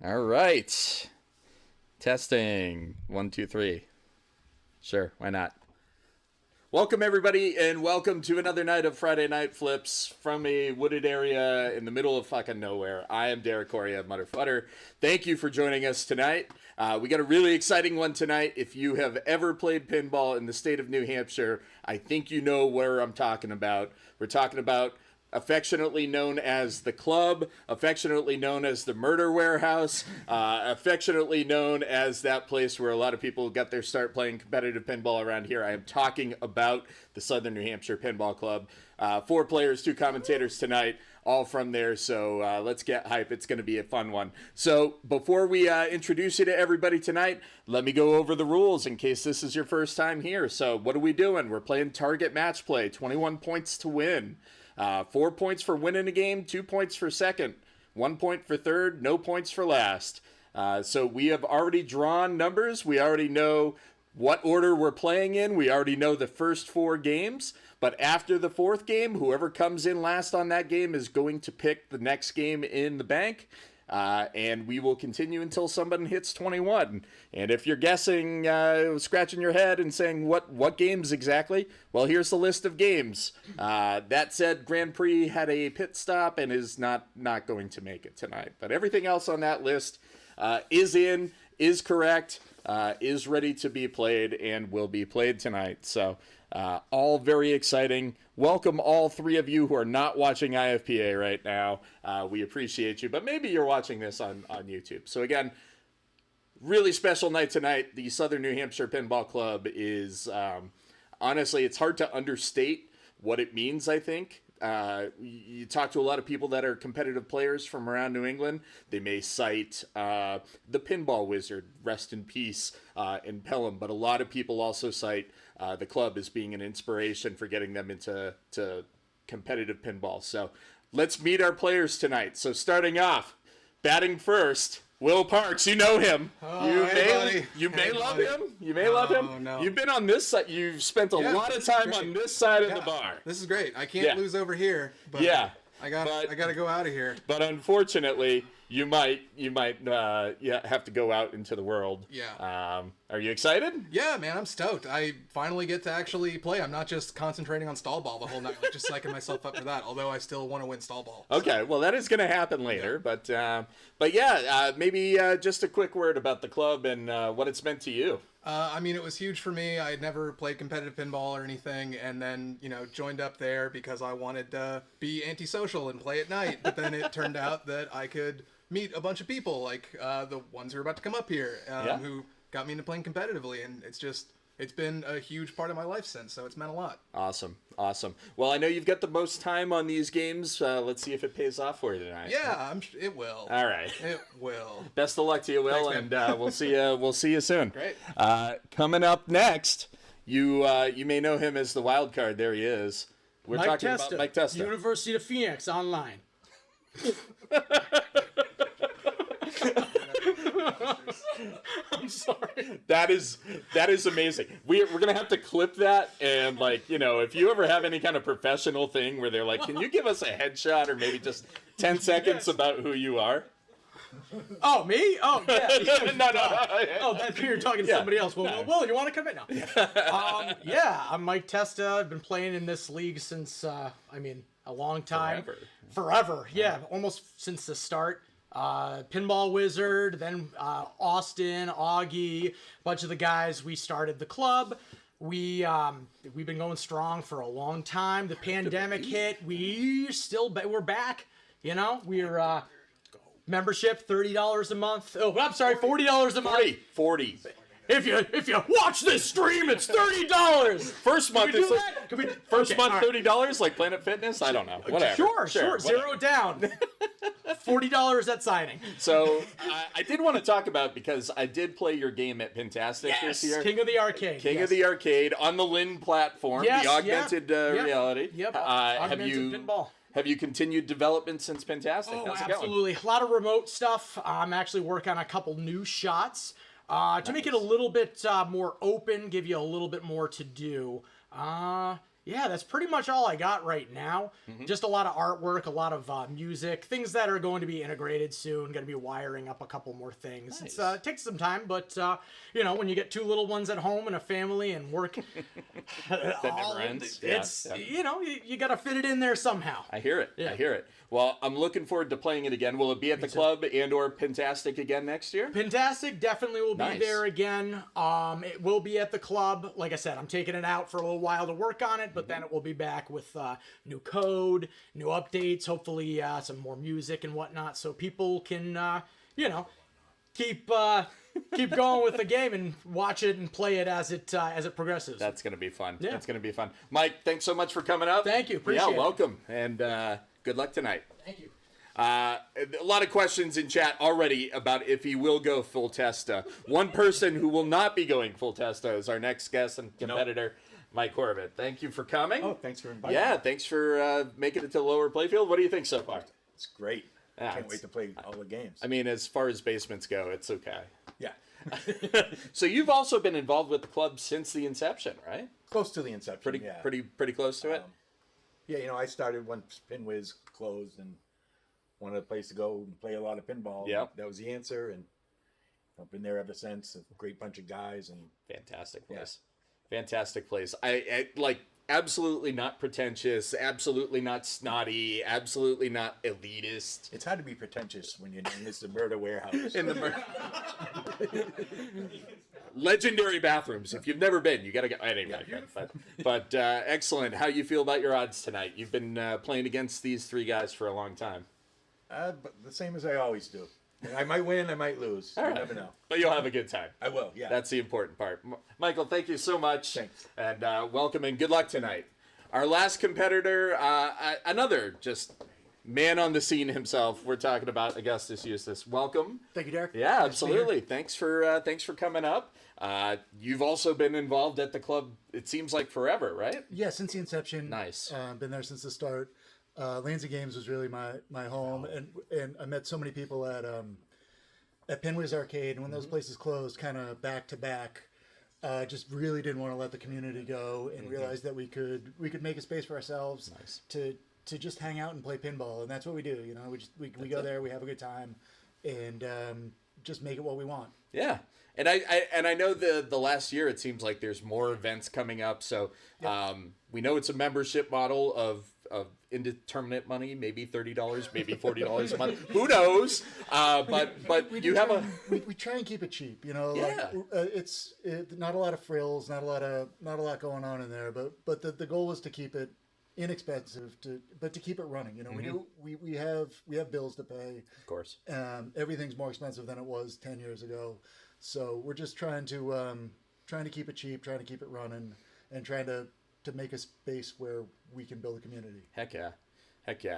All right. Testing. 1, 2, 3. Sure, why not? Welcome, everybody, and welcome to another night of Friday Night Flips from a wooded area in the middle of fucking nowhere. I am Derek Corey of Mutter Futter. Thank you for joining us tonight. We got a really exciting one tonight. If you have ever played pinball in the state of New Hampshire, I think you know where I'm talking about. We're talking about affectionately known as the Club, affectionately known as the Murder Warehouse, affectionately known as that place where a lot of people got their start playing competitive pinball around here. I am talking about the Southern New Hampshire Pinball Club. 4 players, 2 commentators tonight, all from there, so let's get hype. It's going to be a fun one. So before we introduce you to everybody tonight, let me go over the rules in case this is your first time here. So what are we doing? We're playing target match play, 21 points to win. 4 points for winning a game, 2 points for second, 1 point for third, no points for last. So we have already drawn numbers. We already know what order we're playing in. We already know the first 4 games. But after the 4th game, whoever comes in last on that game is going to pick the next game in the bank. And we will continue until someone hits 21. And if you're guessing, scratching your head and saying what games exactly, well, here's the list of games. That said, Grand Prix had a pit stop and is not going to make it tonight. But everything else on that list is correct, is ready to be played, and will be played tonight. So all very exciting. Welcome all 3 of you who are not watching IFPA right now. We appreciate you, but maybe you're watching this on YouTube. So again, really special night tonight. The Southern New Hampshire Pinball Club is, honestly, it's hard to understate what it means, I think. You talk to a lot of people that are competitive players from around New England. They may cite the Pinball Wizard, rest in peace, in Pelham, but a lot of people also cite the club as being an inspiration for getting them into competitive pinball. So let's meet our players tonight. So starting off, batting first, Will Parks. You know him. Oh, You may love him. You may love him. No. You've been on this side. You've spent a lot of time on this side of the bar. This is great. I can't lose over here. But I got to go out of here. But unfortunately, you might have to go out into the world. Yeah. Are you excited? Yeah, man, I'm stoked. I finally get to actually play. I'm not just concentrating on stall ball the whole night, like just psyching myself up for that. Although I still want to win stall ball. Okay, well that is going to happen later. Yeah. But maybe just a quick word about the club and what it's meant to you. I mean, it was huge for me. I had never played competitive pinball or anything, and then, joined up there because I wanted to be antisocial and play at night. But then it turned out that I could meet a bunch of people, like the ones who are about to come up here, who got me into playing competitively, and it's been a huge part of my life since, so it's meant a lot. Awesome. Well, I know you've got the most time on these games. Let's see if it pays off for you tonight. Yeah, it will. All right. It will. Best of luck to you, Will, Thanks, and we'll see you. We'll see you soon. Great. Coming up next, you may know him as the wild card. There he is. We're Mike talking Testa, about Mike Testa. University of Phoenix online. I'm sorry. That is amazing. We're gonna have to clip that, and if you ever have any kind of professional thing where they're like, can you give us a headshot or maybe just 10 seconds about who you are? Oh, me? Oh, yeah. No. Oh, that's you're talking to somebody else. Well, Will, you want to come in now? I'm Mike Testa. I've been playing in this league since, a long time. Forever. Yeah, almost since the start. Pinball Wizard, then Austin, Augie, a bunch of the guys. We started the club. We've been going strong for a long time. The pandemic hit. We're back. We're membership $30 a month. Oh, I'm sorry, $40 a month. 40. If you watch this stream, it's $30. First month Can we is do that? Can we, first month all right. $30 like Planet Fitness. I don't know. Whatever. Sure. Zero down. $40 at signing. So I did want to talk about, because I did play your game at Pintastic this year. King of the Arcade. King of the Arcade on the Lynn platform, the augmented reality. Yep. Augmented pinball. Have you continued development since Pintastic? Oh, How's it absolutely. going? A lot of remote stuff. I'm actually working on a couple new shots to make it a little bit more open, give you a little bit more to do. Yeah, that's pretty much all I got right now. Just a lot of artwork, a lot of music, things that are going to be integrated soon. Going to be wiring up a couple more things. Nice. It takes some time, but when you get 2 little ones at home and a family and work, That never ends. it's Yeah. you got to fit it in there somehow. I hear it. Yeah. I hear it. Well, I'm looking forward to playing it again. Will it be at the club and/or Pintastic again next year? Pintastic definitely will be Nice. there again. It will be at the club. Like I said, I'm taking it out for a little while to work on it, but then it will be back with new code, new updates, hopefully some more music and whatnot, so people can, keep going with the game and watch it and play it as it progresses. That's going to be fun. Yeah. That's going to be fun. Mike, thanks so much for coming up. Thank you. Appreciate it. welcome. And good luck tonight. Thank you. A lot of questions in chat already about if he will go full Testa. One person who will not be going full Testa is our next guest and competitor, Mike Corbett. Thank you for coming. Oh, thanks for inviting Yeah, me. thanks for making it to lower playfield. What do you think so far? It's great. Yeah, Can't it's- wait to play all the games. I mean, as far as basements go, it's okay. Yeah. So you've also been involved with the club since the inception, right? Close to the inception, yeah. Pretty close to it. Yeah, I started when Pinwiz closed and wanted a place to go and play a lot of pinball. Yep. That was the answer, and I've been there ever since. A great bunch of guys, and Fantastic place. Fantastic place. I like absolutely not pretentious, absolutely not snotty, absolutely not elitist. it's hard to be pretentious when you're in this murder warehouse. In the legendary bathrooms. If you've never been, you got to go. Anyway, but excellent. How you feel about your odds tonight? You've been playing against these 3 guys for a long time. But the same as I always do. I might win, I might lose. You never know. But you'll have a good time. I will, yeah. That's the important part. Michael, thank you so much. Thanks. And welcome and good luck tonight. Our last competitor, another just man on the scene himself. We're talking about Augustus Eustis. Welcome. Thank you, Derek. Yeah, Nice to be here. absolutely. Thanks for coming up. You've also been involved at the club, it seems like forever, right? Yeah, since the inception. Nice. Been there since the start. Lansing Games was really my home, and I met so many people at Pinwiz Arcade, and when those places closed, kind of back to back, just really didn't want to let the community go, and realized that we could make a space for ourselves to just hang out and play pinball, and that's what we do. We go there, we have a good time, and just make it what we want. Yeah. And I know the last year it seems like there's more events coming up. So we know it's a membership model of indeterminate money, maybe $30, maybe $40 a month. Who knows? But you have we try and keep it cheap. Yeah. It's not a lot of frills, not a lot going on in there. But the goal was to keep it inexpensive, but to keep it running. We have bills to pay. Of course. Everything's more expensive than it was 10 years ago. So we're just trying to keep it cheap, trying to keep it running, and trying to make a space where we can build a community. Heck yeah.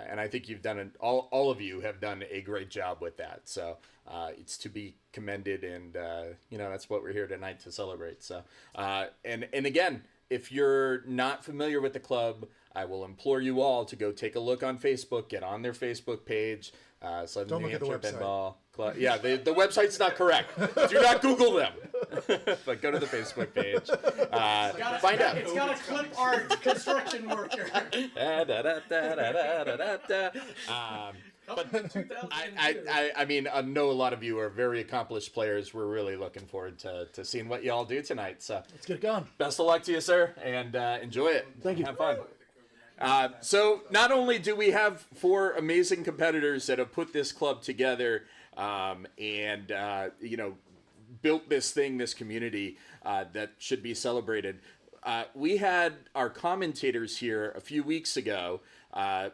And I think you've done all of you have done a great job with that. So it's to be commended, and that's what we're here tonight to celebrate. So and again, if you're not familiar with the club, I will implore you all to go take a look on Facebook, get on their Facebook page. Don't look at the website. Pinball Club. Yeah, the website's not correct. Do not Google them. But go to the Facebook page. Find out. It's got a clip art construction worker. But I mean, I know a lot of you are very accomplished players. We're really looking forward to seeing what you all do tonight. So Let's get it going. best of luck to you, sir, and enjoy it. Thank you. Have fun. So not only do we have 4 amazing competitors that have put this club together and built this community that should be celebrated, we had our commentators here a few weeks ago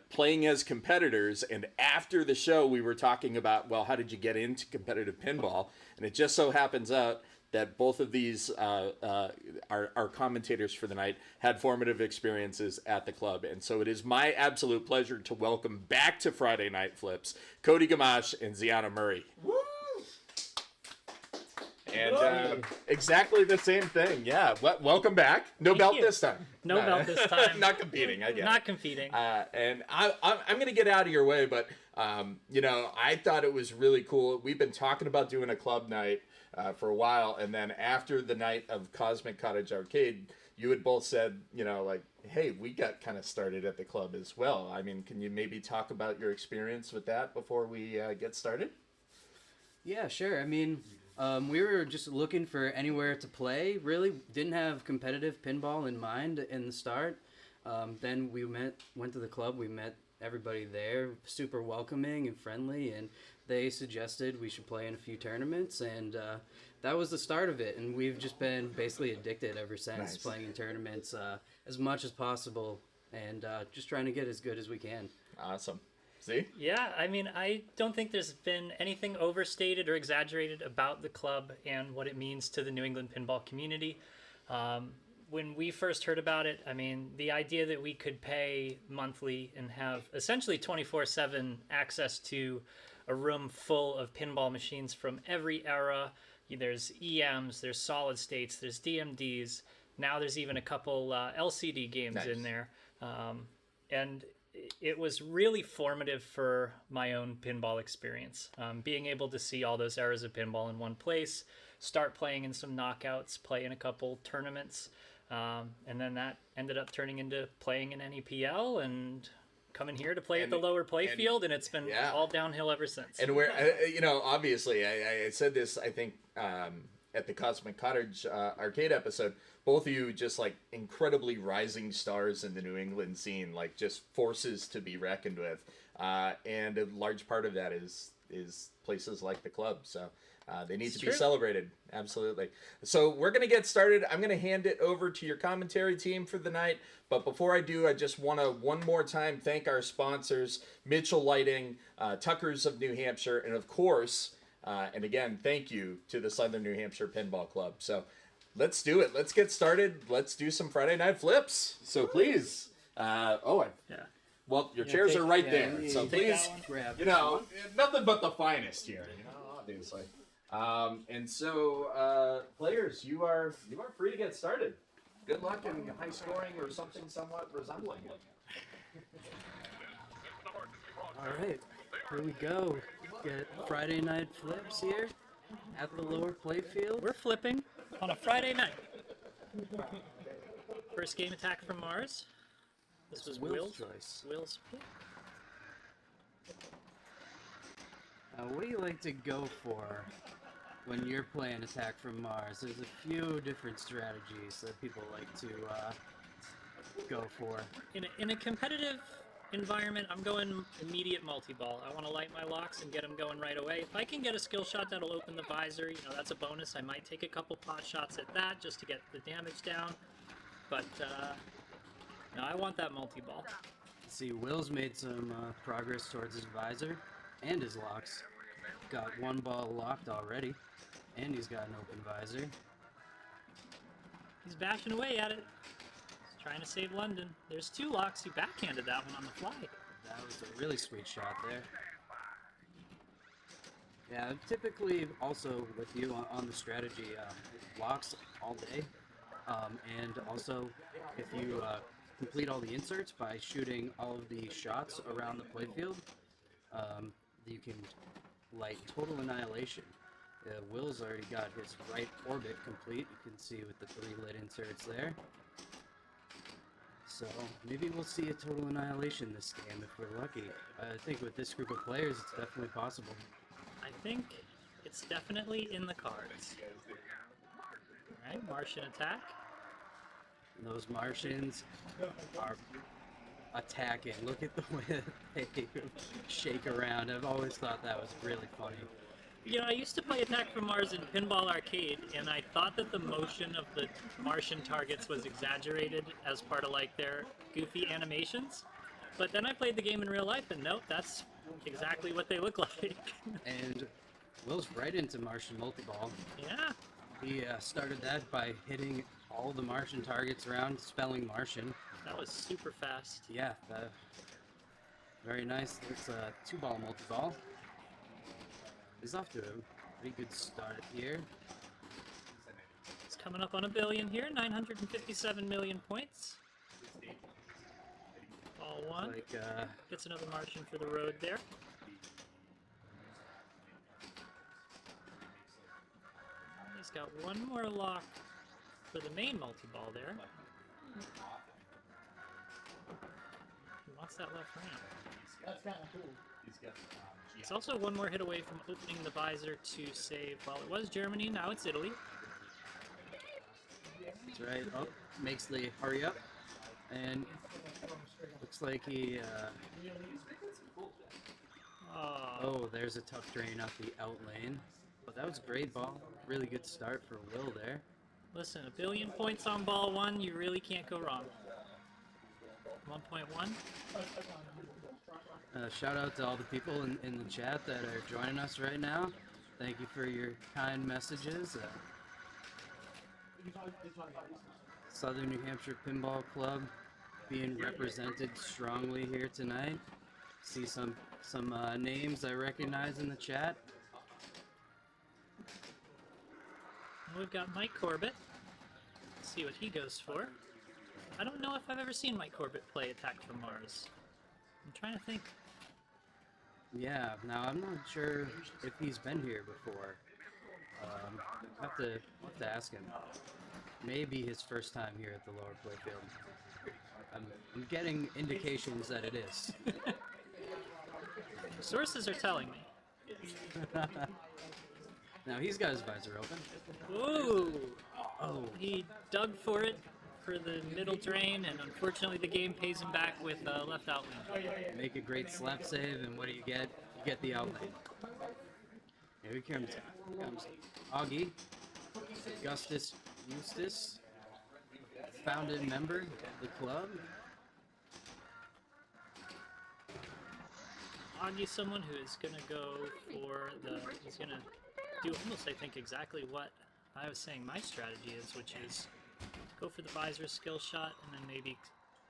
playing as competitors, and after the show we were talking about, well, how did you get into competitive pinball? And it just so happens out that both of these our commentators for the night had formative experiences at the club. And so it is my absolute pleasure to welcome back to Friday Night Flips Cody Gamache and Zheanna Murray. Woo! And exactly the same thing. Yeah, welcome back. No belt this time. No belt this time. Not competing, I guess. Not competing. And I'm going to get out of your way, but, I thought it was really cool. We've been talking about doing a club night for a while, and then after the night of Cosmic Cottage Arcade, you had both said, like, hey, we got kind of started at the club as well. I mean, can you maybe talk about your experience with that before we get started? Yeah, sure. I mean, we were just looking for anywhere to play. Really didn't have competitive pinball in mind in the start. Then we went to the club. We met everybody there, super welcoming and friendly, and they suggested we should play in a few tournaments, and that was the start of it. And we've just been basically addicted ever since, Nice. playing in tournaments as much as possible, and just trying to get as good as we can. Awesome. See? Yeah, I mean, I don't think there's been anything overstated or exaggerated about the club and what it means to the New England pinball community. When we first heard about it, I mean, the idea that we could pay monthly and have essentially 24/7 access to a room full of pinball machines from every era. There's EMs, there's solid states, there's DMDs. Now there's even a couple LCD games Nice. in there. And it was really formative for my own pinball experience. Being able to see all those eras of pinball in one place, start playing in some knockouts, play in a couple tournaments, and then that ended up turning into playing in NEPL and coming here to play at the lower play field, and it's been all downhill ever since. And we're, obviously, I said this, I think, at the Cosmic Cottage arcade episode, both of you just like incredibly rising stars in the New England scene, like just forces to be reckoned with. And a large part of that is places like the club. So they need to be celebrated. Absolutely. So we're going to get started. I'm going to hand it over to your commentary team for the night. But before I do, I just want to one more time thank our sponsors, Mitchell Lighting, Tucker's of New Hampshire, and of course, and again, thank you to the Southern New Hampshire Pinball Club. So let's do it. Let's get started. Let's do some Friday Night Flips. So please. Well, your chairs are right there. So please, Grab nothing but the finest here, obviously. And so, players, you are free to get started. Good luck in high scoring or something somewhat resembling it. All right, here we go. Get Friday Night Flips here at the lower playfield. We're flipping on a Friday night. First game, Attack from Mars. This was Will's choice. Will's pick. What do you like to go for when you're playing Attack from Mars? There's a few different strategies that people like to go for. In a competitive environment, I'm going immediate multi-ball. I want to light my locks and get them going right away. If I can get a skill shot that'll open the visor, that's a bonus. I might take a couple pot shots at that just to get the damage down. But no, I want that multi-ball. See, Will's made some progress towards his visor and his locks. Got one ball locked already, and he's got an open visor. He's bashing away at it. He's trying to save London. There's two locks. He backhanded that one on the fly. That was a really sweet shot there. Yeah, typically also with you on the strategy, locks all day. And also, if you complete all the inserts by shooting all of the shots around the playfield, you can light total annihilation. Will's already got his right orbit complete. You can see with the 3 lit inserts there. So maybe we'll see a total annihilation this game if we're lucky. I think with this group of players, it's definitely possible. I think it's definitely in the cards. Alright, Martian attack. And those Martians are attacking. Look at the way they shake around. I've always thought that was really funny. I used to play Attack from Mars in Pinball Arcade, and I thought that the motion of the Martian targets was exaggerated as part of their goofy animations. But then I played the game in real life, and nope, that's exactly what they look like. And Will's right into Martian multi-ball. Yeah. He started that by hitting all the Martian targets around, spelling Martian. That was super fast. Yeah, very nice. It's a 2-ball multi-ball. He's off to a pretty good start here. It's coming up on 1 billion here, 957 million points. Ball 1. Gets another Martian for the road there. He's got one more lock for the main multi-ball there. He wants that left ramp. That's kind of cool. It's also one more hit away from opening the visor to save. Well, it was Germany, now it's Italy. That's right. Oh, makes the hurry up. And looks like he, oh, there's a tough drain off the out lane. But that was a great ball. Really good start for Will there. Listen, 1 billion points on ball 1, you really can't go wrong. 1.1. Shout out to all the people in the chat that are joining us right now. Thank you for your kind messages. Southern New Hampshire Pinball Club being represented strongly here tonight. See some names I recognize in the chat. We've got Mike Corbett. Let's see what he goes for. I don't know if I've ever seen Mike Corbett play Attack from Mars. I'm trying to think. Yeah, now I'm not sure if he's been here before. Have to ask him. Maybe his first time here at the lower playfield. I'm getting indications that it is. Sources are telling me. Now he's got his visor open. Ooh! Oh, He dug for it for the middle drain, and unfortunately the game pays him back with left out lane. make a great slap save, and what do you get? You get the outlane. Here comes Augie, Augustus Eustis, founding member of the club. Augie's someone who is going to go for he's going to do almost, I think, exactly what I was saying my strategy is, which is go for the visor skill shot and then maybe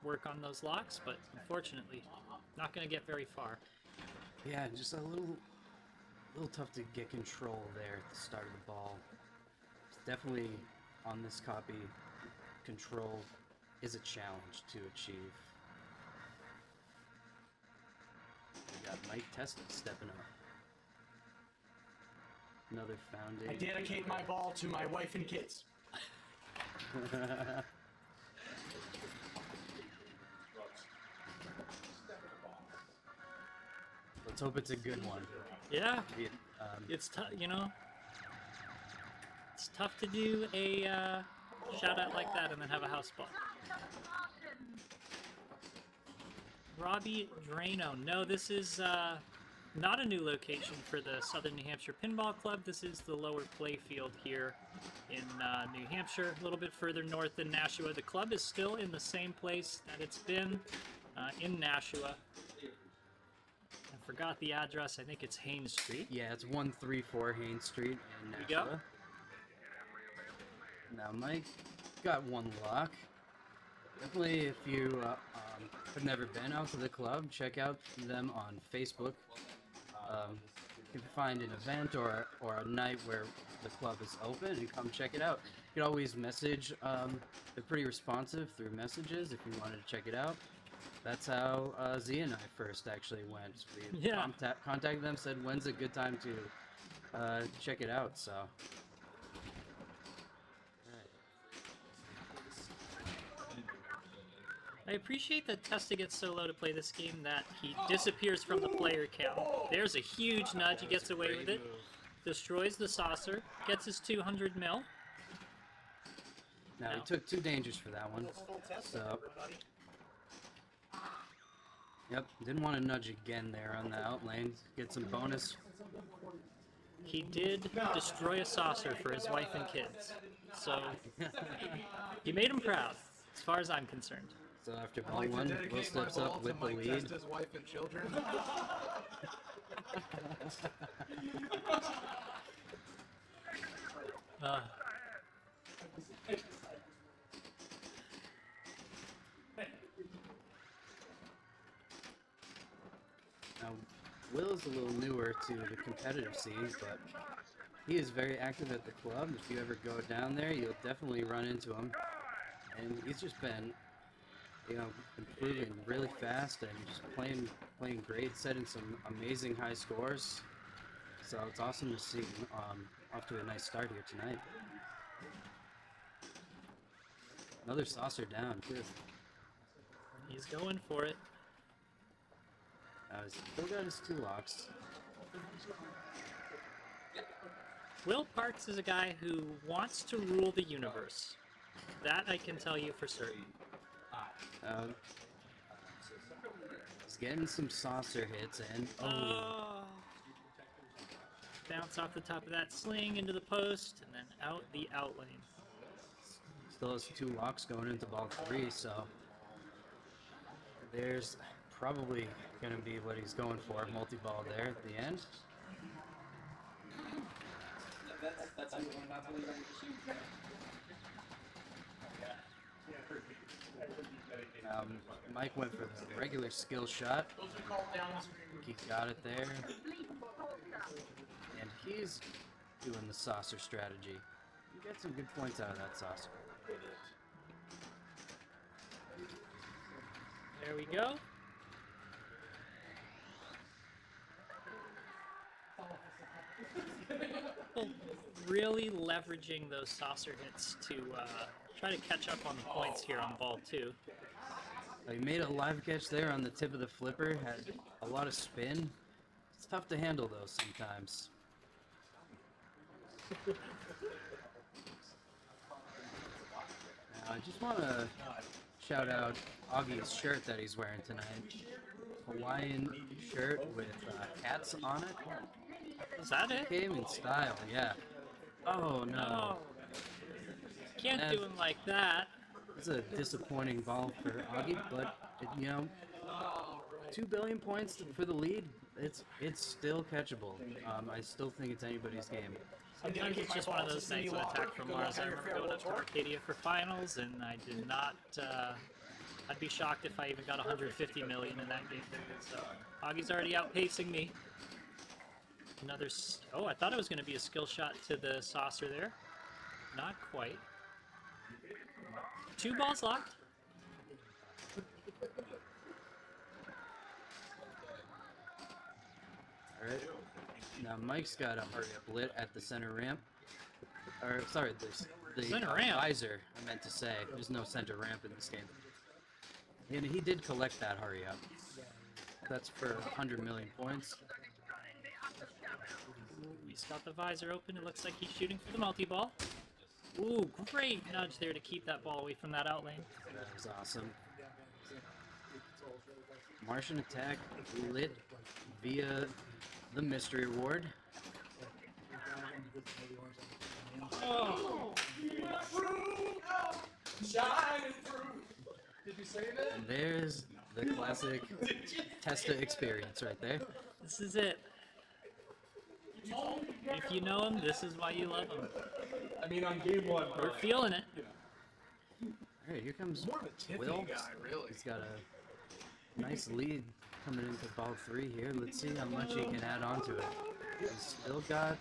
work on those locks, but unfortunately, not going to get very far. Yeah, just a little tough to get control there at the start of the ball. It's definitely on this copy, control is a challenge to achieve. We got Mike Testa stepping up. Another founding. I dedicate my ball to my wife and kids. Let's hope it's a good one. Yeah, Yeah, it's tough, it's tough to do a shout out like that and then have a house ball. Robbie Drano. No, this is not a new location for the Southern New Hampshire Pinball Club. This is the lower playfield here in New Hampshire, a little bit further north than Nashua. The club is still in the same place that it's been in Nashua. I forgot the address. I think it's Haynes Street. yeah, it's 134 Haynes Street in There you go. Nashua. Now Mike got one lock. Definitely, if you have never been out to the club, check out them on Facebook. You can find an event or a night where the club is open and come check it out. You can always message. They're pretty responsive through messages if you wanted to check it out. That's how Zheanna and I first actually went. We Yeah. contacted them, said when's a good time to check it out. So. I appreciate that Testa gets so low to play this game that he disappears from the player count. There's a huge nudge, he gets away with it. Destroys the saucer, gets his 200 mil. Now he took 2 dangers for that one. So. Yep, didn't want to nudge again there on the out lane. Get some bonus. He did destroy a saucer for his wife and kids. So, he made him proud, as far as I'm concerned. So after I ball like to 1, Will dedicate my steps ball up to with the Mike lead. Testa's wife and children. Now, Will is a little newer to the competitive scene, but he is very active at the club. If you ever go down there, you'll definitely run into him. And he's just been, improving really fast and just playing great, setting some amazing high scores. So it's awesome to see him off to a nice start here tonight. Another saucer down, too. He's going for it. He's still got his 2 locks. Will Parks is a guy who wants to rule the universe. That I can tell you for certain. He's getting some saucer hits in. Oh. Bounce off the top of that sling into the post, and then out the out lane. Still has 2 locks going into ball 3, so there's probably going to be what he's going for, multi-ball there at the end. Mike went for the regular skill shot. He got it there. And he's doing the saucer strategy. You get some good points out of that saucer. There we go. Well, really leveraging those saucer hits to try to catch up on the points here on ball 2. He made a live catch there on the tip of the flipper, had a lot of spin. It's tough to handle those sometimes. I just want to shout out Augie's shirt that he's wearing tonight. Hawaiian shirt with cats on it. Is that it? Came in style, yeah. Oh no. Oh. Can't do him like that. It's a disappointing ball for Augie, but you know, 2 billion points for the lead. It's still catchable. I still think it's anybody's game. Sometimes it's just one of those things, an attack from Mars. I remember going up to Arcadia for finals, and I did not. I'd be shocked if I even got 150 million in that game. So Augie's already outpacing me. Another. Oh, I thought it was going to be a skill shot to the saucer there. Not quite. 2 balls locked. All right. Now Mike's got a hurry up lit at the center ramp. Or sorry, the Center ramp? visor. I meant to say. There's no center ramp in this game. And he did collect that hurry up. That's for 100 million points. He's got the visor open. It looks like he's shooting for the multi-ball. Ooh, great nudge there to keep that ball away from that out lane. That was awesome. Martian attack lit via the mystery award. Oh. And there's the classic Testa experience right there. This is it. If you know him, this is why you love him. I mean, on game 1, We're feeling it. Alright, here comes Will. He's got a nice lead coming into ball 3 here. Let's see how much he can add on to it. He's still got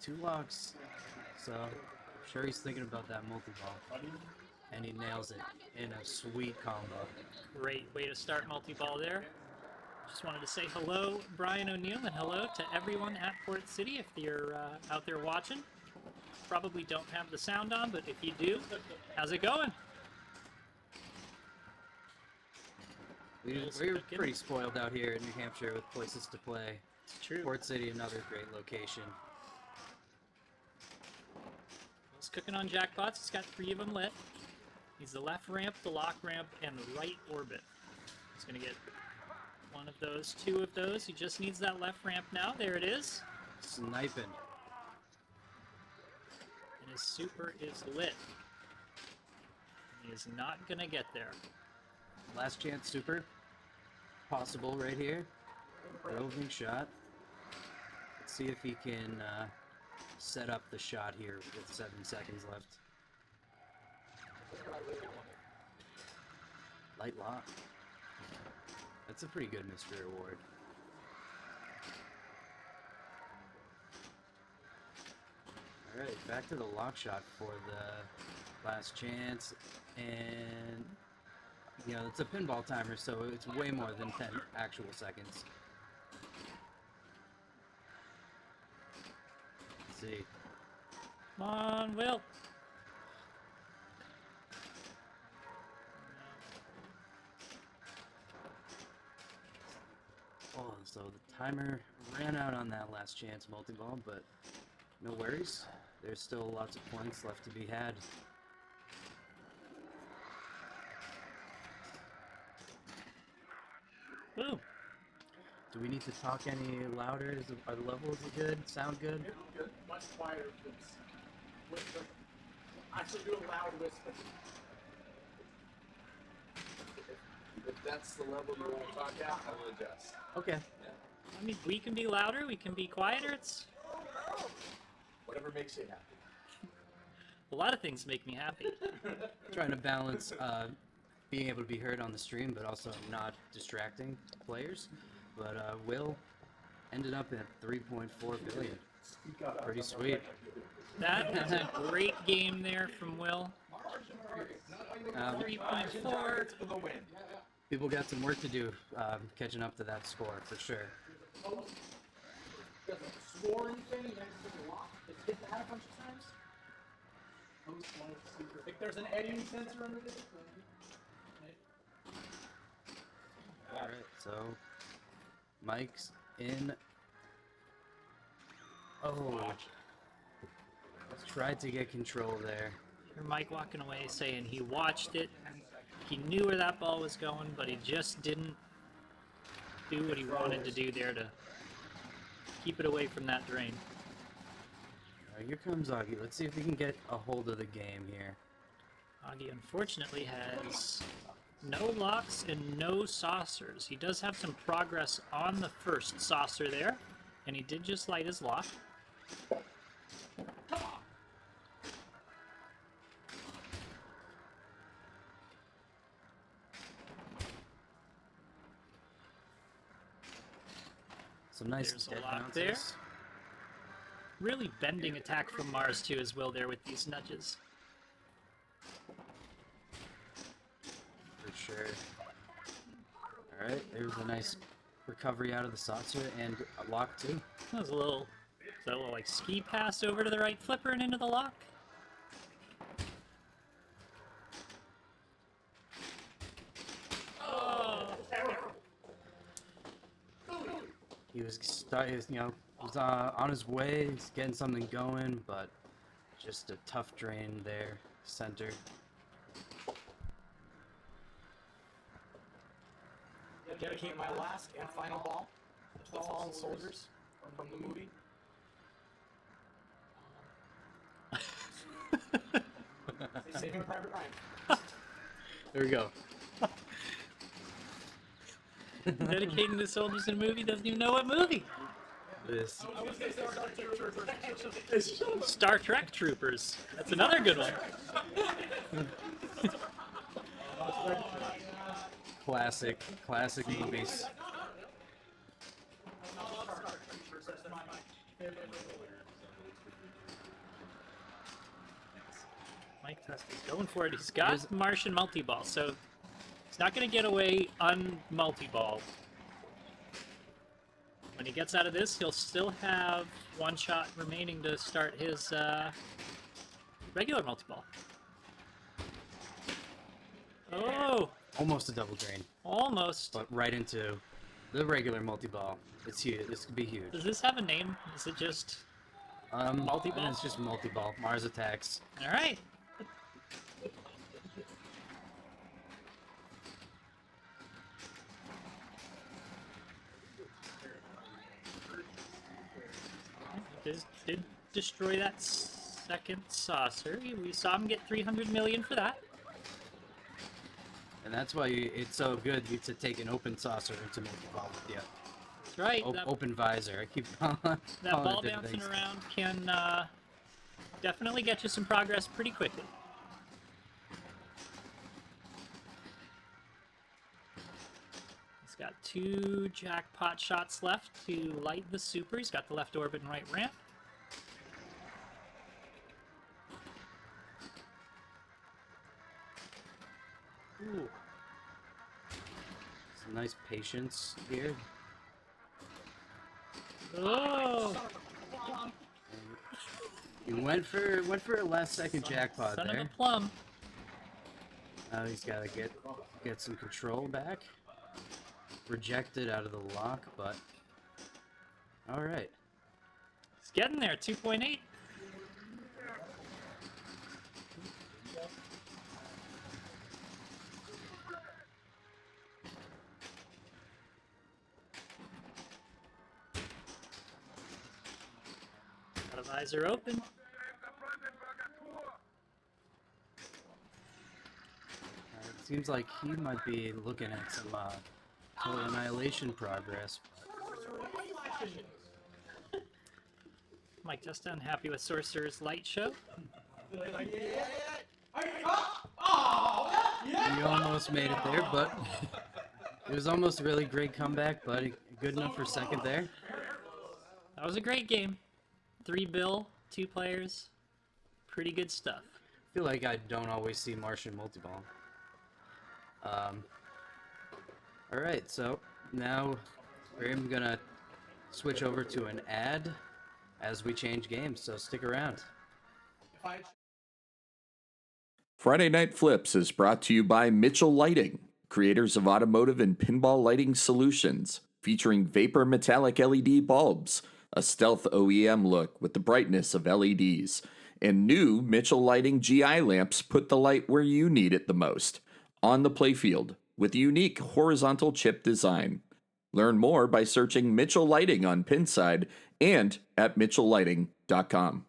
2 locks, so I'm sure he's thinking about that multi-ball. And he nails it in a sweet combo. Great way to start multi-ball there. Just wanted to say hello, Brian O'Neill, and hello to everyone at Port City if you're out there watching. Probably don't have the sound on, but if you do, how's it going? We're pretty spoiled out here in New Hampshire with places to play. It's true. Port City, another great location. He's cooking on jackpots. He's got 3 of them lit. He's the left ramp, the lock ramp, and the right orbit. He's going to get one of those, 2 of those. He just needs that left ramp now. There it is. Sniping. And his super is lit. He is not going to get there. Last chance super. Possible right here. Roving shot. Let's see if he can set up the shot here with 7 seconds left. Light lock. That's a pretty good mystery award. Alright, back to the lock shot for the last chance. And, you know, it's a pinball timer, so it's way more than 10 actual seconds. Let's see. Come on, Will. Timer ran out on that last chance multi-ball, but no worries. There's still lots of points left to be had. Woo. Do we need to talk any louder? Are the levels good? Sound good? Good. Much quieter. Whisper. Actually do a loud whisper. If that's the level you want to talk at, I will adjust. Okay. I mean, we can be louder, we can be quieter. It's Whatever makes you happy. a lot of things make me happy. Trying to balance being able to be heard on the stream, but also not distracting players. But Will ended up at 3.4 billion. Pretty sweet. That was a great game there from Will. 3.4. People got some work to do catching up to that score for sure. Scoring thing, you have to lock. It's hit that a bunch of times. If there's an editing sensor under this. Alright, so Mike's in. Oh. Tried to get control there. Hear Mike walking away saying he watched it. He knew where that ball was going, but he just didn't do what he wanted to do there to keep it away from that drain. Alright, here comes Augie. Let's see if he can get a hold of the game here. Augie unfortunately has no locks and no saucers. He does have some progress on the first saucer there, and he did just light his lock. Some nice There's dead a lock bounces. there. Really bending attack from Mars too as well there with these nudges. For sure. Alright, there's a nice recovery out of the saucer and a lock too. That was a little like ski pass over to the right flipper and into the lock. He was, was on his way, he's getting something going, but just a tough drain there, center. Dedicate my last and final ball to the fallen soldiers from the movie. Saving Private Ryan. There we go. Dedicating the soldiers in a movie, doesn't even know what movie. This Star Trek Troopers. That's another good one. classic movies. Mike Testa's going for it. He's got Martian multi-ball, so he's not going to get away un-multi-ball. When he gets out of this, he'll still have one shot remaining to start his regular multi-ball. Oh! Almost a double drain, Almost. but right into the regular multi-ball. It's huge. This could be huge. Does this have a name? Is it just... multi-ball? It's just multi-ball. Mars attacks. Alright. Did destroy that second saucer. We saw him get 300 million for that. And that's why it's so good to take an open saucer into multi-ball with you. That's right. Open visor. I keep calling That ball it different bouncing things. around can definitely get you some progress pretty quickly. He's got 2 jackpot shots left to light the super. He's got the left orbit and right ramp. Ooh. Some nice patience here. Oh! He went for a last second jackpot Son there. of a plum. Now he's got to get some control back. Rejected out of the lock, but All right. He's getting there, 2.8. Got a visor open. It seems like he might be looking at some total annihilation progress. Mike Testa unhappy with Sorcerer's Light Show. You almost made it there, but it was almost a really great comeback, but good enough for second there. That was a great game. 3 bill, 2 players. Pretty good stuff. I feel like I don't always see Martian multi-ball. Alright, so now we're gonna switch over to an ad as we change games, so stick around. Friday Night Flips is brought to you by Mitchell Lighting, creators of automotive and pinball lighting solutions, featuring vapor metallic LED bulbs, a stealth OEM look with the brightness of LEDs, and new Mitchell Lighting GI lamps put the light where you need it the most, on the playfield, with a unique horizontal chip design. Learn more by searching Mitchell Lighting on Pinside and at mitchelllighting.com.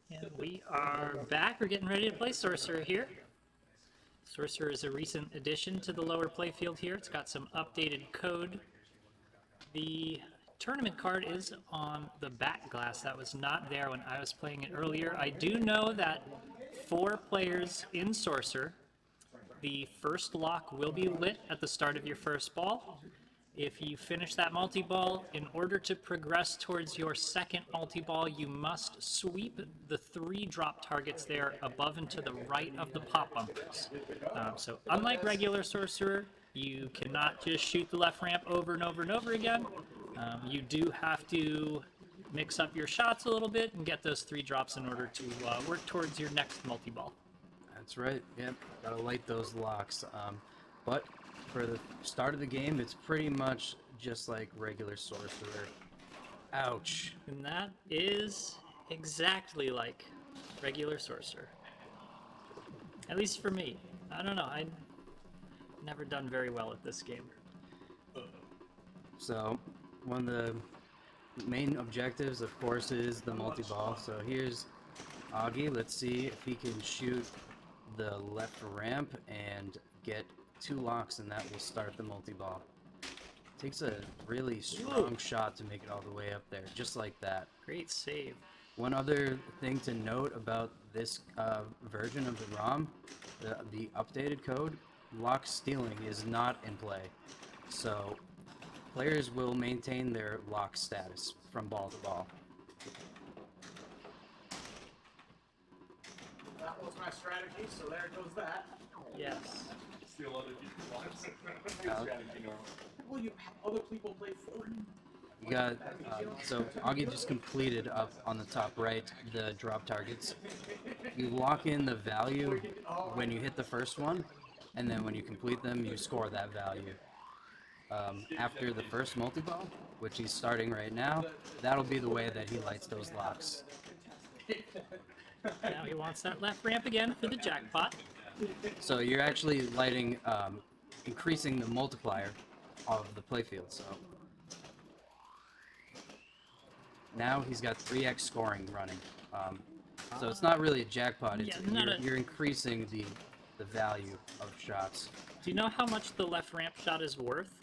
And we are back. We're getting ready to play Sorcerer here. Sorcerer is a recent addition to the lower playfield here. It's got some updated code. The tournament card is on the back glass. That was not there when I was playing it earlier. I do know that 4 players in Sorcerer, the first lock will be lit at the start of your first ball. If you finish that multi-ball, in order to progress towards your second multi-ball, you must sweep the 3 drop targets there above and to the right of the pop bumpers. So unlike regular Sorcerer, you cannot just shoot the left ramp over and over and over again. You do have to mix up your shots a little bit and get those 3 drops in order to work towards your next multi-ball. That's right, yep, gotta light those locks. But for the start of the game, it's pretty much just like regular Sorcerer. Ouch. And that is exactly like regular Sorcerer. At least for me. I don't know, I've never done very well at this game. So, one of the main objectives, of course, is the multi-ball. So here's Augie. Let's see if he can shoot the left ramp and get 2 locks, and that will start the multi-ball. Takes a really strong shot to make it all the way up there, just like that. Great save. One other thing to note about this version of the ROM, the updated code, lock stealing is not in play. So players will maintain their lock status from ball to ball. That was my strategy, so there goes that. Yes. Steal other people's locks. Well, you have other people play for you. You got, so Augie just completed up on the top right the drop targets. You lock in the value when you hit the first one, and then when you complete them, you score that value. After the first multi-ball, which he's starting right now, that'll be the way that he lights those locks. Now he wants that left ramp again for the jackpot. So you're actually lighting, increasing the multiplier of the playfield. So now he's got 3x scoring running. So it's not really a jackpot. It's, you're increasing the value of shots. Do you know how much the left ramp shot is worth?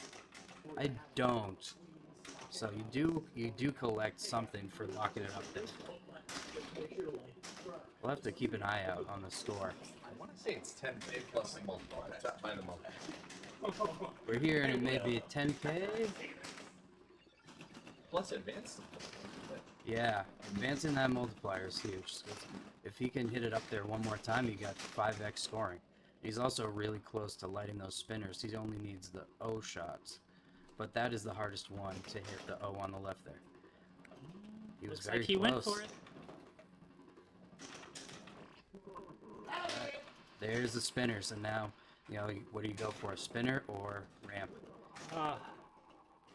I don't. So you do collect something for locking it up there. We'll have to keep an eye out on the store. I want to say it's 10K plus the multiplier. Find them all. We're hearing it may be 10K. Plus advanced. Yeah, advancing that multiplier is huge. So if he can hit it up there one more time, you got 5x scoring. He's also really close to lighting those spinners. He only needs the O shots. But that is the hardest one to hit the O on the left there. He was Looks very like he close. went for it. There's the spinners, and now, you know, what do you go for, a spinner or ramp?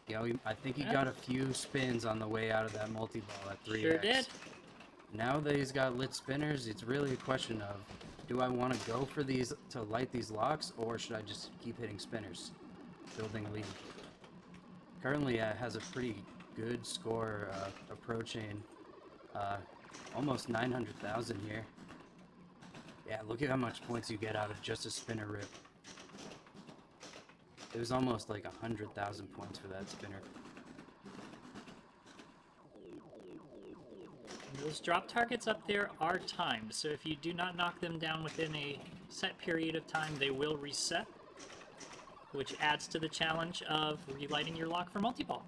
You know, I think he got a few spins on the way out of that multi-ball at 3x. Sure did. Now that he's got lit spinners, it's really a question of, do I want to go for these to light these locks, or should I just keep hitting spinners, building a lead? Currently has a pretty good score, approaching almost 900,000 here. Yeah, look at how much points you get out of just a spinner rip. It was almost like 100,000 points for that spinner. Those drop targets up there are timed, so if you do not knock them down within a set period of time, they will reset, which adds to the challenge of relighting your lock for multi-ball.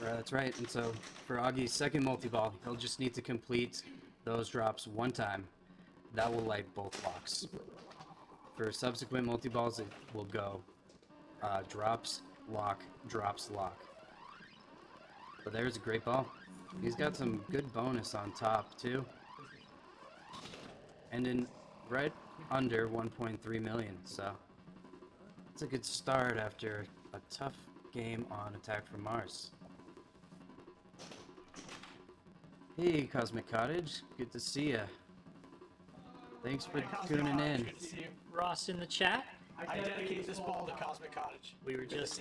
That's right, and so for Augie's second multi-ball, he'll just need to complete those drops one time. That will light both locks. For subsequent multi-balls, it will go drops, lock, drops, lock. But there's a great ball. He's got some good bonus on top, too. And in right under 1.3 million, so it's a good start after a tough game on Attack from Mars. Hey, Cosmic Cottage. Good to see ya. Thanks for tuning in. Ross in the chat. I dedicate this ball to Cosmic Cottage. We were just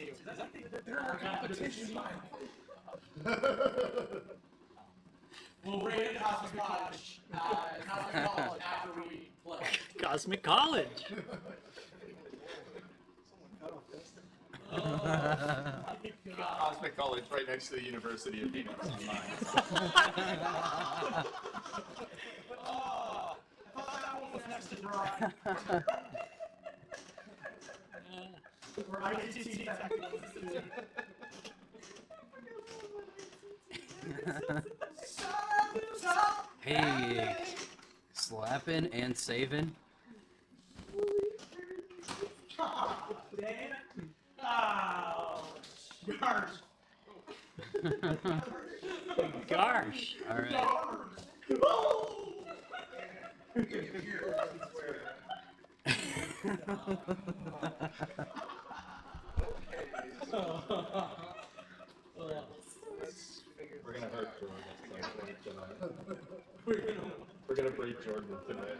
We'll rate it Cosmic Cottage. Cosmic College after we play. Cosmic College. Cosmic College right next to the University of Phoenix. I thought that one was next to Brian. Or ITT technically. Hey, slapping and saving. Oh, damn it. Oh, gosh. Gosh. All right. We're gonna hurt Jordan. We're gonna break Jordan tonight.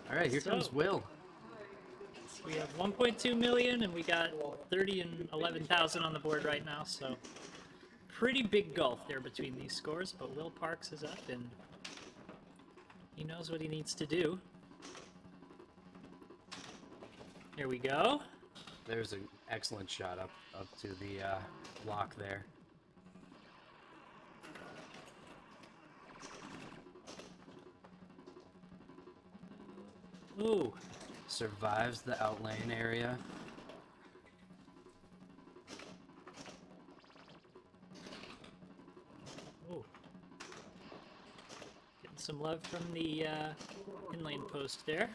All right, here comes Will. We have 1.2 million, and we got 30 and 11,000 on the board right now. So pretty big gulf there between these scores. But Will Parks is up, and he knows what he needs to do. Here we go. There's an excellent shot up to the lock there. Ooh. Survives the outlane area. Ooh. Getting some love from the inlane post there.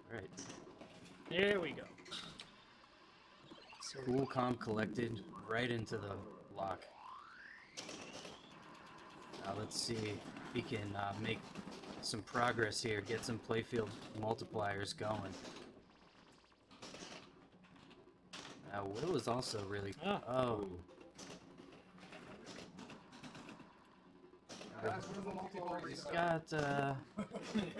All right. There we go. So Cool, calm, collected, right into the lock. Now let's see if he can make some progress here, get some playfield multipliers going. Now Will is also really... Oh. Oh. He's got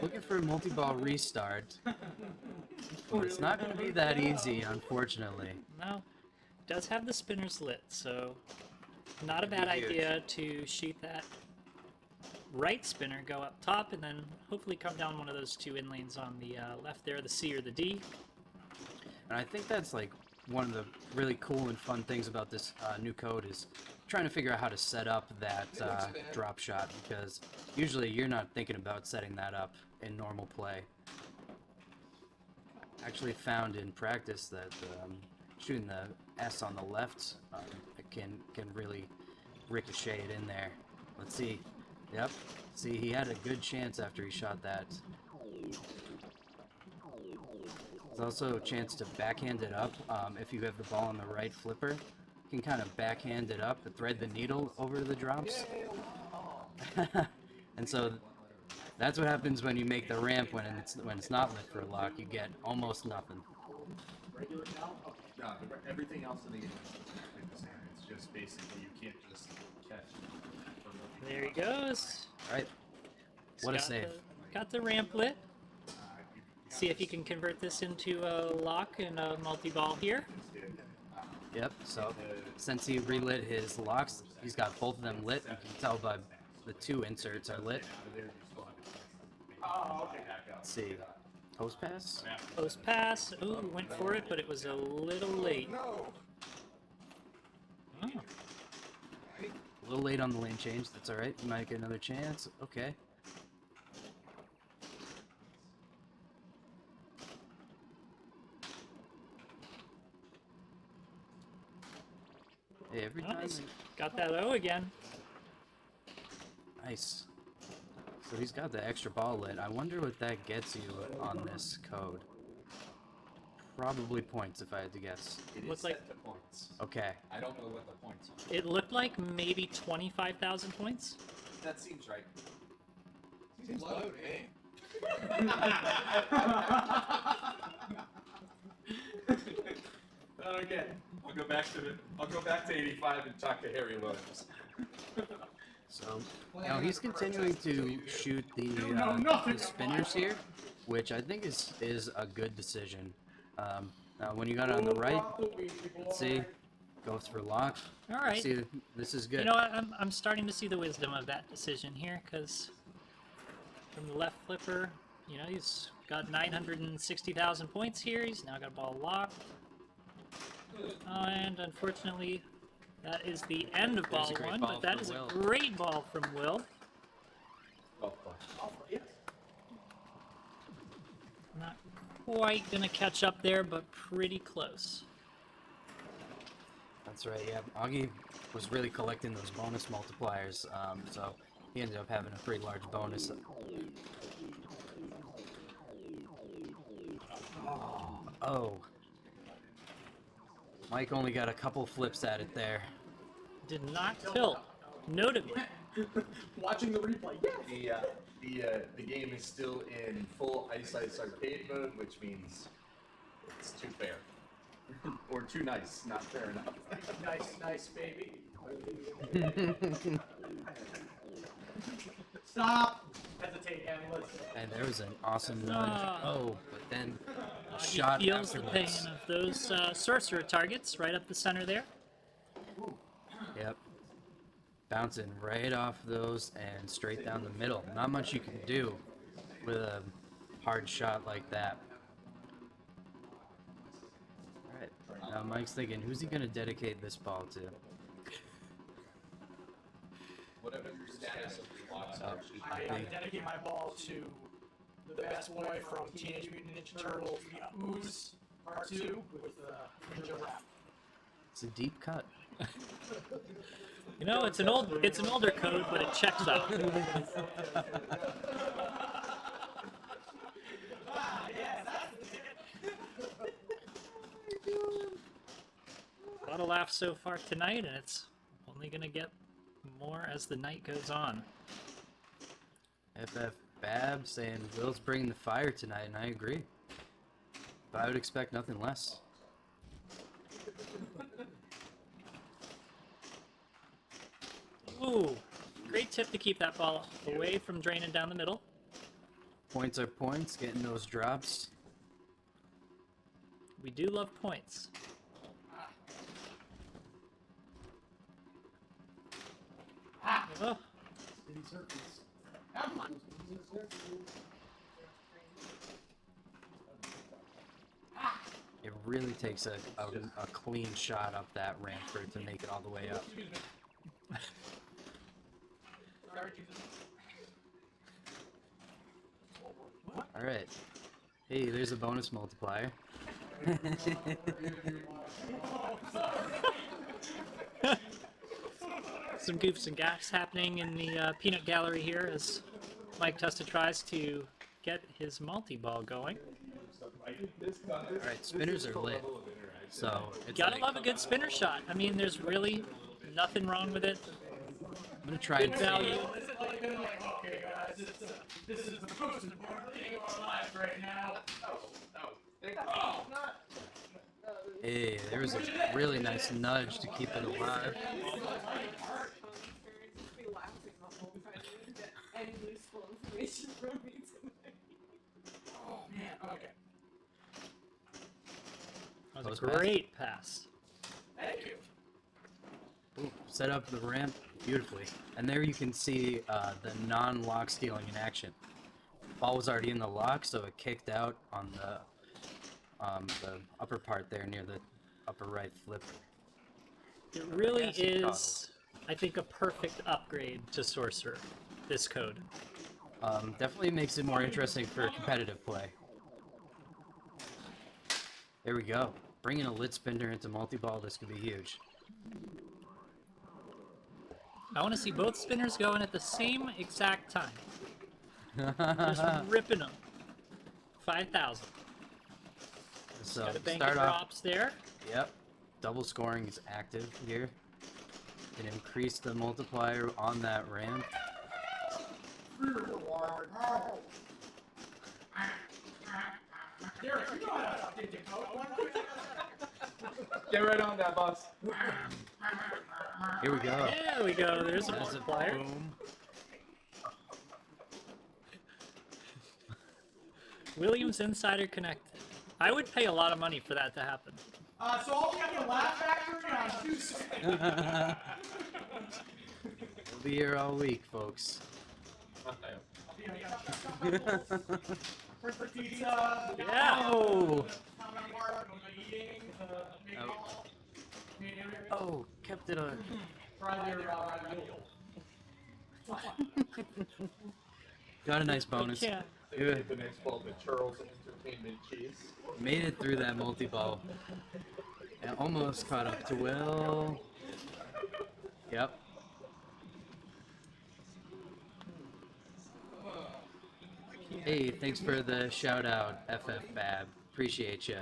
looking for a multi-ball restart. But it's not going to be that easy, unfortunately. No, does have the spinners lit, so not a bad idea to shoot that right spinner, go up top, and then hopefully come down one of those two in lanes on the left there, the C or the D. And I think that's like one of the really cool and fun things about this new code is trying to figure out how to set up that drop shot, because usually you're not thinking about setting that up in normal play. Actually found in practice that shooting the S on the left can really ricochet it in there. Let's see. Yep. See, he had a good chance after he shot that. There's also a chance to backhand it up. If you have the ball on the right flipper, you can kind of backhand it up and thread the needle over the drops. And so that's what happens when you make the ramp when it's not lit for a lock. You get almost nothing. No, everything else in the game is the same. It's just basically you can't just catch. There he goes. All right. He's What a got save. Got the ramp lit. See if you can convert this into a lock and a multi-ball here. Yep, so since he relit his locks, he's got both of them lit. You can tell by the two inserts are lit. Let's see. Post pass? Post pass. Ooh, went for it, but it was a little late. Oh. A little late on the lane change. That's alright. You might get another chance. Okay. Hey, every time. Nice. Got that O again. Nice. So he's got the extra ball lit. I wonder what that gets you on this code. Probably points, if I had to guess. It Looks is like- set to points. Okay. I don't know what the points are. It looked like maybe 25,000 points. That seems right. Seems low to me. Okay. I'll go back to 85 and talk to Harry Williams. So now he's continuing to shoot the spinners here, which I think is a good decision. Now when you got it on the right, let's see, goes for lock. All right. See, this is good. You know what? I'm starting to see the wisdom of that decision here, because from the left flipper, you know, he's got 960,000 points here. He's now got a ball locked. And unfortunately, that is the end of ball a great one, ball but that from is Will. a great ball from Will. Not quite going to catch up there, but pretty close. That's right. Yeah, Augie was really collecting those bonus multipliers, so he ended up having a pretty large bonus. Oh. Mike only got a couple flips at it there. Did not tilt, notably. Watching the replay. Yes. The game is still in full ice arcade mode, which means it's too fair. Or too nice, not fair enough. Nice, baby. Stop. Hesitate, analyst. And there was an awesome nudge. Oh, but then a He shot feels the pain afterwards. of those sorcerer targets right up the center there. Yep. Bouncing right off those and straight down the middle. Not much you can do with a hard shot like that. Alright, now Mike's thinking, who's he going to dedicate this ball to? Whatever your status of your locks are. I dedicate my ball to the best boy from Teenage Mutant Ninja Turtles, the Ooze Part 2 with Ninja Rap. It's a deep cut. You know, it's an older code, but it checks out. A lot of laughs so far tonight, and it's only gonna get more as the night goes on. FF Bab saying Will's bringing the fire tonight, and I agree. But I would expect nothing less. Ooh, Great tip to keep that ball away from draining down the middle. Points are points, getting those drops. We do love points. Oh, It really takes a clean shot up that ramp for it to make it all the way up. Alright. Hey, there's a bonus multiplier. some goofs and gaffs happening in the peanut gallery here as Mike Testa tries to get his multi-ball going. Alright, spinners are lit. So, it's Gotta like, love a good spinner shot. I mean, there's really nothing wrong with it. I'm gonna try Good and see. value. Okay, guys, this is the most important thing in our life right now. Hey, there was a really nice nudge to keep it alive. Oh man, okay. That was a Close pass. great pass. Thank you. Ooh, set up the ramp beautifully. And there you can see the non-lock stealing in action. Ball was already in the lock, so it kicked out on the upper part there near the upper right flipper. It really Yes, it is, I think, a perfect upgrade to Sorcerer, this code. Definitely makes it more interesting for competitive play. There we go. Bringing a lit spinner into multi-ball, this could be huge. I want to see both spinners going at the same exact time. Just ripping them. 5,000. So Got a bank start of off. drops there. Yep. Double scoring is active here. Can increase the multiplier on that ramp. Derek, you know how to update the code. Why don't you- Get right on that, boss. Here we go. There we go. There's a There's a multiplier. boom. Williams Insider Connected. I would pay a lot of money for that to happen. So I'll be at the Laugh Factory on Tuesday. We'll be here all week, folks. For pizza. Yeah. Oh! Comedy bar, we'll be eating. Oh, kept it on. Friday Got a nice bonus. Can't. Yeah. The next ball, the Charles Entertainment Cheese. Made it through that multi-ball. And almost caught up to Will. Yep. Hey, thanks for the shout out, FF Bab. Appreciate ya.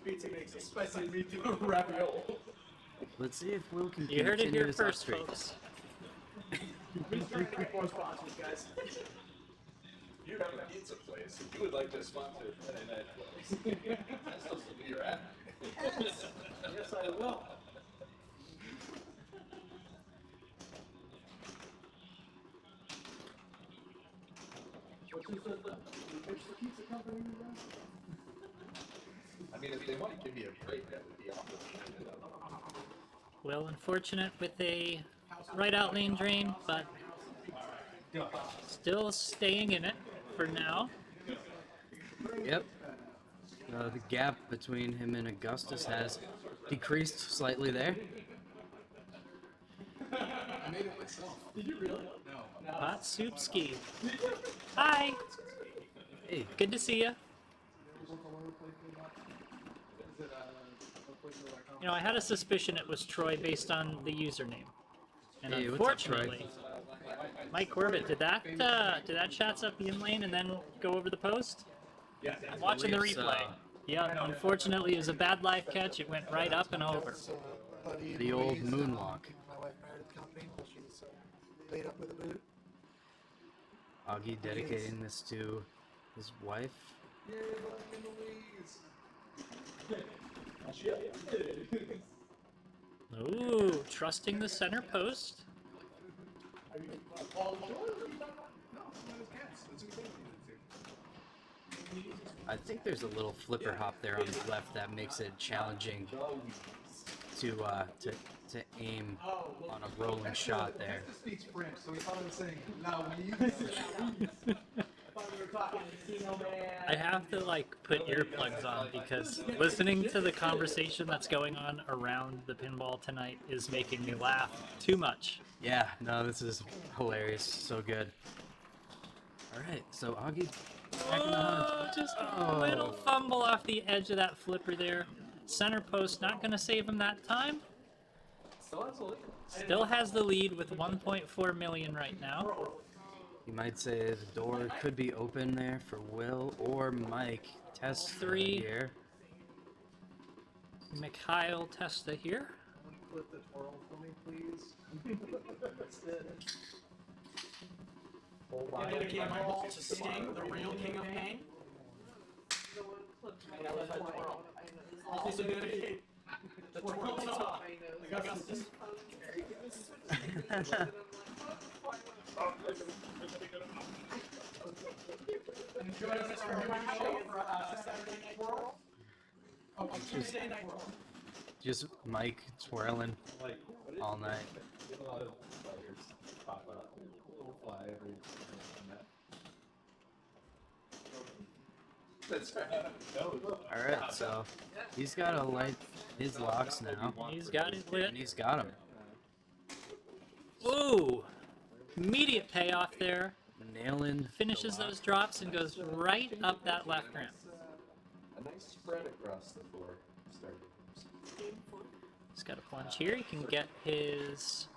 Pizza makes a spicy meatloaf ravioli. Let's see if Will can You heard it continue here his first, upstreak. folks. Please try to get more sponsors, guys. You have a pizza place. If you would like to sponsor Friday Night Flips, that's supposed to be your ad. Yes, I will. I mean, if they want to give me a break, that would be awesome. Well, unfortunate with a right out lane drain, but still staying in it for now. Yep. The gap between him and Augustus has decreased slightly there. I made it myself. Did you really? No. Hot Soup Ski. Hi. Hey, Good to see you. You know, I had a suspicion it was Troy based on the username. And Hey, what's up, Troy? unfortunately, Mike Corbett, did that shots up the in lane and then go over the post? Yeah, I'm watching the believe so. replay. Yeah, unfortunately, it was a bad live catch. It went right up and over. The old moonwalk. My wife married at the company. She's laid up with a boot. Augie dedicating this to his wife. Ooh, trusting the center post. I think there's a little flipper hop there on the left that makes it challenging to aim on a rolling shot there. Speaks French, so he thought I was saying "la I have to like put earplugs on because listening to the conversation that's going on around the pinball tonight is making me laugh too much. Yeah, no, this is hilarious. So good. All right, so Augie back in the hunt. Just a little fumble off the edge of that flipper there. Center post not going to save him that time. Still has the lead with 1.4 million right now. You might say the door could be open there for Will or Mike Testa 3. here. Mikhail Testa here. Flip the twirl for me, please. Dedicate my ball to Sting, the real king of pain. Also dedicate the twirl to Augustus. And join us for our new show for Saturday Night Twirl. Oh, Tuesday Night Twirl. Just Mike twirling all night. Alright, so he's got to light his locks now. He's got it lit. And he's got him. Ooh! Immediate payoff there. Nailing. Finishes those drops and goes right up that left ramp. A nice spread across the floor. He's got a plunge here. He can get his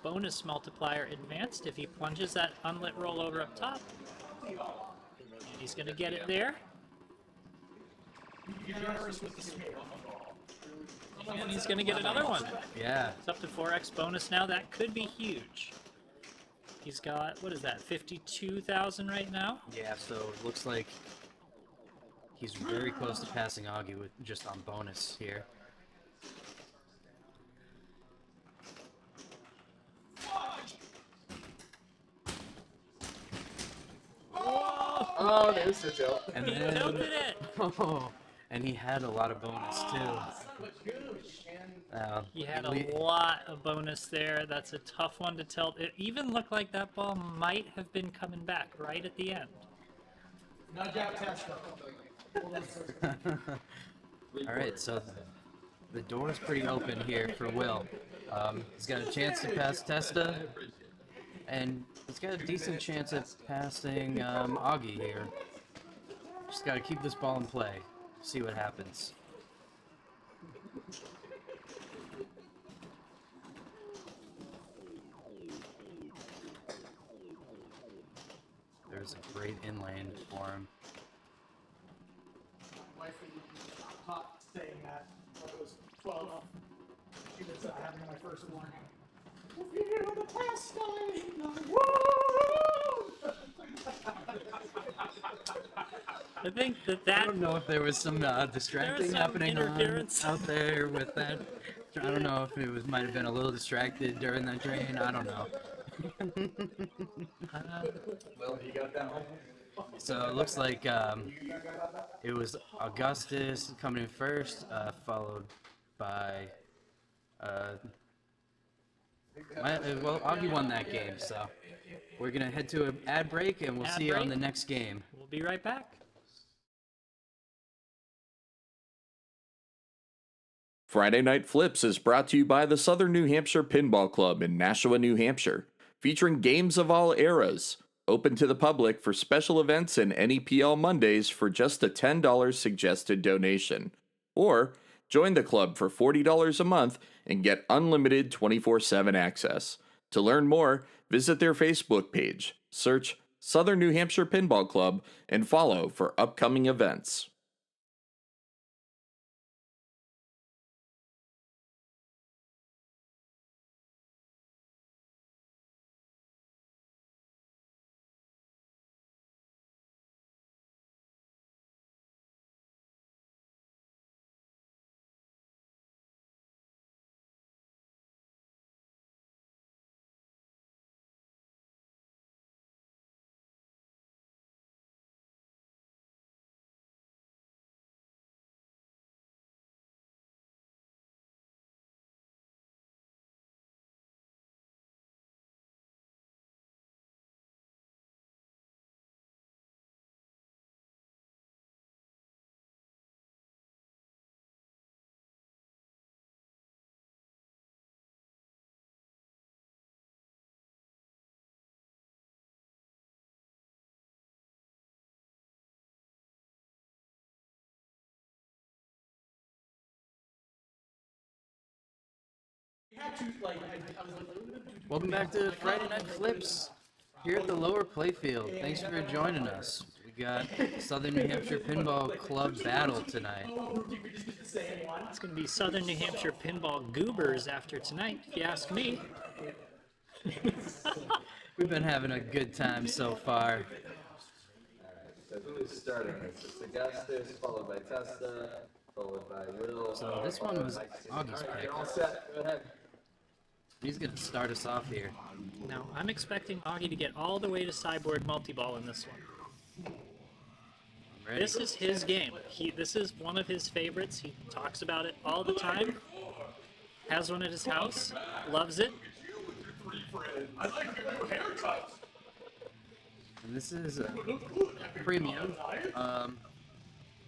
bonus multiplier advanced if he plunges that unlit rollover up top. And he's going to get it there. And he's going to get another one. Yeah. It's up to 4x bonus now. That could be huge. He's got, what is that, 52,000 right now? Yeah, so it looks like he's very close to passing Augie with just on bonus here. Oh, there's the tilt. And He then, tilted it. oh, and he had a lot of bonus too. He had a lot of bonus there. That's a tough one to tilt. It even looked like that ball might have been coming back right at the end. Nudge out Testa. All right, so the door is pretty open here for Will. He's got a chance to pass Testa, and he's got a decent chance at passing Augie here. Just got to keep this ball in play, see what happens. There's a great inlane for him. My wife taught saying that when I was 12. She was having my first one. If you hear the pastime, woo! I think I that don't know if there was some distracting some happening interference. out there with that. I don't know if it was might have been a little distracted during that drain. I don't know. Well, you got that one. So it looks like it was Augustus coming in first, followed by well, Augie won that game. So we're gonna head to an ad break, and we'll Ad see you on break. the next game. we'll be right back. Friday Night Flips is brought to you by the Southern New Hampshire Pinball Club in Nashua, New Hampshire, featuring games of all eras. Open to the public for special events and NEPL Mondays for just a $10 suggested donation. Or join the club for $40 a month and get unlimited 24/7 access. To learn more, visit their Facebook page, search Southern New Hampshire Pinball Club, and follow for upcoming events. Welcome back to Friday Night Flips here at the lower playfield. Thanks for joining us. We got Southern New Hampshire Pinball Club Battle tonight. It's going to be Southern New Hampshire Pinball Goobers after tonight, if you ask me. We've been having a good time so far. So who's starting this? It's Augustus, followed by Testa, followed by Will. So this one was Augie's pick. You're all set. Go ahead. He's going to start us off here. Now, I'm expecting Augie to get all the way to Cyborg Multiball in this one. Ready? This is his game. This is one of his favorites. He talks about it all the time. Has one at his house. Loves it. And this is a premium.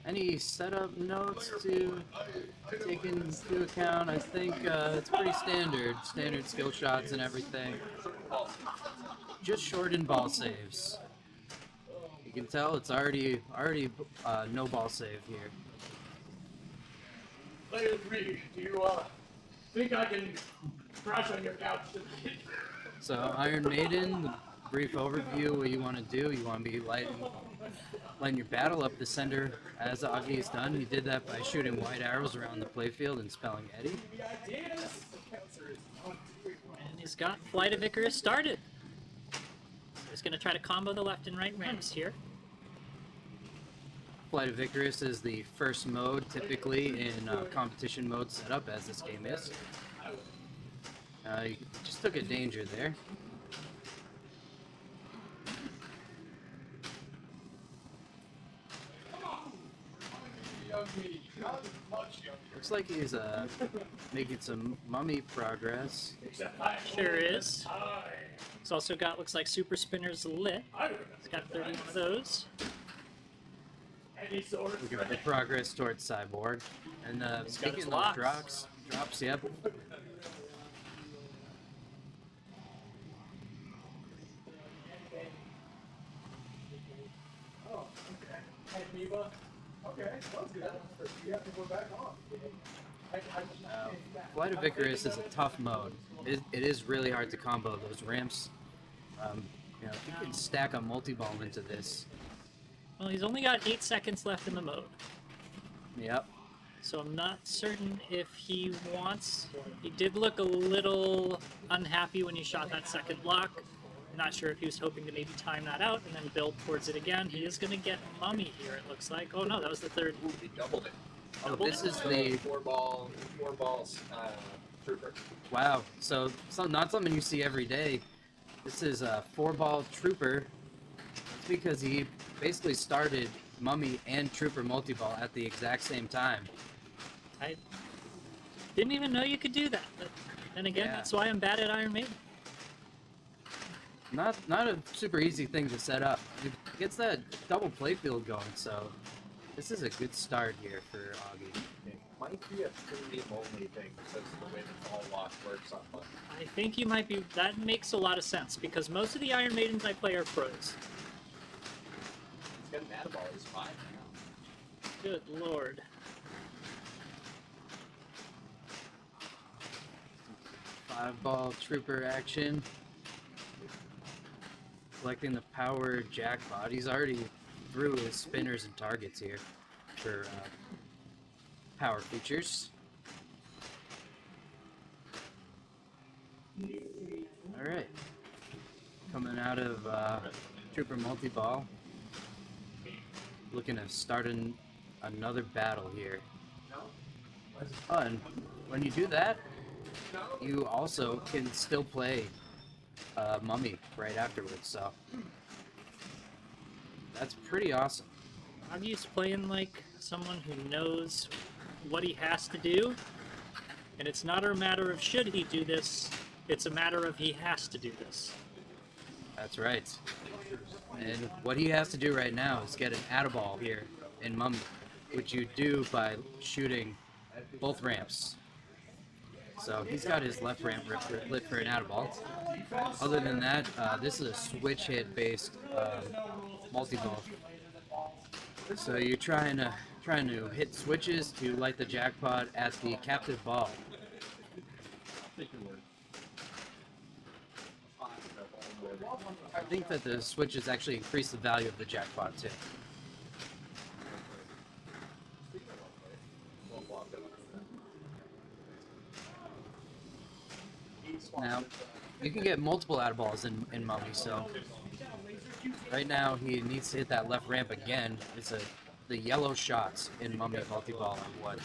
Any setup notes to take into account? I think it's pretty standard skill shots and everything. Just shortened ball saves. You can tell it's already no ball save here. Player 3, do you think I can crash on your couch tonight? So Iron Maiden, the brief overview, what you want to do, you want to be lighting your battle up the center as Augie's done. He did that by shooting white arrows around the playfield and spelling Eddie. And he's got Flight of Icarus started. He's going to try to combo the left and right ramps here. Flight of Icarus is the first mode typically in competition mode setup, as this game is. You just took a danger there. Looks like he's making some mummy progress. Sure is. He's also got, looks like Super Spinners lit. He's got 30 of those. We got the progress towards Cyborg. And speaking his of locks. drops, yep. Flight of Icarus is a tough mode. It is really hard to combo those ramps. If you can stack a multi-ball into this. Well, he's only got 8 seconds left in the mode. Yep. So I'm not certain if he wants... He did look a little unhappy when he shot that second block. I'm not sure if he was hoping to maybe time that out and then build towards it again. He is going to get Mummy here, it looks like. Oh no, that was the third. He doubled it. Oh, this is the... Four balls, trooper. Wow. So, not something you see every day. This is a 4-ball trooper. It's because he basically started Mummy and Trooper multi-ball at the exact same time. I didn't even know you could do that. But then again, Yeah. that's why I'm bad at Iron Maiden. Not a super easy thing to set up. It gets that double playfield going, so this is a good start here for Augie. It might be a premium only thing because the way the ball lock works on one. I think you might be... That makes a lot of sense, because most of the Iron Maidens I play are pros. It's got an ball, he's fine. Good lord. Five-ball trooper action. Collecting the power jackpot. He's already through his spinners and targets here for power features. Alright. Coming out of Trooper Multi-Ball. Looking to start another battle here. Oh, and when you do that, you also can still play Mummy right afterwards, so that's pretty awesome. Augie's playing like someone who knows what he has to do, and it's not a matter of should he do this, it's a matter of he has to do this. That's right. And what he has to do right now is get an add-a-ball here in Mummy, which you do by shooting both ramps. So he's got his left ramp lit for an add-a-ball. Other than that, this is a switch hit based multi-ball. So you're trying to hit switches to light the jackpot at the captive ball. I think that the switches actually increase the value of the jackpot too. Now, you can get multiple out of balls in Mummy, so right now he needs to hit that left ramp again. The yellow shots in Mummy multi-ball are what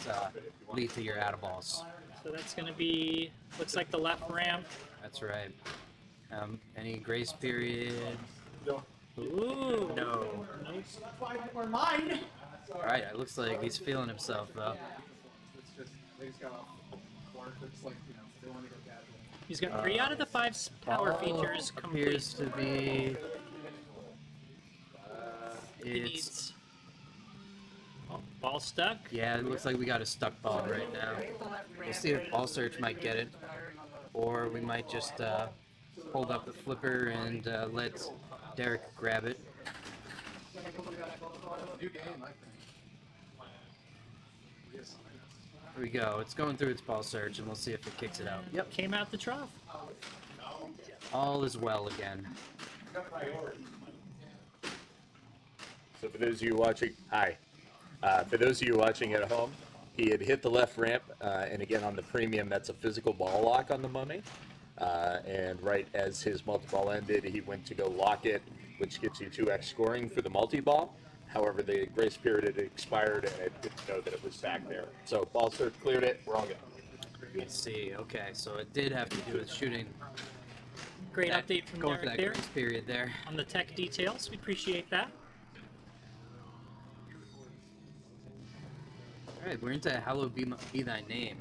lead to your out of balls. So that's going to be, looks like the left ramp. That's right. Any grace period? Ooh. No. Or mine. Alright, it looks like he's feeling himself though. He's got 3 out of the 5 power features complete. Appears to be... He It's... needs... Oh, ball stuck. Yeah, it looks like we got a stuck ball right now. We'll see if Ball Search might get it. Or we might just hold up the flipper and let Derek grab it. Here we go. It's going through its Ball Search and we'll see if it kicks it out. Yep, came out the trough. All is well again. So for those of you watching, hi. For those of you watching at home, he had hit the left ramp, and again on the premium, that's a physical ball lock on the Mummy. And right as his multi-ball ended, he went to go lock it, which gets you 2x scoring for the multi-ball. However, the grace period had expired, and it didn't know that it was back there. So ball search cleared it. We're all good. Let's see. Okay, so it did have to do with shooting. Great update from Going for Derek that there grace period there. on the tech details. We appreciate that. Alright, we're into Hallowed Be Thy Name.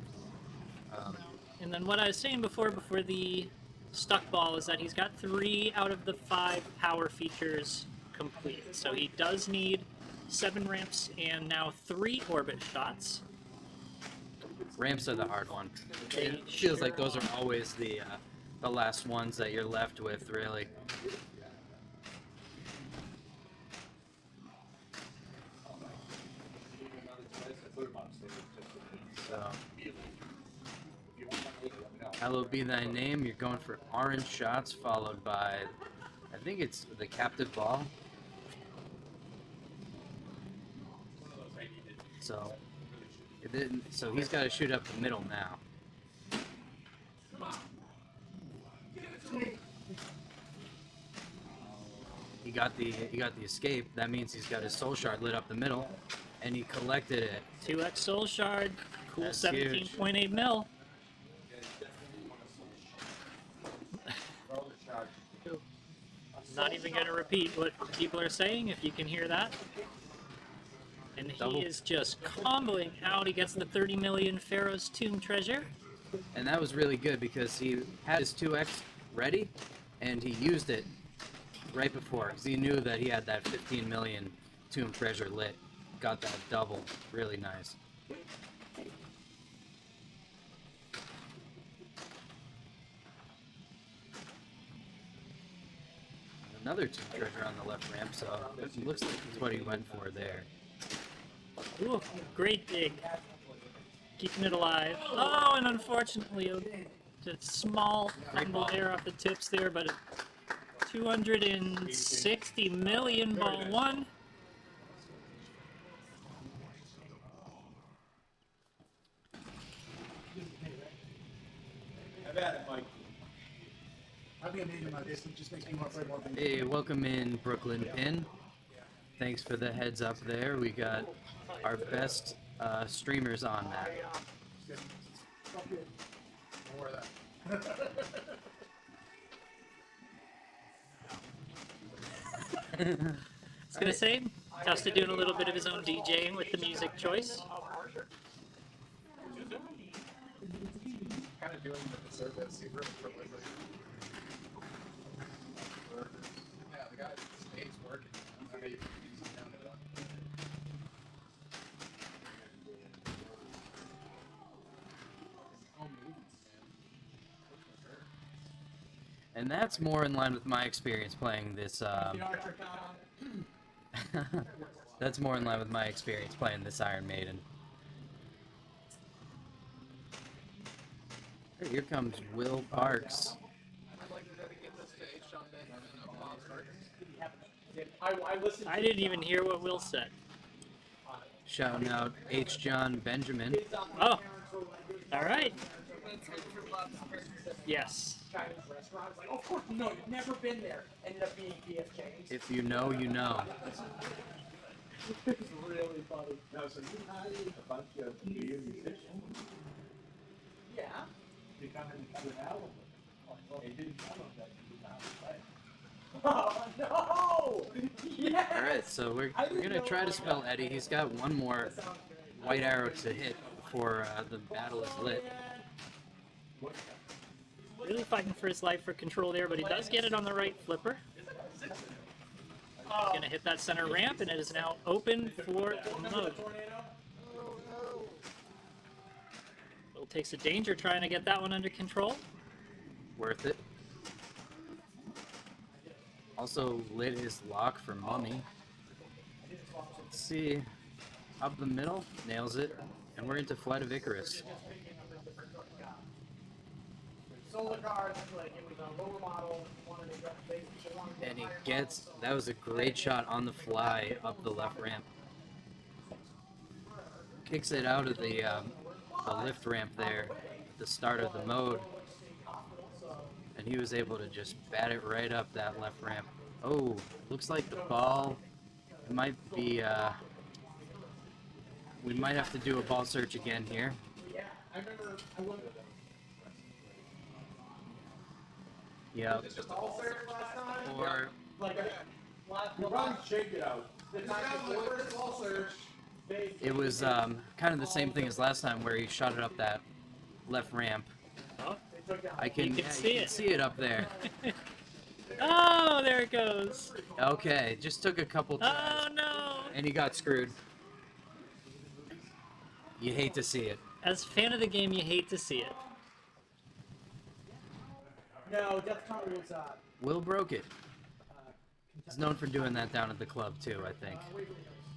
And then what I was saying before the stuck ball is that he's got 3 out of the 5 power features complete. So he does need 7 ramps and now 3 orbit shots. Ramps are the hard one. It feels like those are always the last ones that you're left with, really. So, Hallowed Be Thy Name, you're going for orange shots, followed by, I think it's the captive ball. So, it didn't, so he's got to shoot up the middle now. He got the escape. That means he's got his soul shard lit up the middle, and he collected it. 2x soul shard. Cool. That's 17.8 mil. Not even going to repeat what people are saying, if you can hear that. And he is just comboing out. He gets the 30 million Pharaoh's Tomb treasure. And that was really good because he had his 2x ready, and he used it right before because he knew that he had that 15 million Tomb treasure lit. Got that double. Really nice. Another Tomb treasure on the left ramp, so it looks like that's what he went for there. Ooh, great dig. Keeping it alive. Oh, and unfortunately, just small fumble there off the tips there, but 260 million ball 1. Have at it, Mike. Hey, welcome in Brooklyn Pin. Thanks for the heads up there. We got our best streamers on that. I was gonna say, Testa doing a little bit of his own DJing with the music choice. Kind of doing the service. He really yeah, the guy stays working. I mean, he's down it up. And that's more in line with my experience playing this. That's more in line with my experience playing this Iron Maiden. Here comes Will Parks. I didn't even hear what Will said. Shouting out H. John Benjamin. Oh, all right. Yes. Like, of course, no, you've never been there. Ended up being BFK. If you know, you know. It's really funny. No, so you had a bunch of new musicians. Yeah. They come in and do an album. It didn't come up that you did not play. Oh no! Yes! Alright, so we're gonna try to spell Eddie. He's got one more white arrow to hit before the battle is lit. Really fighting for his life for control there, but he does get it on the right flipper. He's gonna hit that center ramp, and it is now open for the mode. Will takes a danger trying to get that one under control. Worth it. Also lit his lock for Mummy. Let's see. Up the middle, nails it, and we're into Flight of Icarus. Solar cars, like it was a lower model, wanted to get basically wanted to And he gets, that was a great shot on the fly up the left ramp. Kicks it out of the lift ramp there at the start of the mode. And he was able to just bat it right up that left ramp. Oh, looks like the ball might be, we might have to do a ball search again here. Yeah, I remember I went. Yeah. Just all search last time. Or Like last You probably shake it out. the time before this all search. it was kind of the same thing as last time where he shot it up that left ramp. Oh, I can, You can yeah, see you can it. see it up there. oh, there it goes. Okay, just took a couple tries. Oh no! And he got screwed. You hate to see it. As a fan of the game, you hate to see it. No, Death Counter was Will broke it. He's known for doing that down at the club too, I think.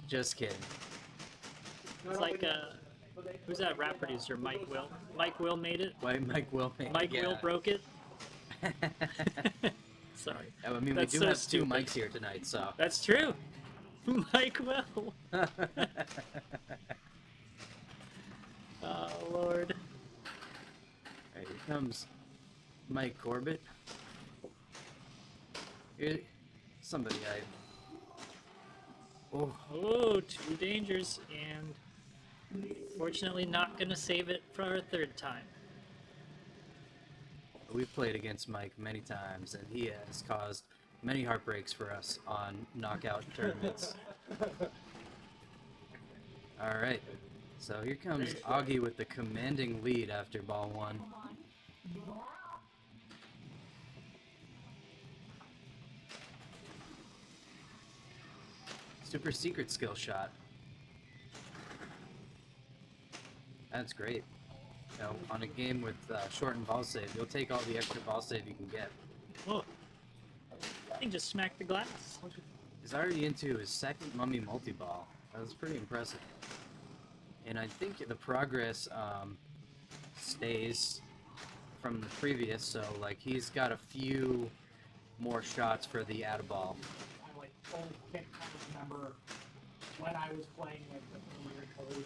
Just kidding. It's like, who's that rap producer? Mike Will. Mike Will made it. Why Mike Will made Mike yeah. Will broke it. Sorry. I mean, That's we do so have stupid. two mics here tonight, so. That's true. Mike Will. Oh, Lord. Alright, here comes Mike Corbett. Here, somebody I. Oh, Oh, two dangers, and fortunately not going to save it for a third time. we've played against Mike many times, and he has caused many heartbreaks for us on knockout tournaments. Alright, so here comes Augie with the commanding lead after ball one. Super secret skill shot. That's great. You know, on a game with shortened ball save, you'll take all the extra ball save you can get. Oh, he just smacked the glass. He's already into his second Mummy multi-ball. That was pretty impressive. And I think the progress stays from the previous, so like he's got a few more shots for the add-a-ball. I like only can't remember when I was playing like the weird code.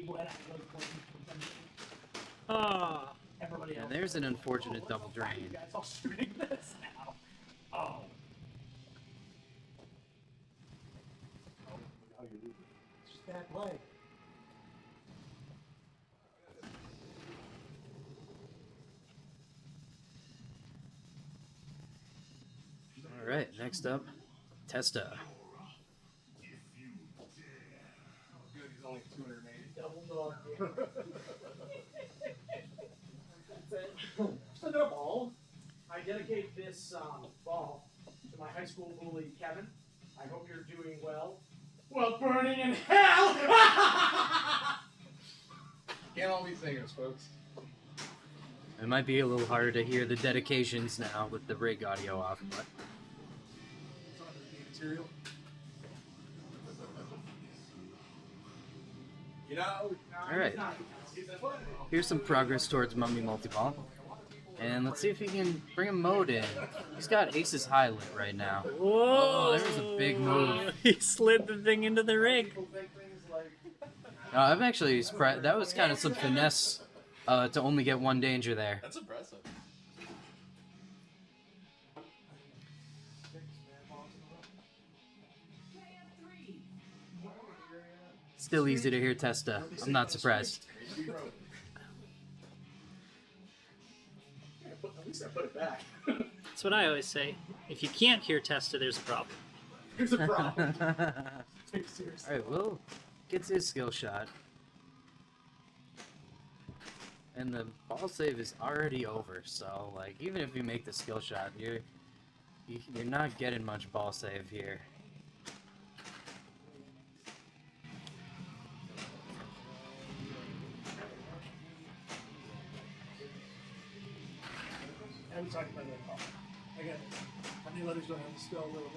When I was playing Oh, everybody And else. there's an unfortunate double You drain. guys all shooting this now. Oh. It's just bad play. Alright, next up, Testa. Good, he's only 280. Double dog. That's it. Just another ball. I dedicate this ball to my high school bully, Kevin. I hope you're doing well. Well, burning in hell! Can't all be singers, folks. It might be a little harder to hear the dedications now with the rig audio off, but Material. You know, All right. Here's some progress towards Mummy Multi-Ball. And let's see if he can bring a mode in. He's got Aces High lit right now. Whoa! Oh, there was a big move. He slid the thing into the rig. I'm actually surprised. That was kind of some finesse to only get one danger there. That's impressive. Still easy to hear Testa. I'm not surprised. At least I put it back. That's what I always say. If you can't hear Testa, there's a problem. Here's a problem. Take it seriously. Alright, Will gets his skill shot. And the ball save is already over, so like even if you make the skill shot, you're not getting much ball save here.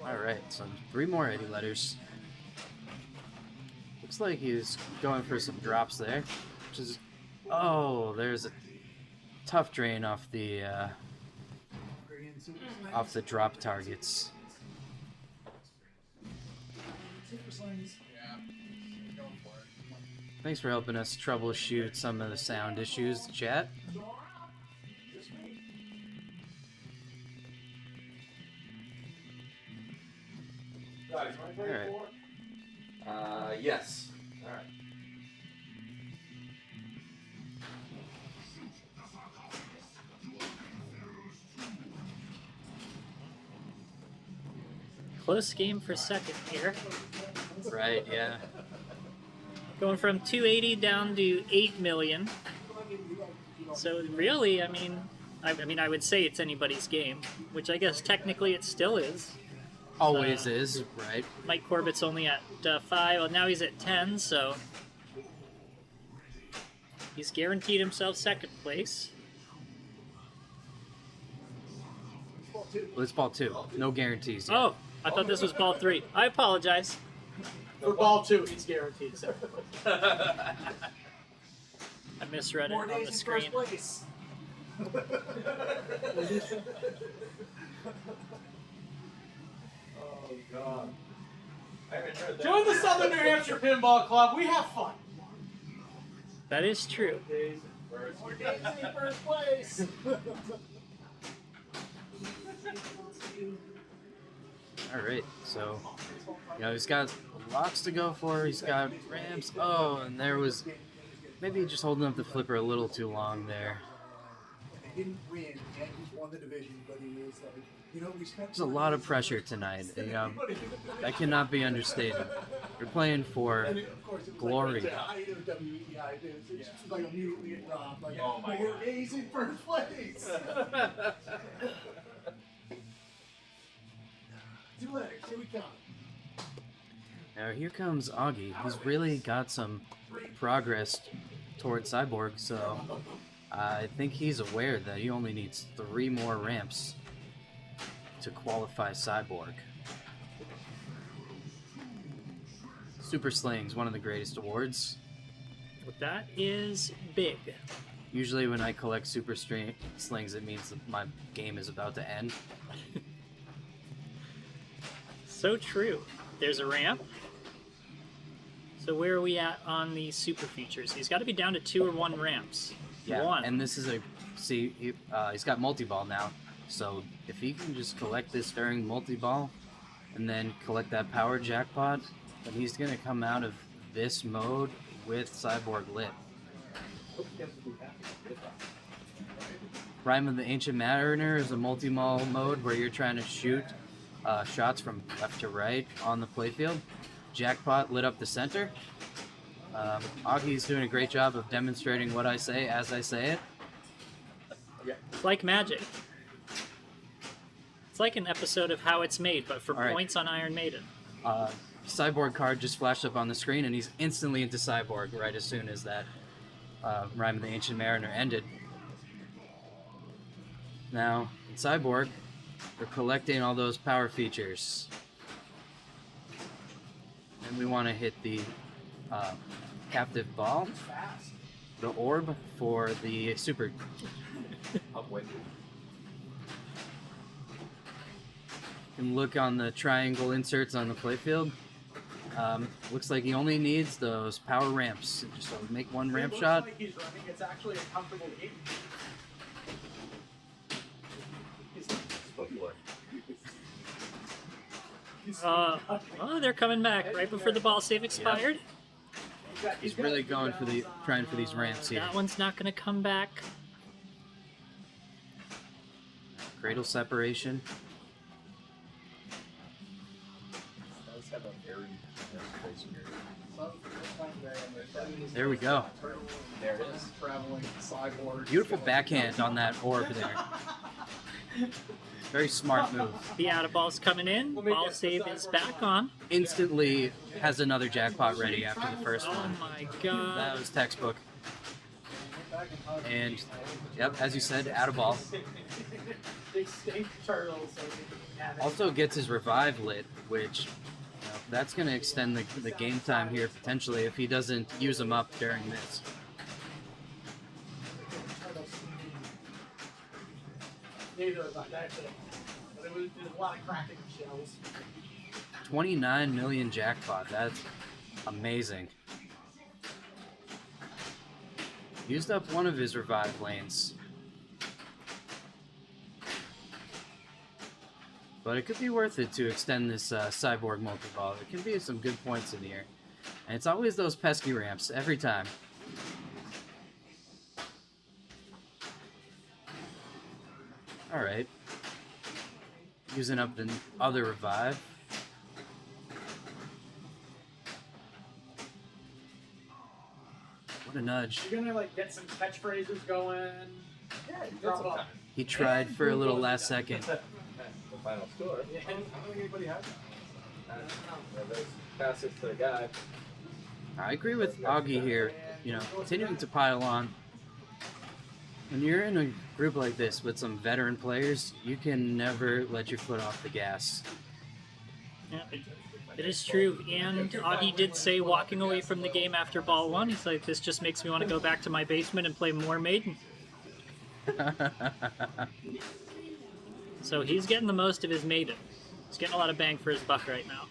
Alright, so 3 more Eddie letters. Looks like he's going for some drops there, which is... Oh, there's a tough drain off the drop targets. Thanks for helping us troubleshoot some of the sound issues, chat. Alright. Yes. All right. Close game for second here. Right, yeah. Going from 280 down to 8 million. So really, I mean, I would say it's anybody's game, which I guess technically it still is. Always is, right? Mike Corbett's only at 5. Well, now he's at 10, so he's guaranteed himself second place. Well, it's ball 2. No guarantees yet. Oh, I thought this was ball 3. I apologize. For ball 2, it's guaranteed. So. I misread it on the screen. God. I haven't heard that. Join the Southern New Hampshire Pinball Club. We have fun. That is true. First place. Alright, so, he's got locks to go for, he's got ramps. Oh, and there was maybe just holding up the flipper a little too long there. They didn't win. Yankees won the division, but he was like, There's a lot of pressure tonight. That cannot be understated. You're playing for glory. Oh my God. A's in first place. Two letters, here we come. Now here comes Augie. He's really got some progress towards Cyborg, so I think he's aware that he only needs 3 more ramps to qualify Cyborg. Super Sling's one of the greatest awards. Well, that is big. Usually when I collect Super Slings, it means that my game is about to end. So true. There's a ramp. So where are we at on the super features? He's got to be down to 2 or 1 ramps. Yeah, 1. and this is he's got multi-ball now. So if he can just collect this during multi-ball and then collect that power jackpot, then he's going to come out of this mode with Cyborg lit. Rime of the Ancient Mariner is a multi-ball mode where you're trying to shoot shots from left to right on the playfield. Jackpot lit up the center. Augie's doing a great job of demonstrating what I say as I say it. It's like magic. It's like an episode of How It's Made, but for points on Iron Maiden. Cyborg card just flashed up on the screen, and he's instantly into Cyborg right as soon as that Rime of the Ancient Mariner ended. Now, in Cyborg, we're collecting all those power features. And we want to hit the captive ball. the orb for the super. Upwind. And look on the triangle inserts on the playfield. Looks like he only needs those power ramps. Just make one ramp shot. Like he's running. It's actually a comfortable game. Oh, they're coming back right before the ball save expired. He's really going for trying for these ramps here. That one's not going to come back. Cradle separation. There we go. There it is. Traveling cyborg. Beautiful backhand on that orb there. Very smart move. The out of ball's coming in. Ball save is back on. Instantly has another jackpot ready after the first Oh one. my god. That was textbook. And, yep, as you said, out of ball. Extinct turtles. So Also gets his revive lit, which that's going to extend the game time here potentially if he doesn't use them up during this. neither of us actually. But it was a lot of cracking of shells. 29 million jackpot. That's amazing. Used up one of his revive lanes. But it could be worth it to extend this cyborg multi-ball. There can be some good points in here. And it's always those pesky ramps, every time. Alright. Using up the other revive. What a nudge. You're gonna like get some catchphrases going. Yeah, drop it off. He tried for a little last second. The final score. Yeah. I don't think anybody has that. Pass it to the guy. I agree with Augie here. You know, continuing to pile on. When you're in a group like this with some veteran players, you can never let your foot off the gas. Yeah, it is true. And Augie did say walking away from the game after ball one, he's like, this just makes me want to go back to my basement and play more Maiden. So he's getting the most of his Maiden. He's getting a lot of bang for his buck right now.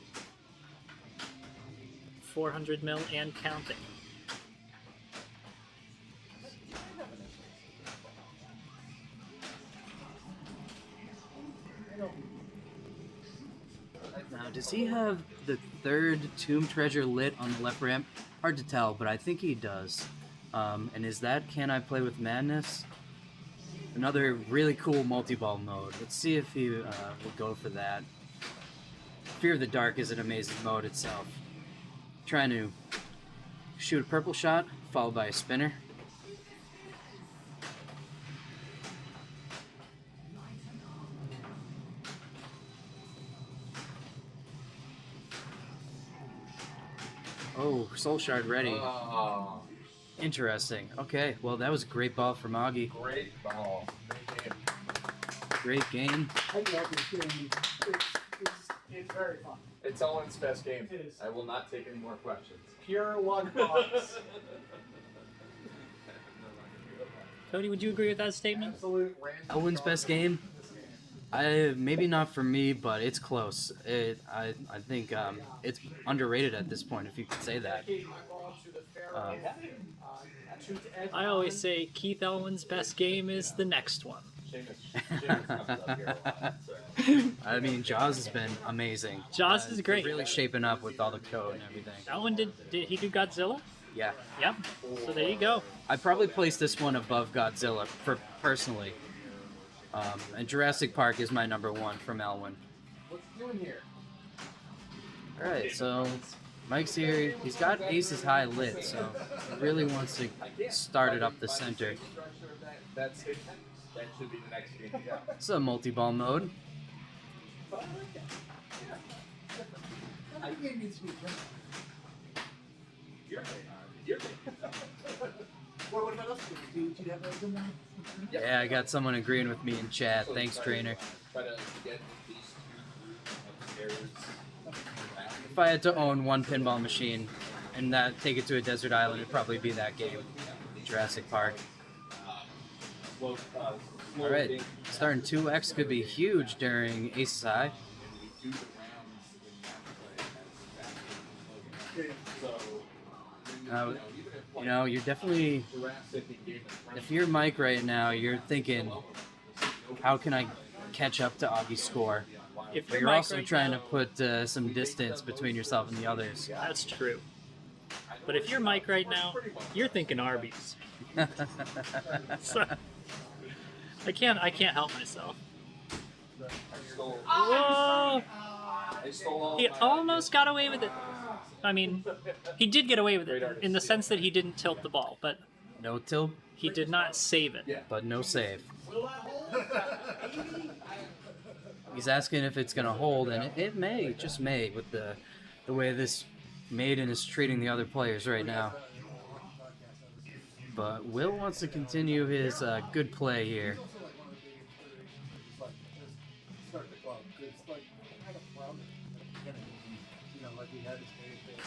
400 mil and counting. Now, does he have the third Tomb Treasure lit on the left ramp? Hard to tell, but I think he does. And is that Can I Play with Madness? Another really cool multi-ball mode. Let's see if he will go for that. Fear of the Dark is an amazing mode itself. Trying to shoot a purple shot, followed by a spinner. Oh, Soul Shard ready. Oh, Interesting. Okay, well that was a great ball from Augie. great ball. Great game. Great game. I love this game. It's very fun. It's Owen's best game. It is. I will not take any more questions. Pure luck box. Cody, would you agree with that statement? Absolute random. Owen's best game? Maybe not for me, but it's close. I think it's underrated at this point, if you could say that. I always say Keith Elwin's best game is the next one. Seamus comes up here a lot. So. I mean, Jaws has been amazing. Jaws is great. Really shaping up with all the code and everything. Elwin did he do Godzilla? Yeah. Yep. So there you go. I'd probably place this one above Godzilla, personally. And Jurassic Park is my number one from Elwin. What's he doing here? Alright, so Mike's here. He's got Aces High lit, so he really wants to start it up the center. That's it. That should be the next game. Yeah. It's a multi-ball mode. I think it needs to be what about us? Do you have those in there? Yeah, I got someone agreeing with me in chat. Thanks, trainer. Try to get these two upstairs. If I had to own one pinball machine and take it to a desert island, it'd probably be that game. Jurassic Park. Alright, starting 2x could be huge during Aces High. You know, you're definitely, if you're Mike right now, you're thinking, how can I catch up to Augie's score? If But you're Mike also right trying now, to put some distance between yourself and the others. That's true. But if you're Mike right now, you're thinking Arby's. So, I can't help myself. Whoa! He almost got away with it. I mean, he did get away with it in the sense that he didn't tilt the ball, but No tilt, he did not save it. but no save. He's asking if it's going to hold, and it may, just may, with the way this maiden is treating the other players right now. But Will wants to continue his good play here. Start the club. It's like kind of club at the beginning. You know, like we had this very thing.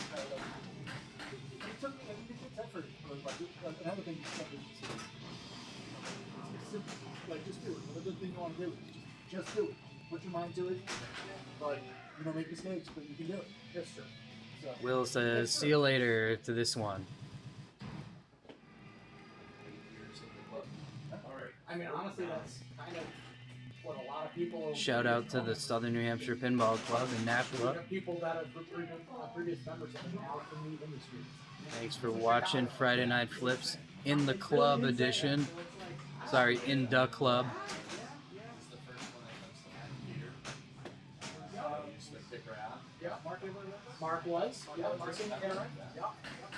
It took effort, but like another thing you said is simple. Like just do it. Whatever thing you want to do, just do it. Put your mind to it. Like, you know, make mistakes, but you can do it. Yes, sir. So, Will says, see you later to this one. I mean, honestly, that's kind of what a lot of people. Shout out to the Southern New Hampshire Pinball Club in Nashua. People that are previous members of now in the industry. Thanks for watching Friday Night Flips in the club edition. Sorry, in the club. Mark was. Yeah, Mark and Aaron. Yeah.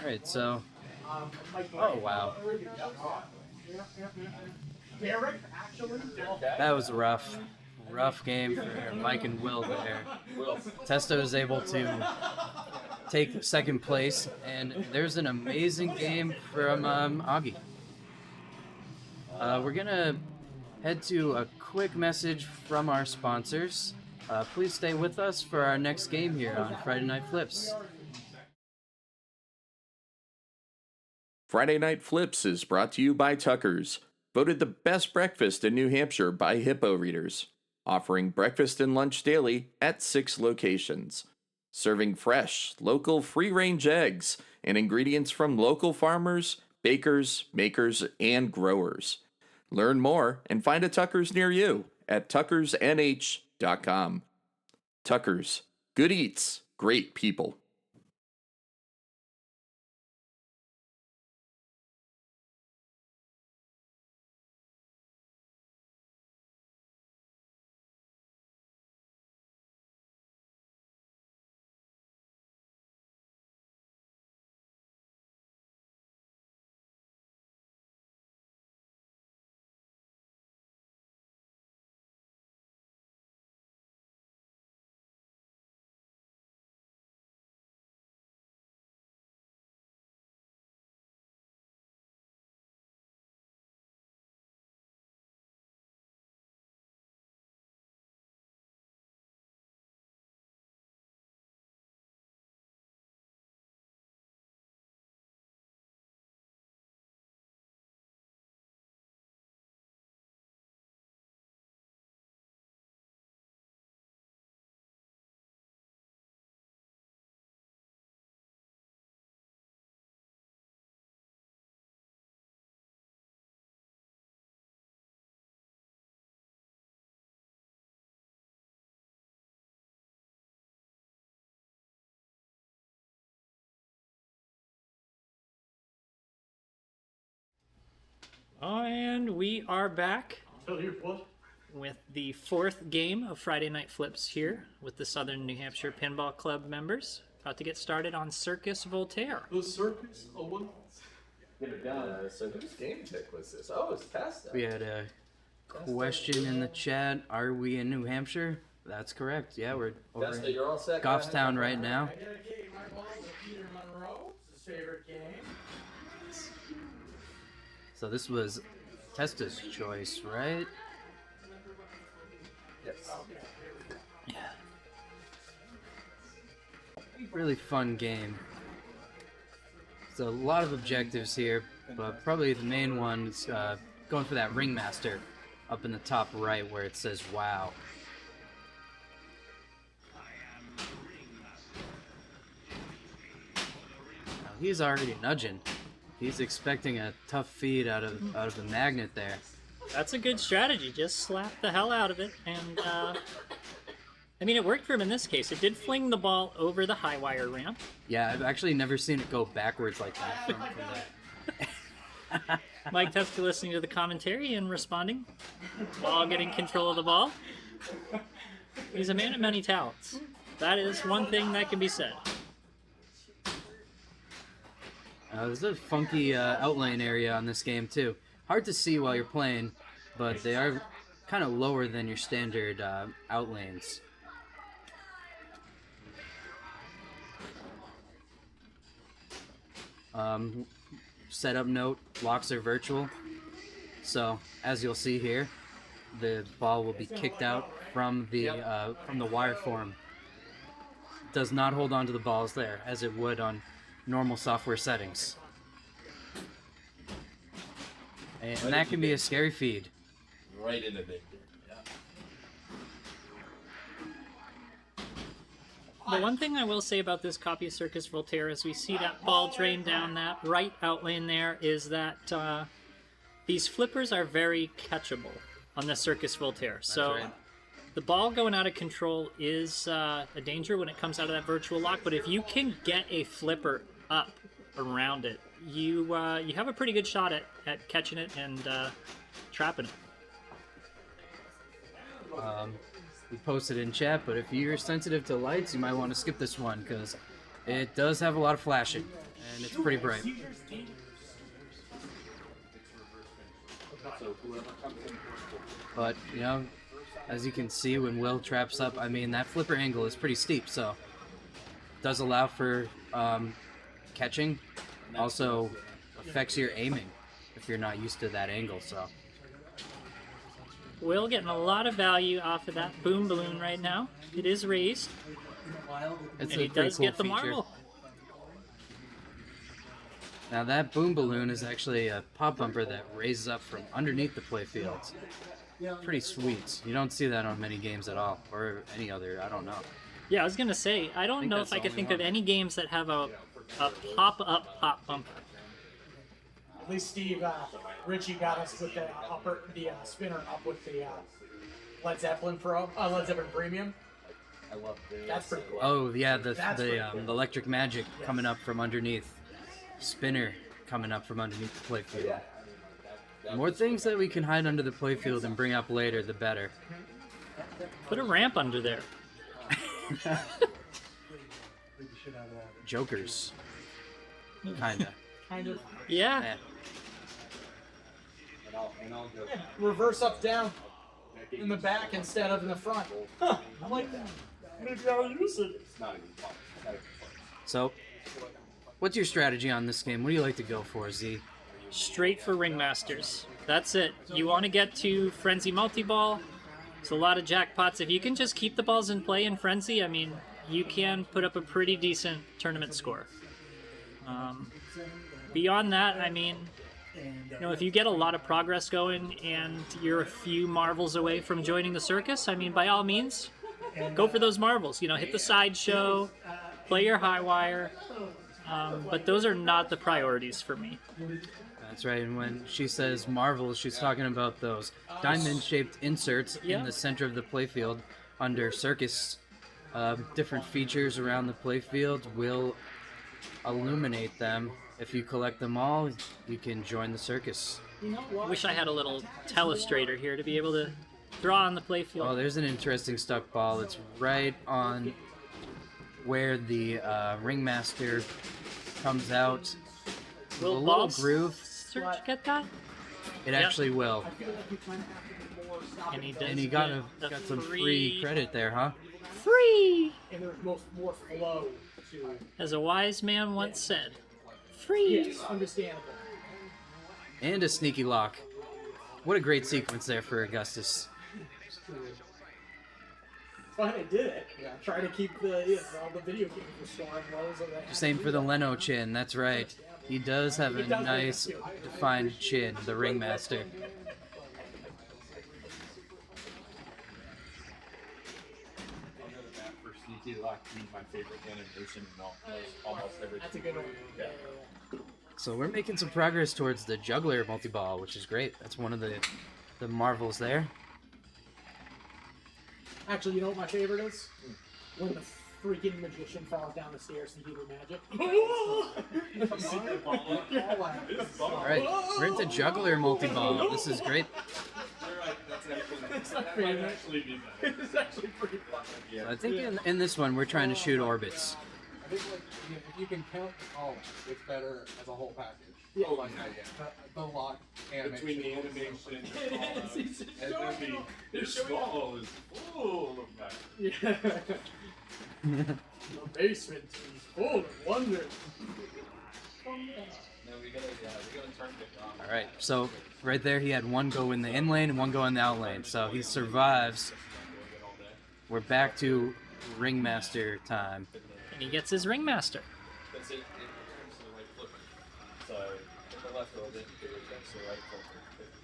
Alright, so. Mike. Oh, wow. Derek, actually. That was rough. Rough game for Mike and Will there. Testa was able to take second place, and there's an amazing game from Augie. We're going to head to a quick message from our sponsors. Please stay with us for our next game here on Friday Night Flips. Friday Night Flips is brought to you by Tucker's, voted the best breakfast in New Hampshire by Hippo readers, offering breakfast and lunch daily at 6 locations, serving fresh, local free-range eggs and ingredients from local farmers, bakers, makers, and growers. Learn more and find a Tucker's near you at tuckersnh.com. Tucker's, good eats, great people. And we are back with the 4th game of Friday Night Flips here with the Southern New Hampshire Pinball Club members. About to get started on Circus Voltaire. The circus. Oh, what? Get it done. So whose game pick was this? Oh, it's Testa. We had a question in the chat. Are we in New Hampshire? That's correct. Yeah, we're over Testa, in you're all set. Goffstown right now. I dedicate my ball to Peter Monroe. It's his favorite game. So this was Testa's choice, right? Yes. Yeah. Really fun game. So a lot of objectives here. but probably the main one is going for that ringmaster up in the top right where it says "Wow." Now, he's already nudging. He's expecting a tough feed out of the magnet there. That's a good strategy. Just slap the hell out of it, and I mean, it worked for him in this case. It did fling the ball over the high wire ramp. Yeah, I've actually never seen it go backwards like that from that. Mike Testa listening to the commentary and responding while getting control of the ball. He's a man of many talents. That is one thing that can be said. There's a funky outlane area on this game too. Hard to see while you're playing, but they are kind of lower than your standard outlanes. Setup note, locks are virtual, so as you'll see here, the ball will be kicked out from the wire form. Does not hold on to the balls there as it would on normal software settings. And that can be a scary feed. Right in the big. The one thing I will say about this copy of Circus Voltaire as we see that ball drain down that right outlane there is that these flippers are very catchable on the Circus Voltaire. So right. The ball going out of control is a danger when it comes out of that virtual lock, but if you can get a flipper up around it, you have a pretty good shot at catching it and trapping it. We posted in chat, but if you're sensitive to lights, you might want to skip this one because it does have a lot of flashing and it's pretty bright. But, you know, as you can see when Will traps up, I mean, that flipper angle is pretty steep, so it does allow for catching. Also affects your aiming if you're not used to that angle, so. Will getting a lot of value off of that boom balloon right now. It is raised. It's And he does get the marble. Now that boom balloon is actually a pop bumper that raises up from underneath the playfield. Pretty sweet. You don't see that on many games at all, or any other, I don't know. Yeah, I was going to say, I don't know that's if I the could think only of any games that have a pop-up pop bumper. At least Steve Ritchie got us with the spinner up with the Led Zeppelin Premium. I love this. That's pretty cool. Oh yeah, the pretty cool. electric magic coming up from underneath. Spinner coming up from underneath the playfield. The more things that we can hide under the playfield and bring up later, the better. Put a ramp under there. Jokers. Kinda. Kind of. Yeah. Reverse up down in the back instead of in the front. Huh, I like that. Maybe I'll use it. So, what's your strategy on this game? What do you like to go for, Z? Straight for ringmasters. That's it. You want to get to Frenzy multi-ball. It's a lot of jackpots. If you can just keep the balls in play in Frenzy, I mean, you can put up a pretty decent tournament score. Beyond that, I mean, you know, if you get a lot of progress going and you're a few marbles away from joining the circus, I mean, by all means, go for those marbles. You know, hit the sideshow, play your high wire, but those are not the priorities for me. That's right, and when she says marvels, she's talking about those diamond-shaped inserts in the center of the playfield under circus. Different features around the playfield will illuminate them. If you collect them all, you can join the circus. Wish I had a little telestrator here to be able to draw on the playfield. Oh, there's an interesting stuck ball. It's right on where the ringmaster comes out. Will a little balls groove. search get that? It actually will. And he does And he got some free credit there, huh? Free! And there's more flow to it. As a wise man once said, free! Yes, understandable. And a sneaky lock. What a great sequence there for Augustus. Well, they did it. Yeah, try to keep all the video games restoring lows of that. Same for the Leno chin, that's right. He does have a nice defined chin, the ringmaster. Sneaky Lock being my favorite animation in almost everything. That's a good one. Yeah. So we're making some progress towards the juggler multi-ball, which is great. That's one of the marvels there. Actually, you know what my favorite is? When the freaking magician falls down the stairs and do magic. All right, we're into juggler multi-ball. This is great. It's my favorite. It's actually pretty fun. So I think in this one we're trying to shoot orbits. I think like if you can count the columns, it's better as a whole package. Yeah. Oh, like the lock animation. Between the animation and then the skull is full of magic. Yeah. The basement is full of wonders. All right, so right there he had one go in the in lane and one go in the out lane. So he survives. We're back to ringmaster time. And he gets his ringmaster. That's it. It turns to the right flipper. So hit the left a little bit, it turns to the right flipper.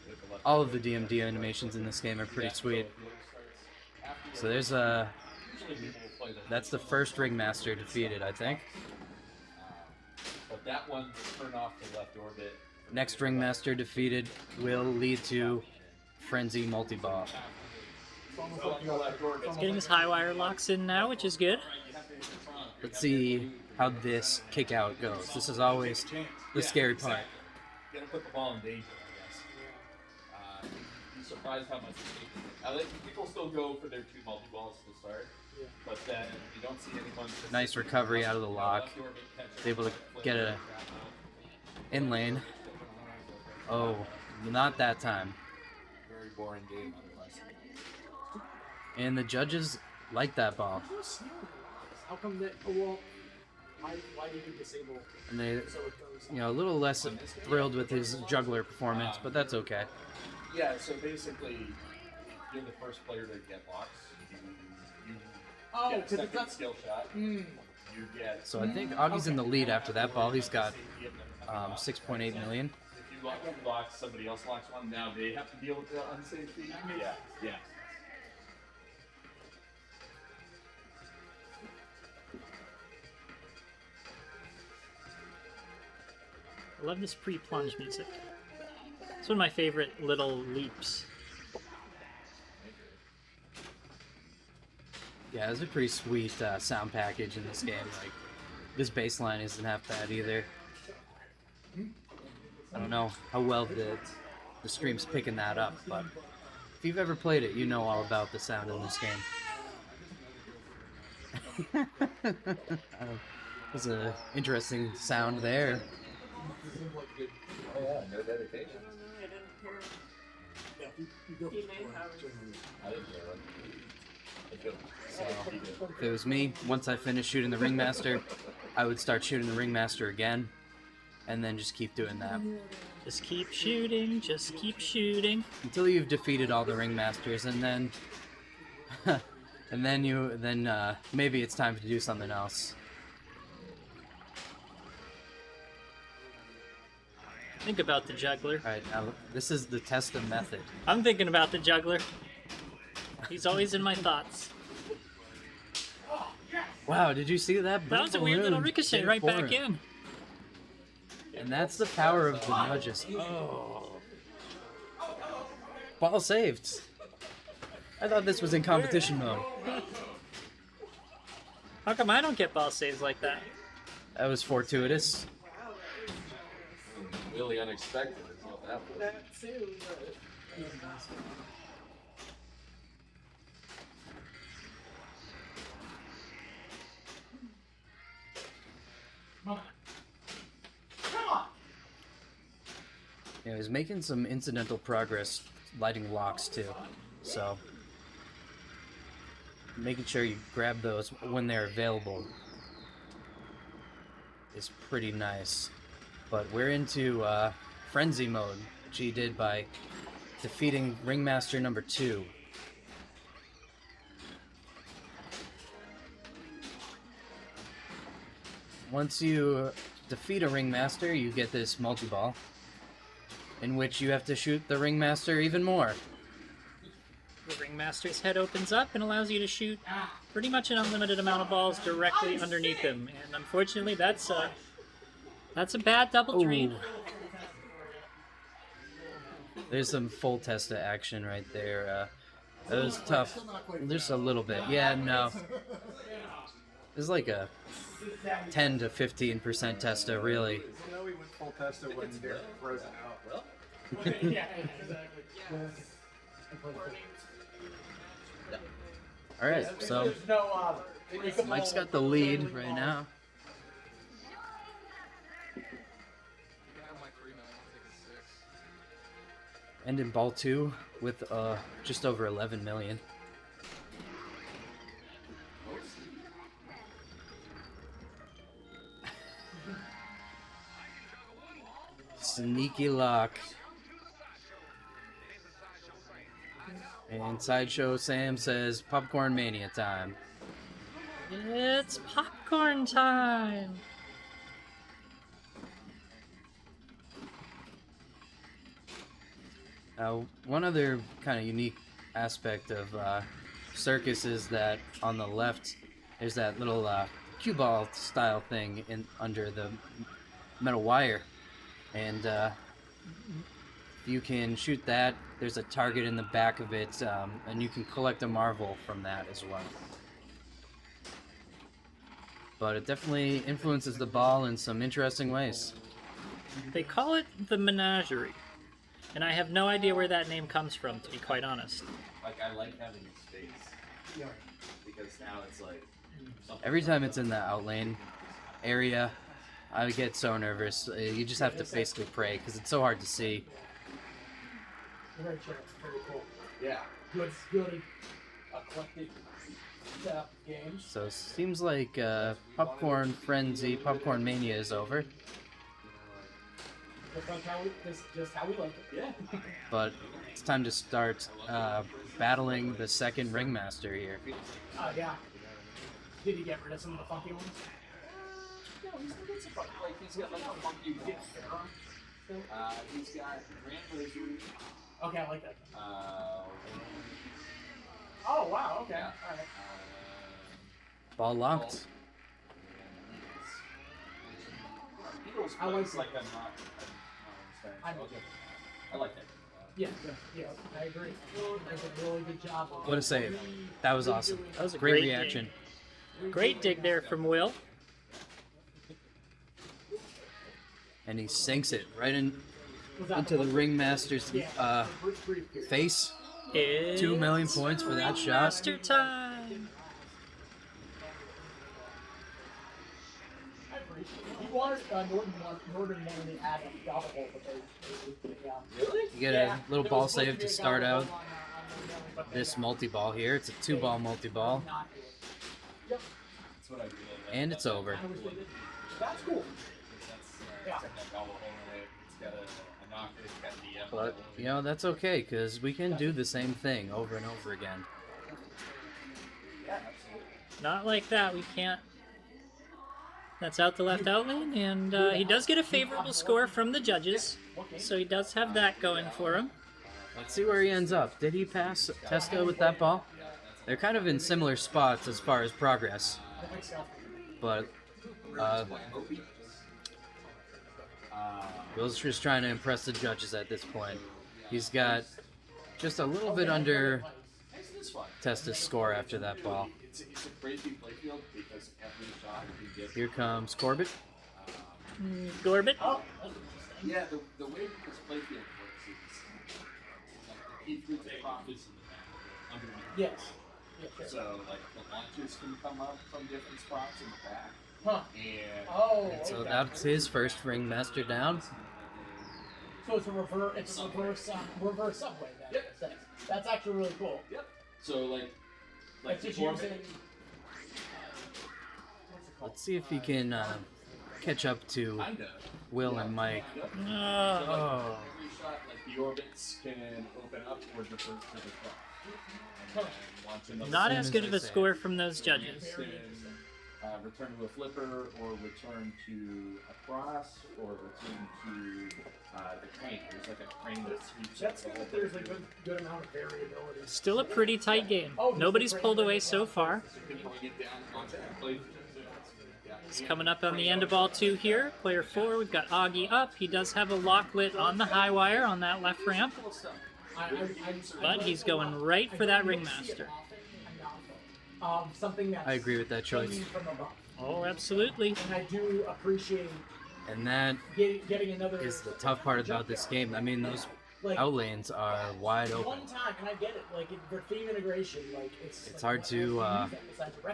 Hit the left. All of the DMD animations in this game are pretty sweet. So there's a. That's the first ringmaster defeated, I think. But that one will turn off the left orbit. Next ringmaster defeated will lead to frenzy multi-ball. He's getting his high wire locks in now, which is good. Let's see how this kick out goes. This is always the scary part. You gotta put the ball in danger, I guess. You're surprised how much I think people still go for their 2 multi-balls to start. But then you don't see anyone. Nice recovery out of the lock. Able to get a in lane. Oh, not that time. Very boring game otherwise. And the judges like that ball. How come that? Oh, well, why did you disable? And they, So it goes. a little less thrilled with his juggler performance, but that's okay. Yeah, so basically, you're the first player to get locks. You get a second skill shot. You get. So I think Augie's in the lead after that ball. He's got 6.8 million. If you lock 2 locks, somebody else locks one. Now they have to deal with the unsafe feed. Yeah. I love this pre-plunge music. It's one of my favorite little loops. Yeah, it's a pretty sweet sound package in this game. Like, this bass line isn't half bad either. I don't know how well the stream's picking that up, but if you've ever played it, you know all about the sound in this game. There's an interesting sound there. Oh yeah, no dedication. So, if it was me, once I finished shooting the ringmaster, I would start shooting the ringmaster again, and then just keep doing that. Just keep shooting, just keep shooting. Until you've defeated all the ringmasters, and then... then maybe it's time to do something else. Think about the juggler. Alright, now this is the Testa method. I'm thinking about the juggler. He's always in my thoughts. Wow, did you see that? That was a weird little ricochet right back in. And that's the power of the nudges. Oh. Ball saved. I thought this was in competition mode. How come I don't get ball saves like that? That was fortuitous. Really unexpected is what that was. Yeah, he's making some incidental progress lighting locks too. So making sure you grab those when they're available is pretty nice. But we're into frenzy mode, which he did by defeating Ringmaster number 2. Once you defeat a ringmaster, you get this multi-ball, in which you have to shoot the ringmaster even more. The ringmaster's head opens up and allows you to shoot pretty much an unlimited amount of balls directly underneath him. And unfortunately, that's a bad double drain. There's some full Testa action right there. That was tough. Just a little bit. Yeah, no. It's like a 10 to 15% Testa, really. You know, we went full Testa when they're frozen out. Yeah, exactly. All right, so There's no, Mike's got the lead right now. And in ball 2 with just over 11 million. Sneaky lock. And Sideshow Sam says popcorn mania time. It's popcorn time! One other kind of unique aspect of Circus is that on the left there's that little cue ball style thing under the metal wire, and you can shoot that. There's a target in the back of it, and you can collect a marvel from that as well. But it definitely influences the ball in some interesting ways. They call it the menagerie. And I have no idea where that name comes from, to be quite honest. Like, I like having space. Because now it's like... Every time it's in the outlane area, I get so nervous. You just have to basically pray, because it's so hard to see. Very chill. Very cool. Yeah. Good. Eclectic setup games. So it seems like Popcorn Frenzy, Popcorn Mania is over. Just how we like it. Yeah. But it's time to start battling the second ringmaster here. Yeah. Did he get rid of some of the funky ones? No, he's still got some funky, like, he's got like a funky gift. He's got Grand Lizard. Okay, I like that. Oh, wow, okay. Yeah. Alright. Ball locked. I like that. I like that. Yeah, I agree. That's a really good job. What a save. That was awesome. That was a great great reaction. Great dig there from Will. And he sinks it right into the ringmaster's face. It's 2 million points for that shot. Master time! He wanted Northern wanted to add a double hole, but they Really? You get a little ball save to start out this multi-ball here. It's a 2-ball multi-ball. That's what I really like. And it's over. That's cool. Yeah. But, you know, that's okay, because we can do the same thing over and over again. Not like that, we can't. That's out the left outlane, and he does get a favorable score from the judges, so he does have that going for him. Let's see where he ends up. Did he pass Testa with that ball? They're kind of in similar spots as far as progress. But, Will's just trying to impress the judges at this point. He's got just a little bit under Testa's score after that ball. It's a crazy playfield because every shot you get. Here comes Corbett. Corbett? Yeah, the way this playfield works is like he threw the profits in the back underneath. Yes. Yeah, sure. So like the launches can come up from different spots in the back. Huh. And So okay. that's his first ringmaster down. So it's a reverse subway then. Yep. That's actually really cool. Yep. So like It's just before using. Let's see if he can catch up to kinda. Will and Mike. Yep. Oh. So like every shot, like the orbits can open up or defer to the front. And then launch another Not Soon as as good I of a say it. score from those judges. return to a flipper, or return to a cross, or return to the crane. There's like a crane that sweeps. That's good that there's a good amount of variability. Still a pretty tight game. Nobody's pulled away so far. It's coming up on the end of ball 2 here. Player 4, we've got Augie up. He does have a locklet on the high wire on that left ramp, but he's going right for that ringmaster. Something that I agree with that choice. from above. Oh, absolutely. And I do appreciate And that getting another. is the tough part about this game. I mean, those like, outlanes are wide open. one time, and I get it. Like for theme integration, like it's like, hard to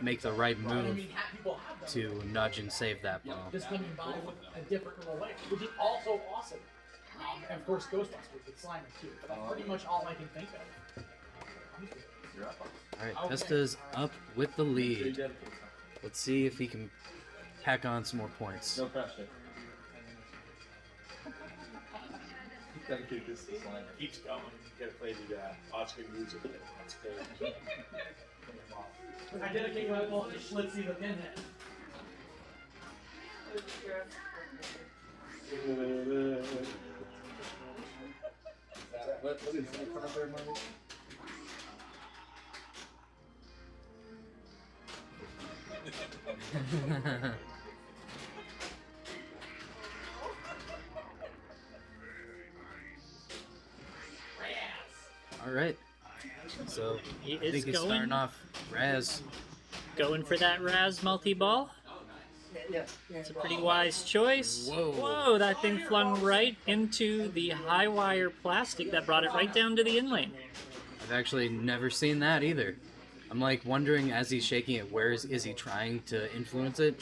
make the right I move mean, people have them. to nudge and save that ball. Just coming by with a different little way, which is also awesome. And of course, Ghostbusters with Slimer too. But that's pretty much all I can think of. Alright, Testa's up with the lead. Let's see if he can pack on some more points. No pressure. Gotta keep this line. Keeps going. You gotta play the Oscar music. That's great. I dedicate my ball to Schlitzy the Pinhead. What is that from there, Mike? Alright. So, He I is think he's going, starting off Raz. going for that Raz multi-ball. It's a pretty wise choice. Whoa, that thing flung right into the high wire plastic that brought it right down to the in lane. I've actually never seen that either. I'm like wondering as he's shaking it, where is he trying to influence it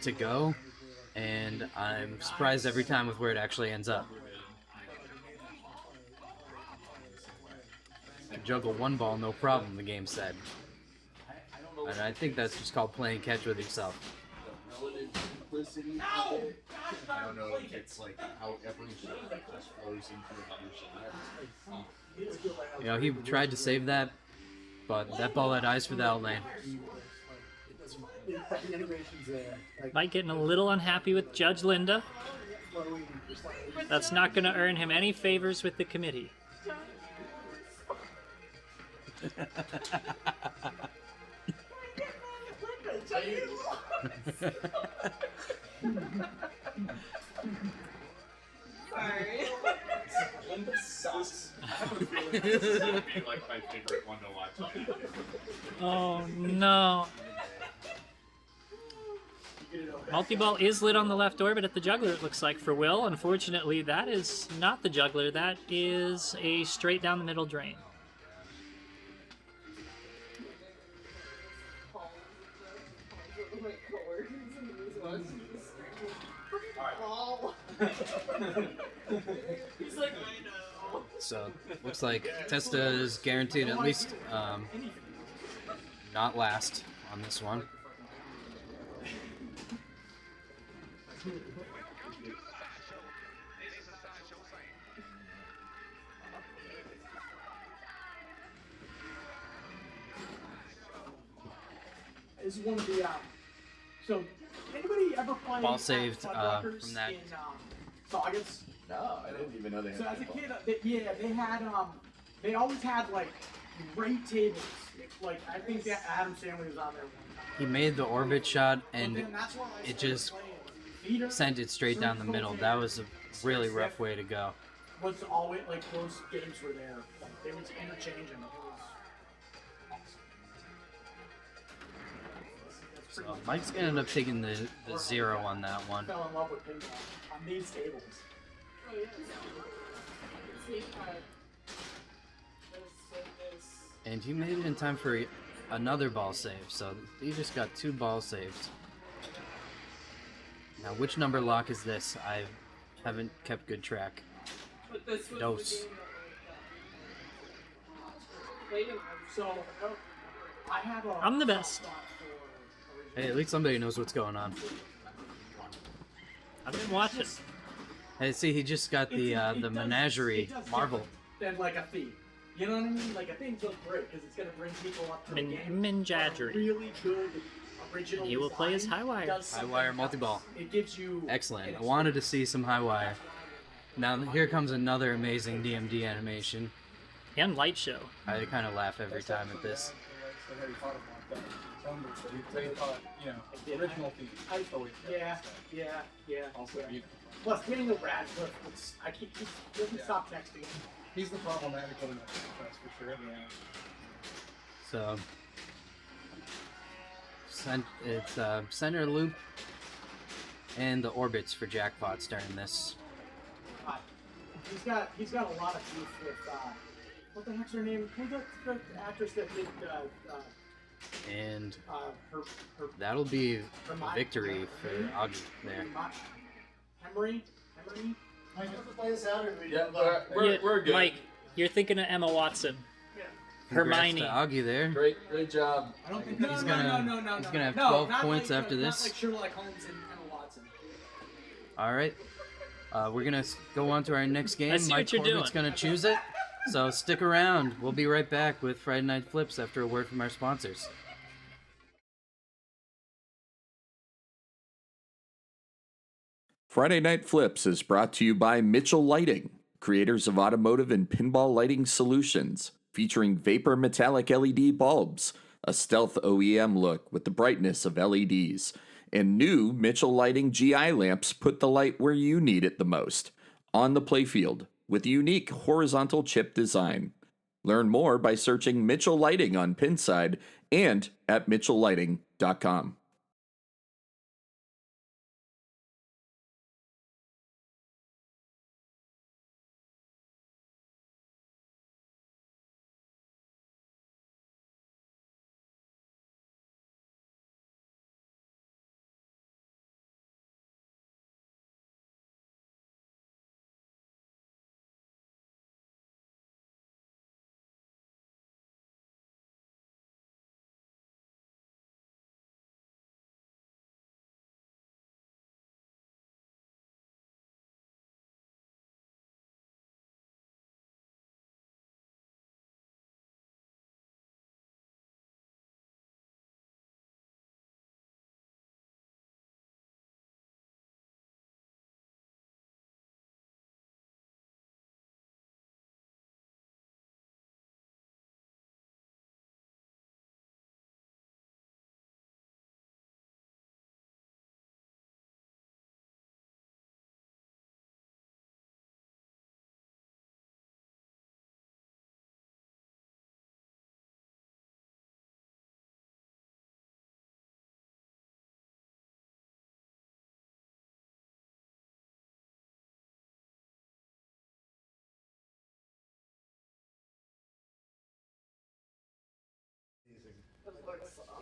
to go? And I'm surprised every time with where it actually ends up. Can juggle one ball, no problem, the game said. And I think that's just called playing catch with yourself. I don't know if it's like how every shot just flows into another shot. You know, he tried to save that, but that ball had eyes for the out lane. Mike getting a little unhappy with Judge Linda. That's not going to earn him any favors with the committee. Sorry. Linda sucks. I have a feeling this is gonna be like my favorite one to watch. Oh no. Multi-ball is lit on the left orbit at the juggler, it looks like, for Will. Unfortunately, that is not the juggler. That is a straight down the middle drain. He's like, I know. So, looks like Testa is guaranteed at least not last on this one. This is one of the so anybody ever play Ball saved Fuddruckers from that. in Saugus? No, I didn't even know they had So as a pinball. kid, they had they always had like great tables. Like I think that Adam Stanley was on there one time. He made the orbit shot But and then that's where I it started just playing feeder, sent it straight down the middle. That was a really rough way to go. was always like those games were there. Like, they would interchange them. It was awesome. That's pretty So much- Mike's gonna end up taking the 0 on that one. fell in love with pinball on these tables. Oh, yeah. Sneak card. And he made it in time for another ball save. So he just got 2 ball saves. Now, which number lock is this? I haven't kept good track. But this was Dose. the game that we, So I have a. I'm the best. Hey, at least somebody knows what's going on. I've been watching. Hey, see, he just got the menagerie marvel. Than like a thief. You know what I mean? Like, I think it's great because it's going to bring people up to the game. Minjadri. Really good original He will play as design. high wire. High wire multi-ball. It gives you... Excellent. I wanted to see some high wire. Now here comes another amazing DMD animation. And light show. I kind of laugh every time at this. Original theme. Yeah. Plus, getting the Radcliffe, he doesn't stop texting. He's the problematic one, that's for sure. Yeah. So it's center loop and the orbits for jackpots during this. He's got a lot of beef with what the heck's her name? Who's the actress that did And her that'll be a victory for Augie there. Henry? I have to play this out or we Yeah, we're good. Mike, you're thinking of Emma Watson. Hermione. Congrats to Augie there. Great job. I don't think He's gonna have 12 points after this. Not like Sherlock Holmes and Emma Watson. All right. We're gonna go on to our next game. I see Mike what you're Corbett's doing. gonna choose it. So stick around. We'll be right back with Friday Night Flips after a word from our sponsors. Friday Night Flips is brought to you by Mitchell Lighting, creators of automotive and pinball lighting solutions, featuring vapor metallic LED bulbs, a stealth OEM look with the brightness of LEDs, and new Mitchell Lighting GI lamps put the light where you need it the most, on the playfield, with a unique horizontal chip design. Learn more by searching Mitchell Lighting on Pinside and at mitchelllighting.com.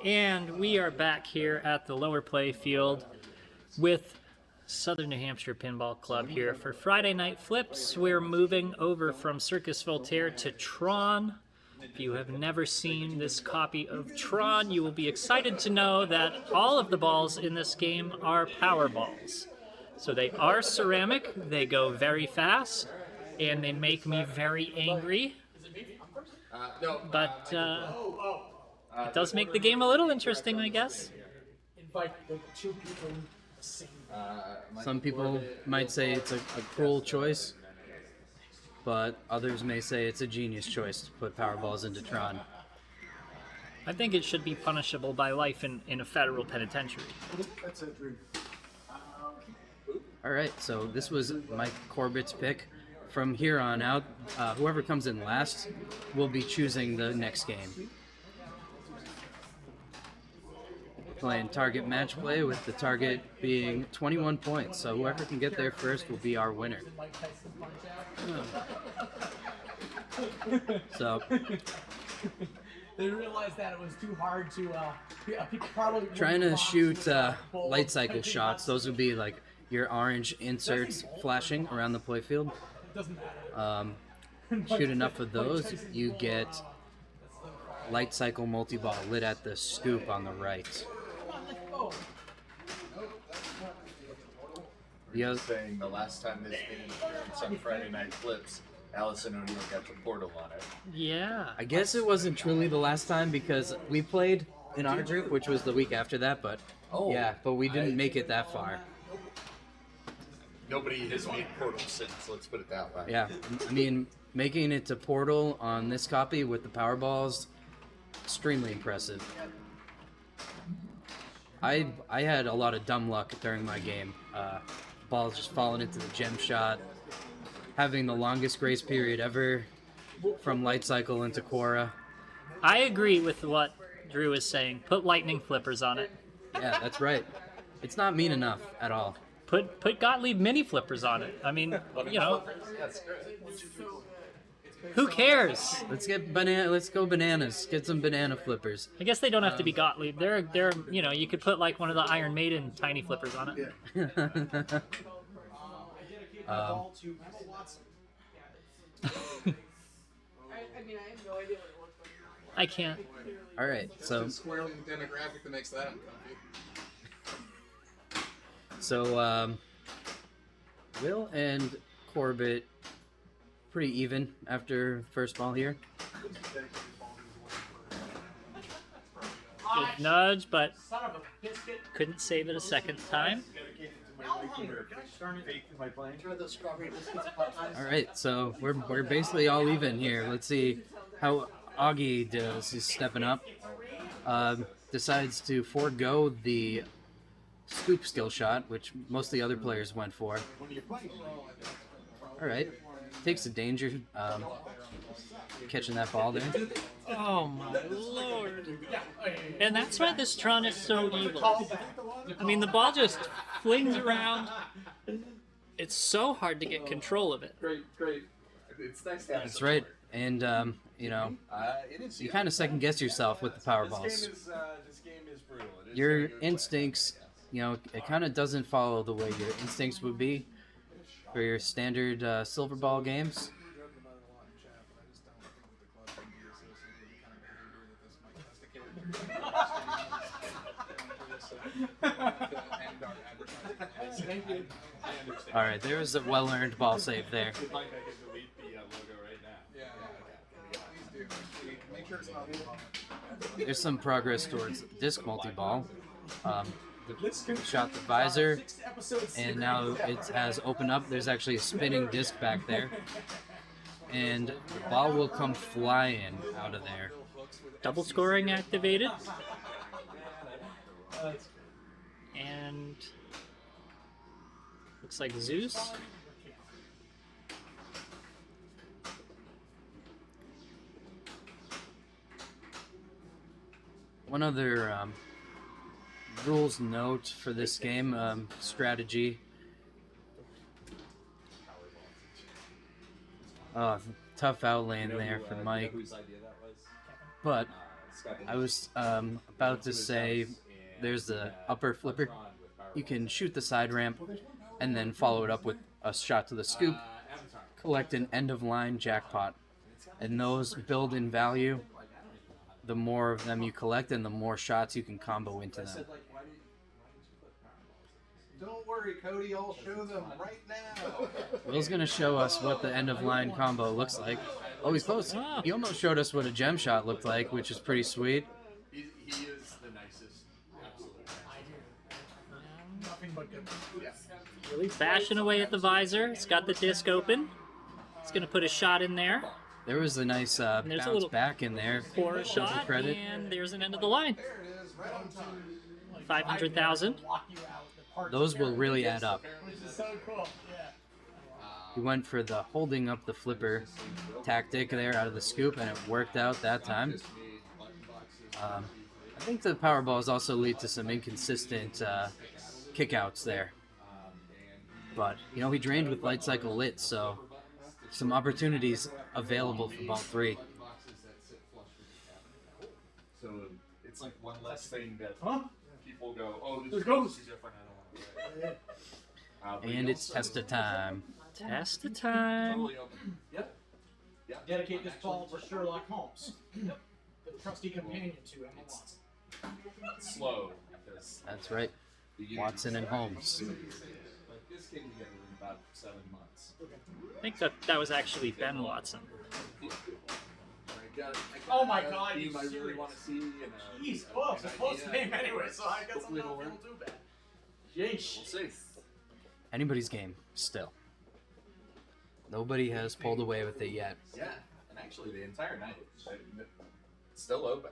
And we are back here at the lower play field with Southern New Hampshire Pinball Club here for Friday Night Flips. We're moving over from Circus Voltaire to Tron. If you have never seen this copy of Tron, you will be excited to know that all of the balls in this game are power balls. So they are ceramic, they go very fast, and they make me very angry. But it does make the game a little interesting, I guess. Invite the two people to sing. Some people might say it's a cruel choice, but others may say it's a genius choice to put Powerballs into Tron. I think it should be punishable by life in a federal penitentiary. That's it, Drew. Alright, so this was Mike Corbett's pick. From here on out, whoever comes in last will be choosing the next game. Playing target match play with the target being 21 points, so whoever can get there first will be our winner. So They realized that it was too hard to. People probably trying to shoot light cycle shots. Those would be like your orange inserts flashing around the playfield. Doesn't matter. Shoot enough of those, you get light cycle multi-ball lit at the scoop on the right. Saying the last time this made an appearance on Friday Night Flips Allison O'Neill got the portal on it. Yeah. I guess it wasn't truly the last time because we played in our group, which was the week after that, but but we didn't make it that far. Nobody has made portal since, let's put it that way. Yeah, I mean, making it to portal on this copy with the Powerballs, extremely impressive. I had a lot of dumb luck during my game. Balls just falling into the gem shot, having the longest grace period ever from light cycle into Quora. I agree with what Drew is saying. Put lightning flippers on it. Yeah, that's right. It's not mean enough at all. Put Gottlieb mini flippers on it. I mean, you know, who cares? Let's go bananas. Get some banana flippers. I guess they don't have to be Gottlieb. They're you know, you could put like one of the Iron Maiden tiny flippers on it. I mean, I have no idea what it looks like. I can't. All right, so It's squarely the demographic that makes that uncomfy. So, Will and Corbett pretty even after first ball here. Good nudge, but couldn't save it a second time. All right, so we're basically all even here. Let's see how Augie does. He's stepping up. Decides to forego the scoop skill shot, which most of the other players went for. All right, takes a danger catching that ball there. Oh my lord! And that's why this Tron is so evil. I mean, the ball just flings around. It's so hard to get control of it. Great. It's nice to have. That's right, and you know, you kind of second guess yourself with the power balls. This game is brutal. Your instincts, you know, it kind of doesn't follow the way your instincts would be for your standard silver ball games. All right, there was a well-earned ball save there. There's some progress towards disc multi-ball. Shot the visor, and now it has opened up. There's actually a spinning disc back there, and the ball will come flying out of there. Double scoring activated. And looks like Zeus. One other rules note for this game, strategy. Tough outlane there for Mike. But I was about to say there's the upper flipper. You can shoot the side ramp and then follow it up with a shot to the scoop, collect an end of line jackpot. And those build in value. The more of them you collect and the more shots you can combo into them. Don't worry, Cody, I'll show them right now. Will's gonna show us what the end of line combo looks like. Oh, he's close. He almost showed us what a gem shot looked like, which is pretty sweet. He is the nicest. Absolutely. Nothing but good. Really bashing away at the visor. It's got the disc open. It's gonna put a shot in there. There was a nice there's a bounce little back in there. Pour a shot, credit. and there's an end of the line. 500,000. Those will really add up. Which is so cool. Yeah. He went for the holding up the flipper tactic there out of the scoop, and it worked out that time. I think the power balls also lead to some inconsistent kickouts there. But, you know, he drained with light cycle lit, so some opportunities available for ball 3. So it's like one less thing that people go, oh, this There's is ghosts. different. I don't want to play. And it's Testa time. Testa time. Totally open. Yep. Dedicate this ball to Sherlock Holmes, the trusty companion to Emma Watson. Slow. Because That's right. Watson and Holmes. like this came together about 7 months. I think that was actually Ben Watson. Oh my God, team you I really serious? want to see. And, Jeez, well, it's a close name anyway, so I guess I'm Hopefully not it'll feeling work. too bad. Yeesh. We'll see. Anybody's game, still. Nobody has pulled away with it yet. Yeah, and actually the entire night, it's still open.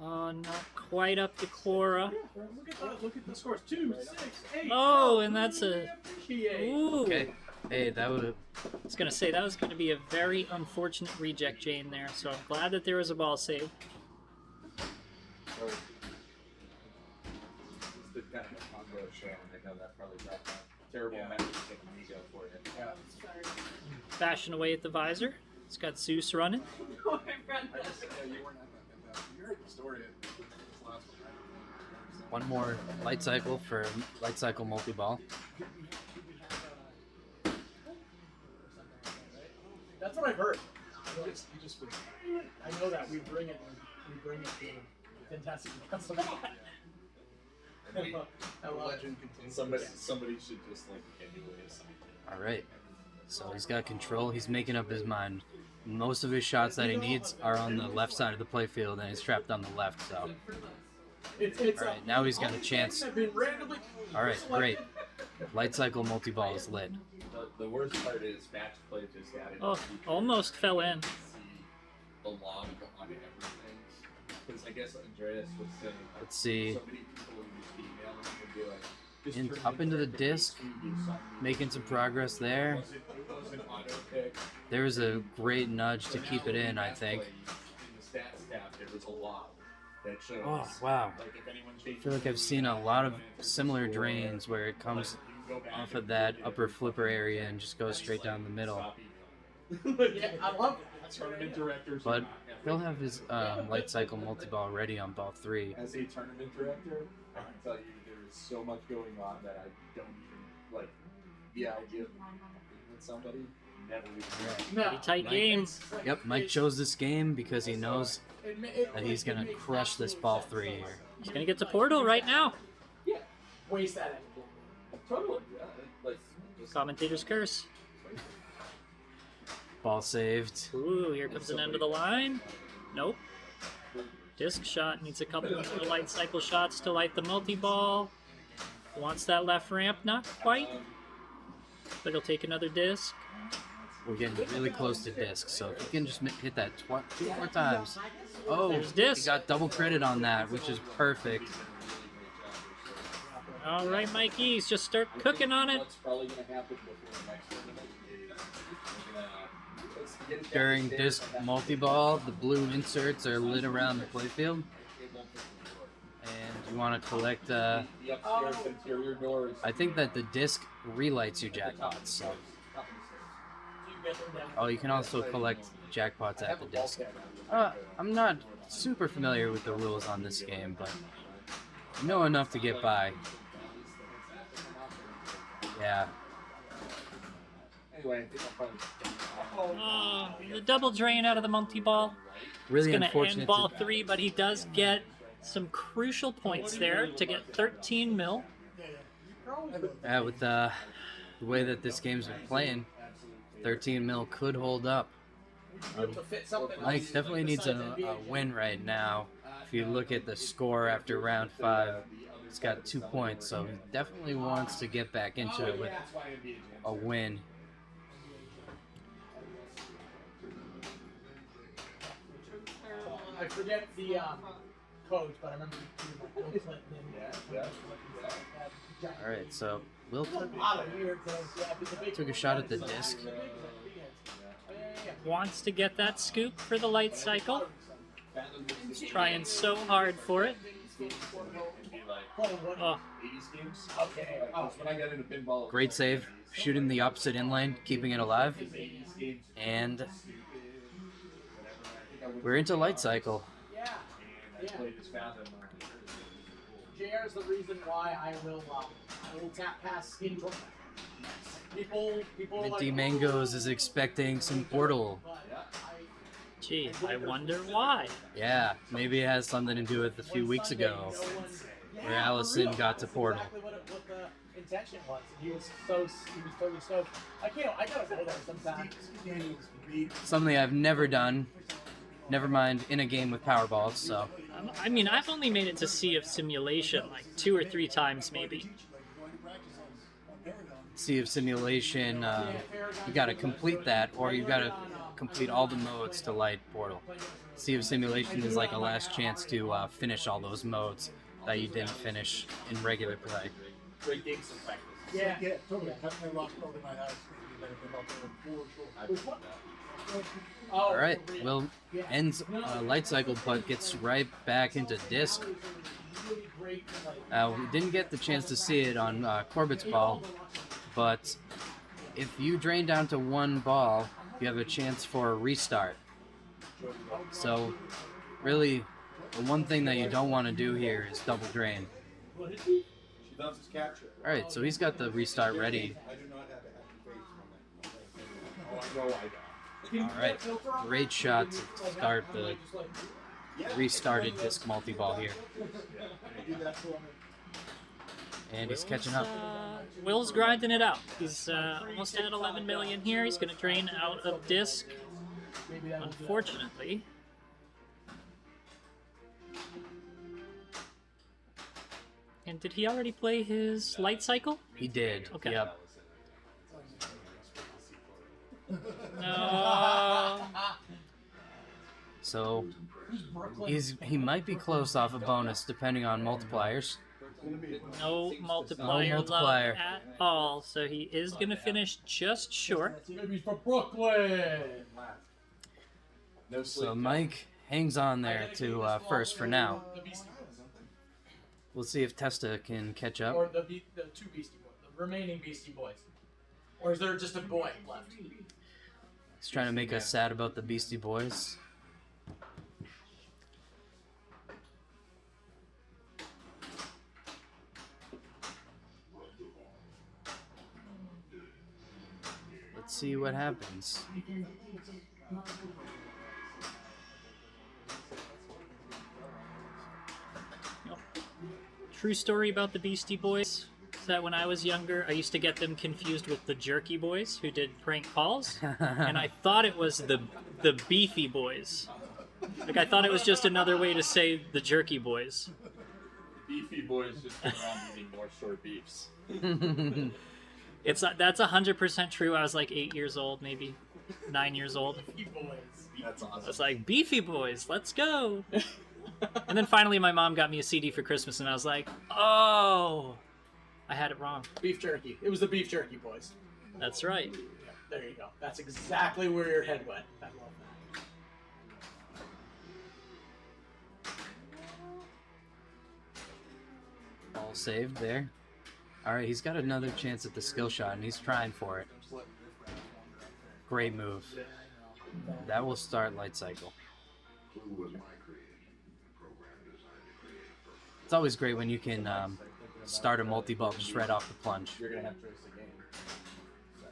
Oh, not quite up to Cora. Look at that. Look at the scores. 2, 6, 8. Oh, and that's a... Appreciate. Ooh. Okay. Hey, that would have... I was going to say, that was going to be a very unfortunate reject chain there, so I'm glad that there was a ball save. So, it's the kind of a combo show, and I know that probably brought that terrible memory taking me go for you. Yeah. Bashing away at the visor. It's got Zeus running. You weren't at that. You heard the story at this last one, right? One more light cycle for light cycle multi-ball. That's what I've heard. You just I know that we bring it to fantastic because of that. And I love it. Somebody should just like emulate something. All right. So he's got control. He's making up his mind. Most of his shots that he needs are on the left side of the playfield, and he's trapped on the left. So, all right, now he's got a chance. All right, great. Light cycle multi-ball is lit. The worst part is match play just added. Oh, almost fell in. The log on everything. Because I guess Andreas was saying. Let's see. So many people would be emailing and be like, just In, turn up it into the into disc, making some progress there. Was it an auto pick? There was a great nudge to keep it in, I think. In the stats tab, there was a log that shows. Oh, wow. Like if anyone I feel like I've seen a lot of similar drains where it comes off of that upper flipper area and just goes straight down the middle. Yeah, I love that. Tournament directors. But he'll have his light cycle multi-ball ready on ball 3. As a tournament director, I can tell you there is so much going on that I don't even like. The idea of being with somebody never even. Pretty tight game. Yep, Mike chose this game because he knows that he's going to crush this ball 3 here. He's going to get to Portal right now. Yeah. Waste that. Totally. Yeah. Like. Commentator's curse. Ball saved. Ooh, here comes an end of the line. Nope. Disc shot needs a couple of light cycle shots to light the multi-ball. Wants that left ramp, not quite. But he'll take another disc. We're getting really close to disc, so if you can just hit that 2 more times. Oh, There's disc. he got double credit on that, which is perfect. All right, Mikey's just start cooking on it. What's probably going to happen before the next tournament is we're going to. During disc multi-ball, the blue inserts are lit around the playfield. And you want to collect, The upstairs interior doors. I think that the disc relights your jackpots, so. Oh, you can also collect jackpots at the disc. I'm not super familiar with the rules on this game, but I know enough to get by. Yeah. Anyway, I think I'll probably. Oh, the double drain out of the multi-ball. Really He's going to unfortunate. end ball 3, but he does get some crucial points there to get 13 mil. With the way that this game's been playing, 13 mil could hold up. Mike definitely needs a win right now. If you look at the score after round 5, he's got 2 points, so he definitely wants to get back into it with a win. I forget the codes, but I remember Bill Clinton. All right, so Will Took took a shot at the disc. Wants to get that scoop for the light cycle. He's trying so hard for it. Oh, When I got into pinball, Great save, shooting the opposite in lane, keeping it alive, and we're into light cycle. Yeah. JR is the reason why I will tap pass in tournament. People Minty Mangoes is expecting some portal. Gee, I wonder why. Yeah, maybe it has something to do with a few weeks ago where Allison got to Portal. Exactly what the intention was. He was totally stoked. I gotta go there sometime. Something I've never done. Never mind in a game with Powerballs, so. I mean, I've only made it to Sea of Simulation like 2 or 3 times, maybe. Sea of Simulation, you gotta complete that, or you gotta complete all the modes to light Portal. Sea of Simulation is like a last chance to finish all those modes that you didn't finish in regular play. Great game some practice. Yeah, totally. Having a rock over my house makes me better for Alright, Will ends light cycle, but gets right back into disc. We didn't get the chance to see it on Corbett's ball, but if you drain down to 1 ball, you have a chance for a restart. So, really, the one thing that you don't want to do here is double drain. Alright, so he's got the restart ready. Alright, great shot to start the restarted disc multi-ball here. And he's catching up. Will's grinding it out. He's almost at 11 million here. He's going to drain out of disc, unfortunately. And did he already play his light cycle? He did. Okay. Yep. No. So he might be close off a bonus depending on multipliers. No multiplier, No multiplier. love at all, so he is going to finish just short. Maybe for Brooklyn. So Mike hangs on there to first for now. We'll see if Testa can catch up. Or the 2 Beastie Boys, the remaining Beastie Boys. Or is there just a boy left? He's trying to make us sad about the Beastie Boys. Let's see what happens. True story about the Beastie Boys is that when I was younger, I used to get them confused with the Jerky Boys who did prank calls, and I thought it was the Beefy Boys. Like, I thought it was just another way to say the Jerky Boys. Beefy boys just go around eating more short beefs. That's 100% true. I was like 8 years old, maybe 9 years old. That's awesome. I was like, Beefy Boys, let's go. And then finally my mom got me a CD for Christmas, and I was like, oh, I had it wrong. Beef jerky. It was the Beef Jerky Boys. That's right. Yeah, there you go. That's exactly where your head went. I love that. All saved there. Alright, he's got another chance at the skill shot, and he's trying for it. Great move. That will start light cycle. It's always great when you can start a multi-ball just right off the plunge. You're gonna have choice of game. So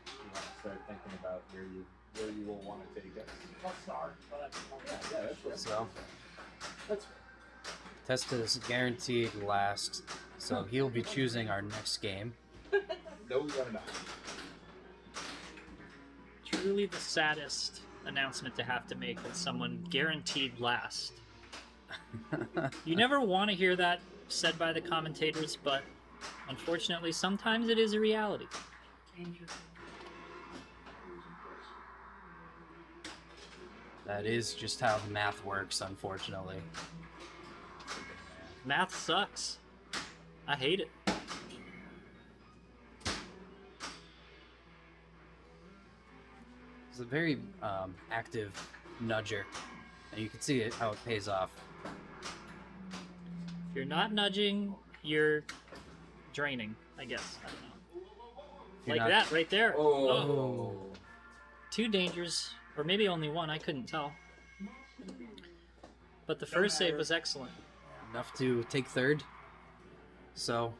you want to start thinking about where you will want to take it. I'll start. Yeah, that's right. So, That's Testa is guaranteed last, so he'll be choosing our next game. No, we are not. Truly the saddest announcement to have to make that someone guaranteed last. You never want to hear that said by the commentators, but unfortunately sometimes it is a reality. That is just how the math works, unfortunately. Math sucks. I hate it. He's a very active nudger, and you can see it, how it pays off. If you're not nudging, you're draining, I guess. I don't know. You're Like not- that right there. Oh. 2 dangers, or maybe only 1, I couldn't tell. But the first save was excellent. Enough to take third. So,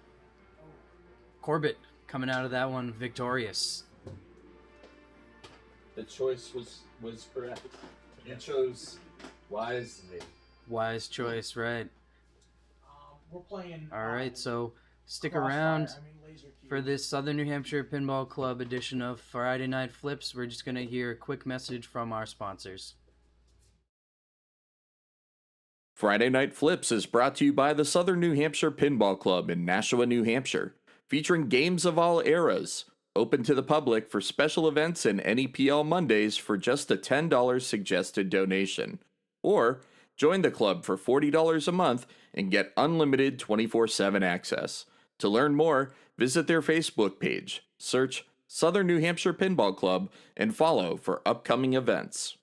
Corbett coming out of that one victorious. The choice was correct. You chose wisely. Wise choice, right? We're playing. All right, so stick Crossfire, around Laser Cube. for this Southern New Hampshire Pinball Club edition of Friday Night Flips. We're just gonna hear a quick message from our sponsors. Friday Night Flips is brought to you by the Southern New Hampshire Pinball Club in Nashua, New Hampshire, featuring games of all eras. Open to the public for special events and NEPL Mondays for just a $10 suggested donation. Or join the club for $40 a month and get unlimited 24/7 access. To learn more, visit their Facebook page, search Southern New Hampshire Pinball Club, and follow for upcoming events.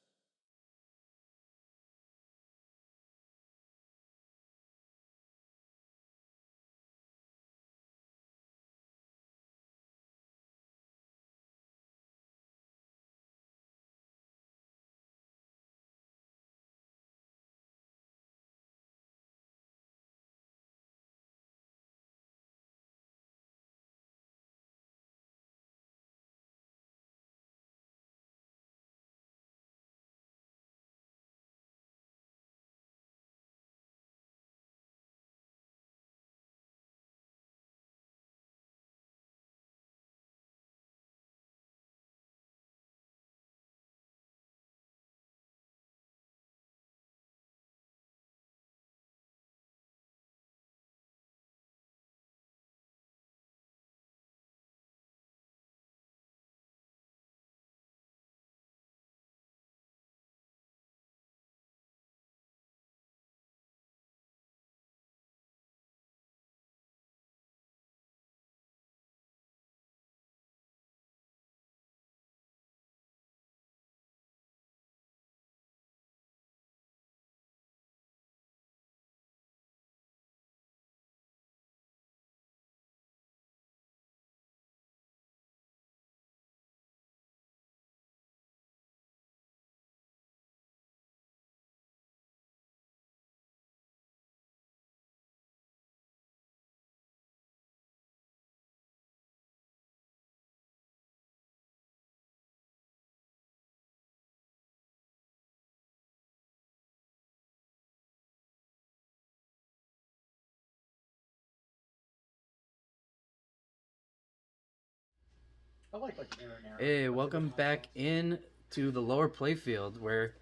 I like marinara. Hey, welcome back in to the lower playfield where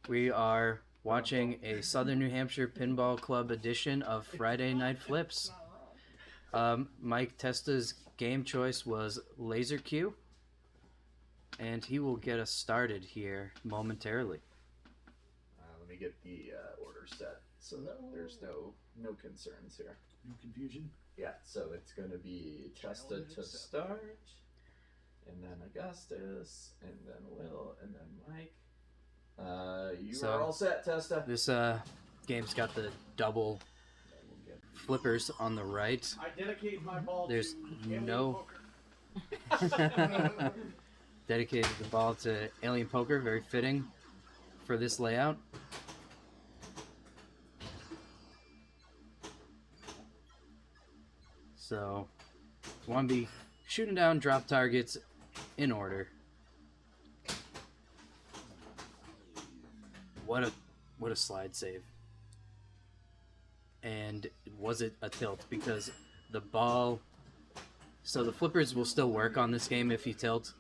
we are watching a Southern New Hampshire Pinball Club edition of Friday Night Flips. Mike Testa's game choice was Laser Cube, and he will get us started here momentarily. Let me get the order set so that there's no concerns here. No confusion. Yeah, so it's going to be Testa to start, and then Augustus, and then Will, and then Mike. You are all set, Testa. This game's got the double flippers on the right. I dedicate my ball There's to Alien no Poker. dedicated the ball to Alien Poker, very fitting for this layout. So, want to be shooting down drop targets in order. What a slide save. And was it a tilt? Because the ball... So the flippers will still work on this game if you tilt.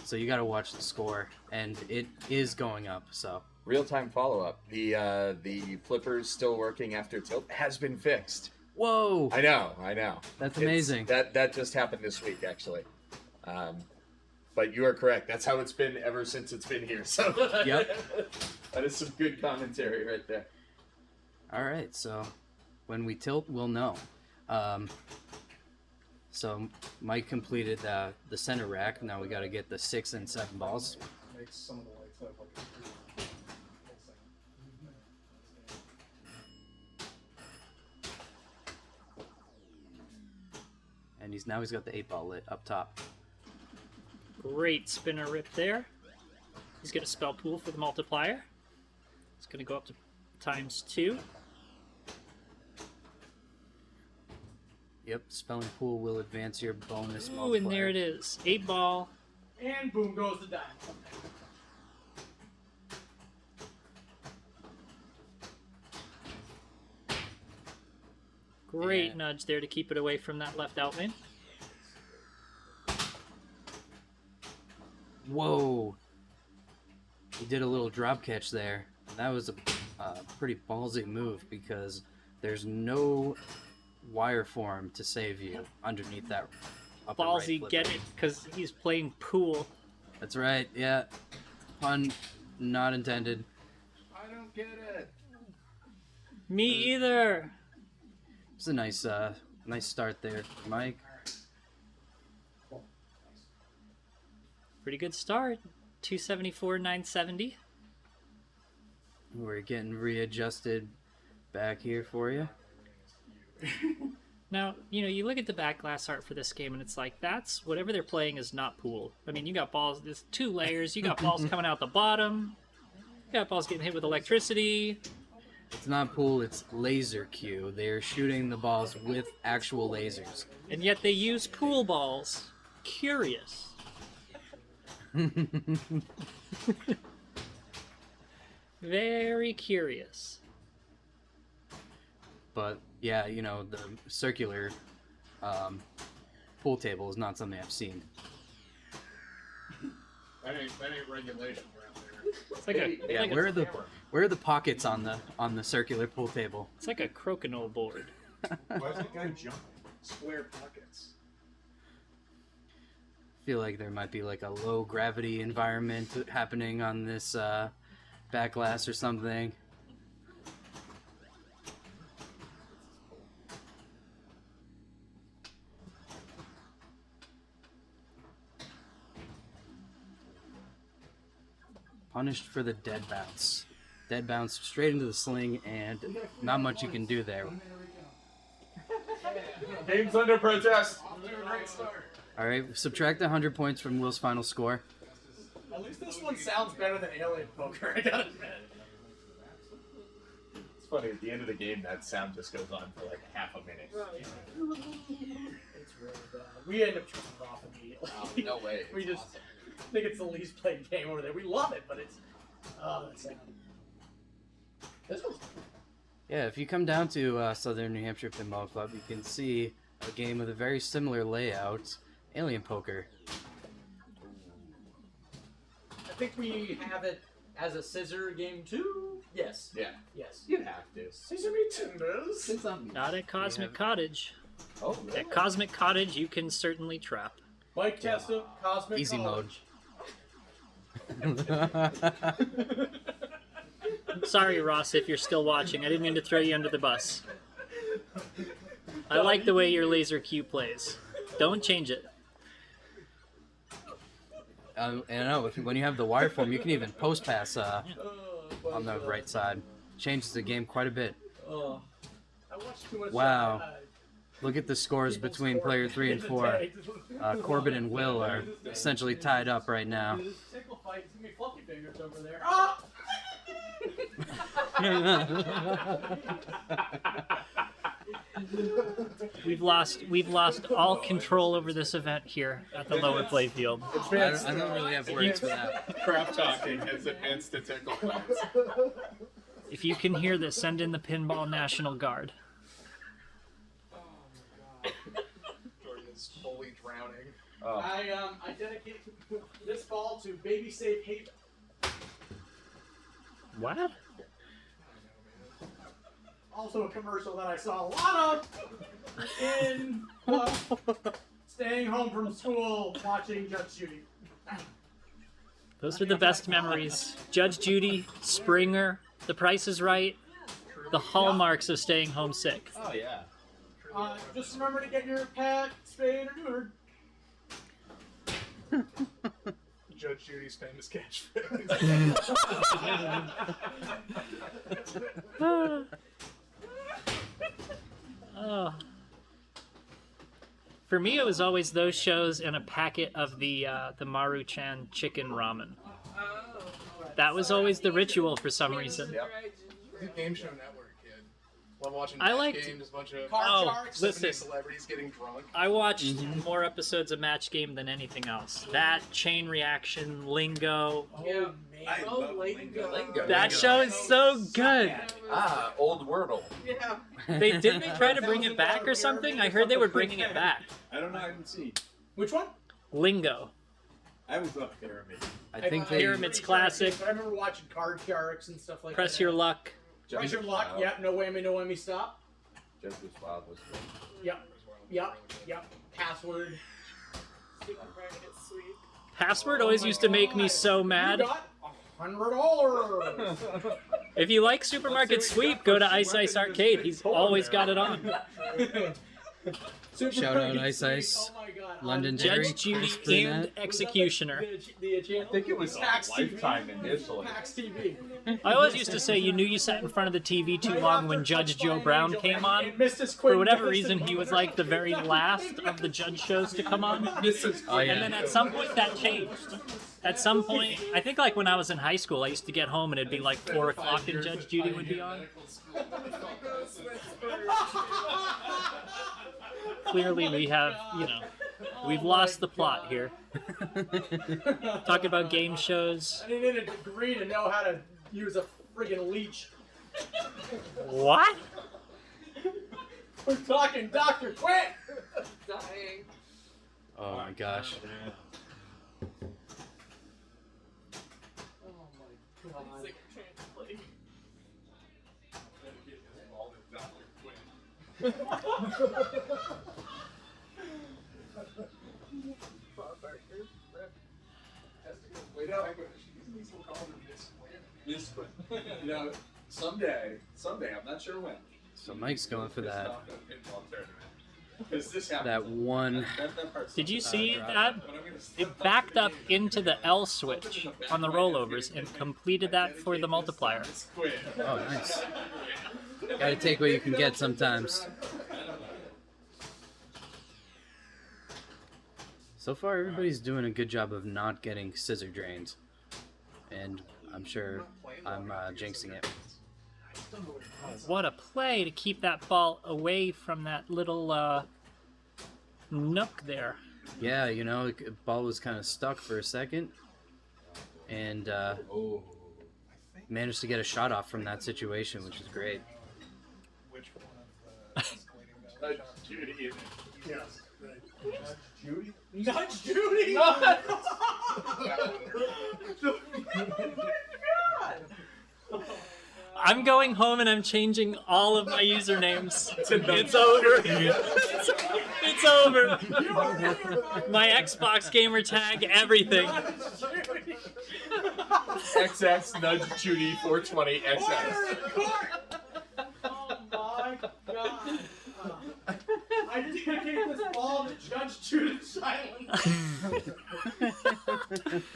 So you got to watch the score. And it is going up, so... Real-time follow-up. The flippers still working after tilt has been fixed. Whoa! I know. That's amazing. That just happened this week, actually. But you are correct. That's how it's been ever since it's been here. So Yep. That is some good commentary right there. All right, so when we tilt, we'll know. So Mike completed the center rack. Now we got to get the 6 and 7 balls. Makes some of the lights up like And he's got the 8 ball lit up top. Great spinner rip there. He's going to spell pool for the multiplier. It's going to go up to ×2. Yep, spelling pool will advance your bonus Ooh, multiplier. and there it is. 8 ball And boom goes the diamond. Great nudge there to keep it away from that left outman. Whoa. He did a little drop catch there. That was a pretty ballsy move because there's no wire form to save you underneath that upper right Ballsy, flip. get it? Because he's playing pool. That's right, yeah. Pun not intended. I don't get it. Me either. It's a nice start there, Mike. Pretty good start. 274, 970. We're getting readjusted back here for you. Now, you know, you look at the back glass art for this game, and it's like, that's whatever they're playing is not pool. I mean, you got balls, there's 2 layers, you got balls coming out the bottom, you got balls getting hit with electricity. It's not pool, it's laser cue. They're shooting the balls with actual lasers. And yet they use pool balls. Curious. Very curious. But yeah, you know, the circular pool table is not something I've seen. That ain't regulation around there. It's like a, Yeah, like where are the pockets on the circular pool table? it's like a crokinole board. Why is that guy jumping? Square pockets. Feel like there might be like a low gravity environment happening on this back glass or something. Punished for the dead bounce. Dead bounce straight into the sling, and not much you can do there. Game's under protest. Alright, subtract 100 points from Will's final score. At least this one sounds better than Alien Poker, I gotta admit. It's funny, at the end of the game, that sound just goes on for like half a minute. It's really bad. We end up turning it off immediately. Oh, no way. We just think it's the least played game over there. We love it, but it's... that sound. This one's... Yeah, if you come down to Southern New Hampshire Pinball Club, you can see a game with a very similar layout, Alien Poker. I think we have it as a scissor game too. Yes. Yeah. Yes. You have to. Sesame Timbers. Not at Cosmic Cottage. Oh, really? At Cosmic Cottage, you can certainly trap. Mike Testa, Cosmic Easy College. Sorry, Ross, if you're still watching. I didn't mean to throw you under the bus. I like the way your laser cue plays. Don't change it. And I know, when you have the wire form, you can even post pass on the right side. Changes the game quite a bit. I watched too much. Wow. Look at the scores between player 3 and 4. Corbett and Will are essentially tied up right now. Tickle fight. It's gonna be fluffy fingers over there. Ah! We've lost all control over this event here at the lower playfield. I don't really have words for that. Crap talking has advanced to tickle fights. If you can hear this, send in the Pinball National Guard. Jordan is fully drowning. I dedicate this ball to Baby Safe Haven. What? Also a commercial that I saw a lot of in staying home from school watching Judge Judy. Those are the best memories. Judge Judy, Springer, The Price is Right, the hallmarks of staying homesick. Oh, yeah. Just remember to get your pet spayed or neutered. Judge Judy's famous catchphrase. Oh. For me, it was always those shows and a packet of the Maruchan chicken ramen. That was always the ritual for some reason. The Game Show Network, kid. Love watching I match liked- games, a bunch of listen. celebrities getting drunk. I watched more episodes of Match Game than anything else. That, Chain Reaction, Lingo. Yeah. I Oh, love Lingo. Lingo. That show is so good. Ah, old Wordle. Yeah. Didn't they try to bring it back or something? I heard they were bringing it back. I don't know. I haven't seen. Which one? Lingo. I was on Pyramid. I think they. Pyramid's classic. I remember watching Card Sharks and stuff like Press that. Your Luck. Press Your Luck. Yep. No whammy, no whammy, stop. Just was wild was good. Yep. Password. Supermarket sweep. Password always used to make me so mad. You got $100. If you like Supermarket Sweep, go to Ice Ice Arcade. He's always got it on. Shout out Ice Ice. Oh my God. London Dairy. Judge Judy Crispy and Nut. Executioner. The channel? I think it was Pax Lifetime TV. initially. Pax TV. I always used to say you knew you sat in front of the TV too long when Judge Joe Brown came on. For whatever reason, he was like the very last of the judge shows to come on. Oh, yeah. And then at some point that changed. At some point, I think like when I was in high school, I used to get home and it'd be like 4 o'clock and Judge Judy would be on. Clearly we have, we've lost the plot here. Talk about game shows. I didn't need a degree to know how to use a friggin' leech. What? We're talking Dr. Quinn! Dying. Oh my gosh. Oh my God. Sick translate. Wait up. Miss Quinn. You know, someday, I'm not sure when. So Mike's going for that. Because this happened. That one. Did you see that? It backed up into the L switch on the rollovers and completed that for the multiplier. Oh, nice. Gotta take what you can get sometimes. So far, everybody's doing a good job of not getting scissor drained. And I'm sure I'm jinxing it. What a play to keep that ball away from that little nook there. Yeah, the ball was kind of stuck for a second. And managed to get a shot off from that situation, which is great. Which one of the escalating Judy. Yes, right. Judy? Nudge Judy! I'm going home and I'm changing all of my usernames. It's over. It's over. My Xbox gamer tag, everything. XX Nudge Judy 420 XX. Oh my God. I dedicate this ball to Judge Judith Silence.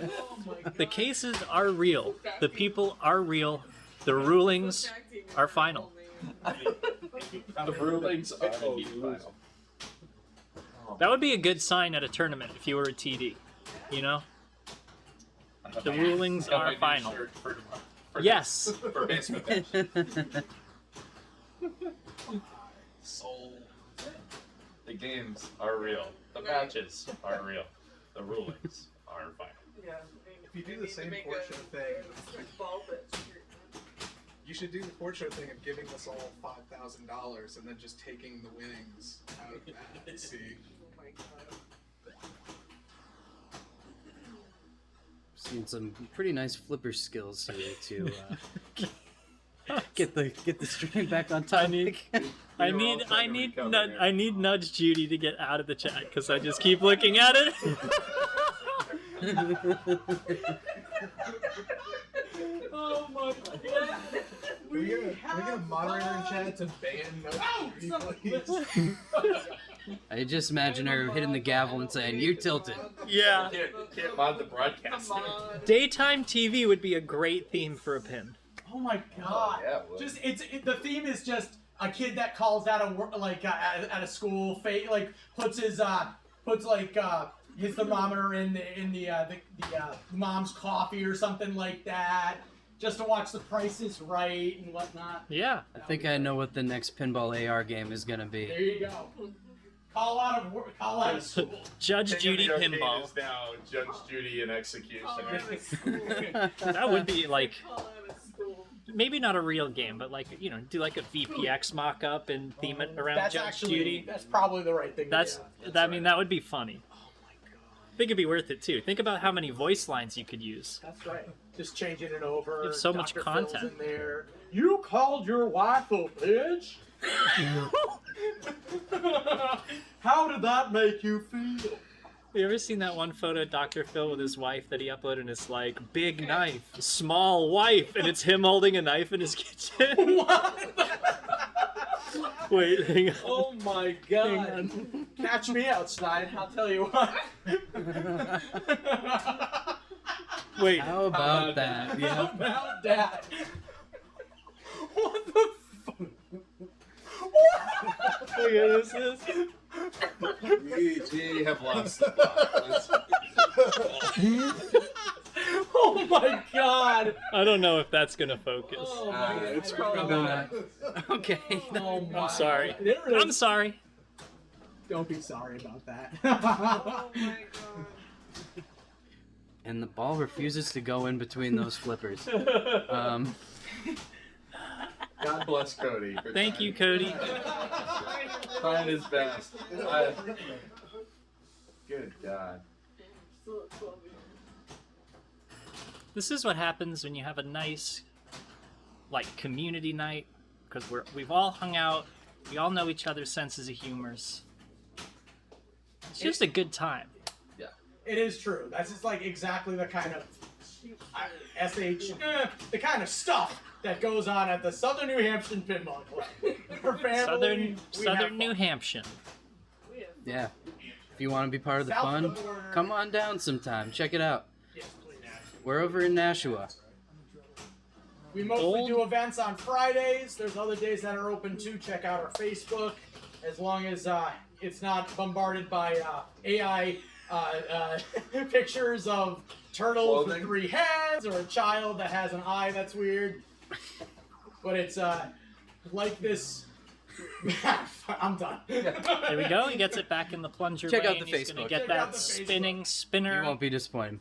Oh my God. The cases are real. The people are real. The rulings are final. The rulings are indeed final. That would be a good sign at a tournament if you were a TD. The rulings are final. Yes. For basement match. soul. The games are real. The matches are real. The rulings are final. Yeah. If you do the same portrait thing, you should do the portrait thing of giving us all $5,000 and then just taking the winnings out of that and see. Oh my God. Seen some pretty nice flipper skills here to get the stream back on topic. I need Nudge Judy to get out of the chat because I just keep looking at it. Oh my God. Can we get a moderator in chat to ban Nudge Judy, please? I just imagine her hitting the gavel and saying, "You're tilted." Yeah. Can't mod the broadcast. Daytime TV would be a great theme for a pin. Oh my God. yeah, it would. Just the theme is just a kid that calls out at a school, puts his thermometer in the mom's coffee or something like that, just to watch the prices right and whatnot. Yeah. I think I know what the next Pinball AR game is gonna be. There you go. Call out of school. Judge Judy Pinball. Is now Judge Judy and Executioner. That would be like maybe not a real game, but like do like a VPX mock-up and theme it around That's Judge actually Judy. that's probably the right thing. That's to do. I mean that would be funny. Oh my god. I think it'd be worth it too. Think about how many voice lines you could use. That's right. Just changing it over. You have so much Dr. content. Phil's in there. You called your wife a bitch? How did that make you feel? You ever seen that one photo of Dr. Phil with his wife that he uploaded and it's like, big knife, small wife, and it's him holding a knife in his kitchen? What? Wait, hang on. Oh my god. Catch me outside, I'll tell you what. Wait. How about that? How Yeah. about that? What the fuck? Look at this. We have lost the plot. Oh my god. I don't know if that's gonna focus. Oh my god. It's probably not. Okay. Oh my I'm sorry. There it is. I'm sorry. Don't be sorry about that. Oh my god. And the ball refuses to go in between those flippers. God bless Cody. For Thank you, Cody. trying his best. Good God. This is what happens when you have a nice, like, community night, because we've all hung out, we all know each other's senses of humors. It's just a good time. It is true. That's just like exactly the kind of the kind of stuff that goes on at the Southern New Hampshire Pinball Club. For family, Southern New Hampshire. Yeah. If you want to be part of the South fun, of the border. come on down sometime. Check it out. Yes, please. We're over in Nashua. We mostly do events on Fridays. There's other days that are open too. Check out our Facebook. As long as it's not bombarded by AI pictures of turtles with 3 heads or a child that has an eye that's weird. But it's like this. I'm done. There we go. He gets it back in the plunger Check out lane. the He's gonna Facebook. get Check that out the Facebook. spinning spinner. You won't be disappointed.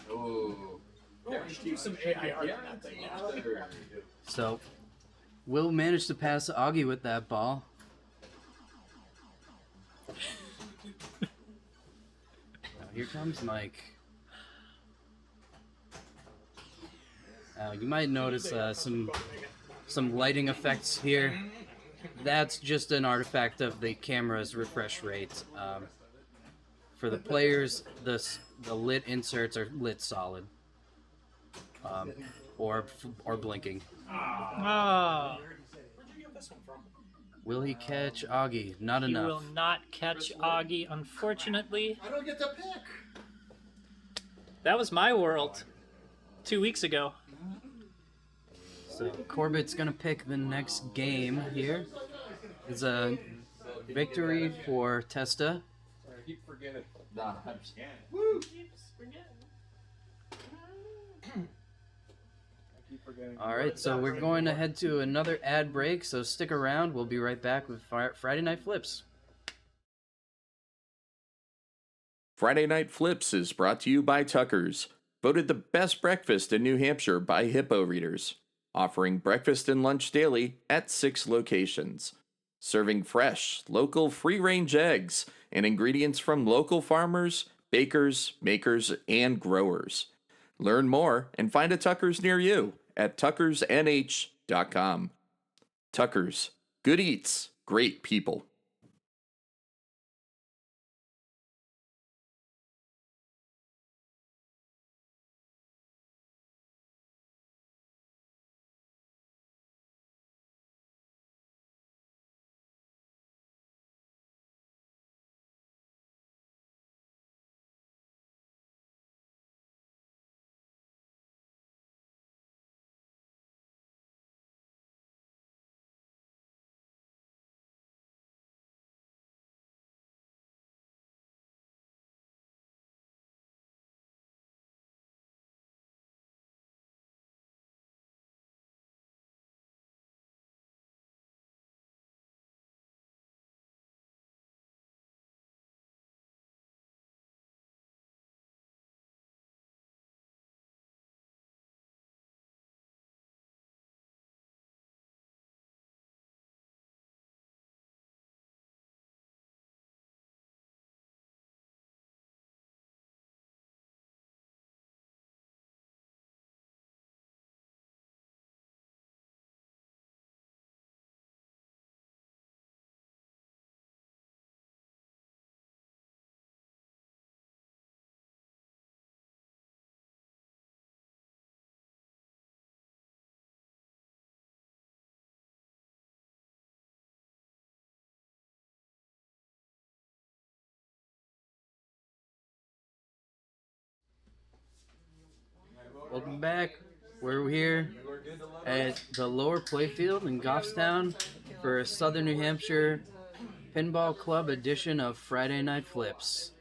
Ooh. Oh, we should do some AI art on that thing. So, Will managed to pass Augie with that ball. Now, here comes Mike. You might notice some lighting effects here. That's just an artifact of the camera's refresh rate. For the players, the lit inserts are lit solid, or blinking. Ah, Will he catch Augie? Not he enough. will not catch Augie, unfortunately. I don't get to pick. That was my world 2 weeks ago. So Corbett's gonna pick the next game here. It's a victory for Testa. I keep forgetting. Nah, I'm just All right, so we're going to head to another ad break, so stick around. We'll be right back with Friday Night Flips. Friday Night Flips is brought to you by Tucker's, voted the best breakfast in New Hampshire by Hippo readers, offering breakfast and lunch daily at 6 locations, serving fresh, local free-range eggs and ingredients from local farmers, bakers, makers, and growers. Learn more and find a Tucker's near you at tuckersnh.com. Tucker's, good eats, great people. back. We're here at the lower playfield in Goffstown for a Southern New Hampshire Pinball Club edition of Friday Night Flips.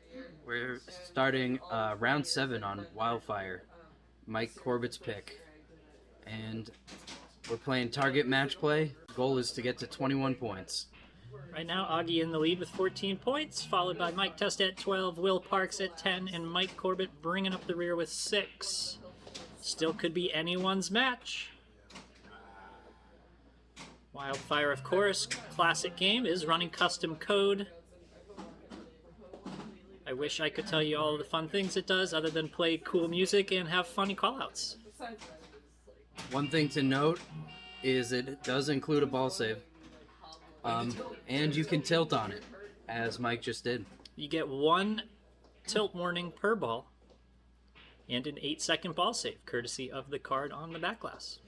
We're starting round 7 on Wildfire, Mike Corbett's pick. And we're playing target match play. Goal is to get to 21 points. Right now, Augie in the lead with 14 points, followed by Mike Testa at 12, Will Parks at 10, and Mike Corbett bringing up the rear with 6. Still could be anyone's match. Wildfire, of course, classic game, is running custom code. I wish I could tell you all of the fun things it does other than play cool music and have funny callouts. One thing to note is it does include a ball save. And you can tilt on it, as Mike just did. You get 1 tilt warning per ball and an 8-second ball save, courtesy of the card on the back glass.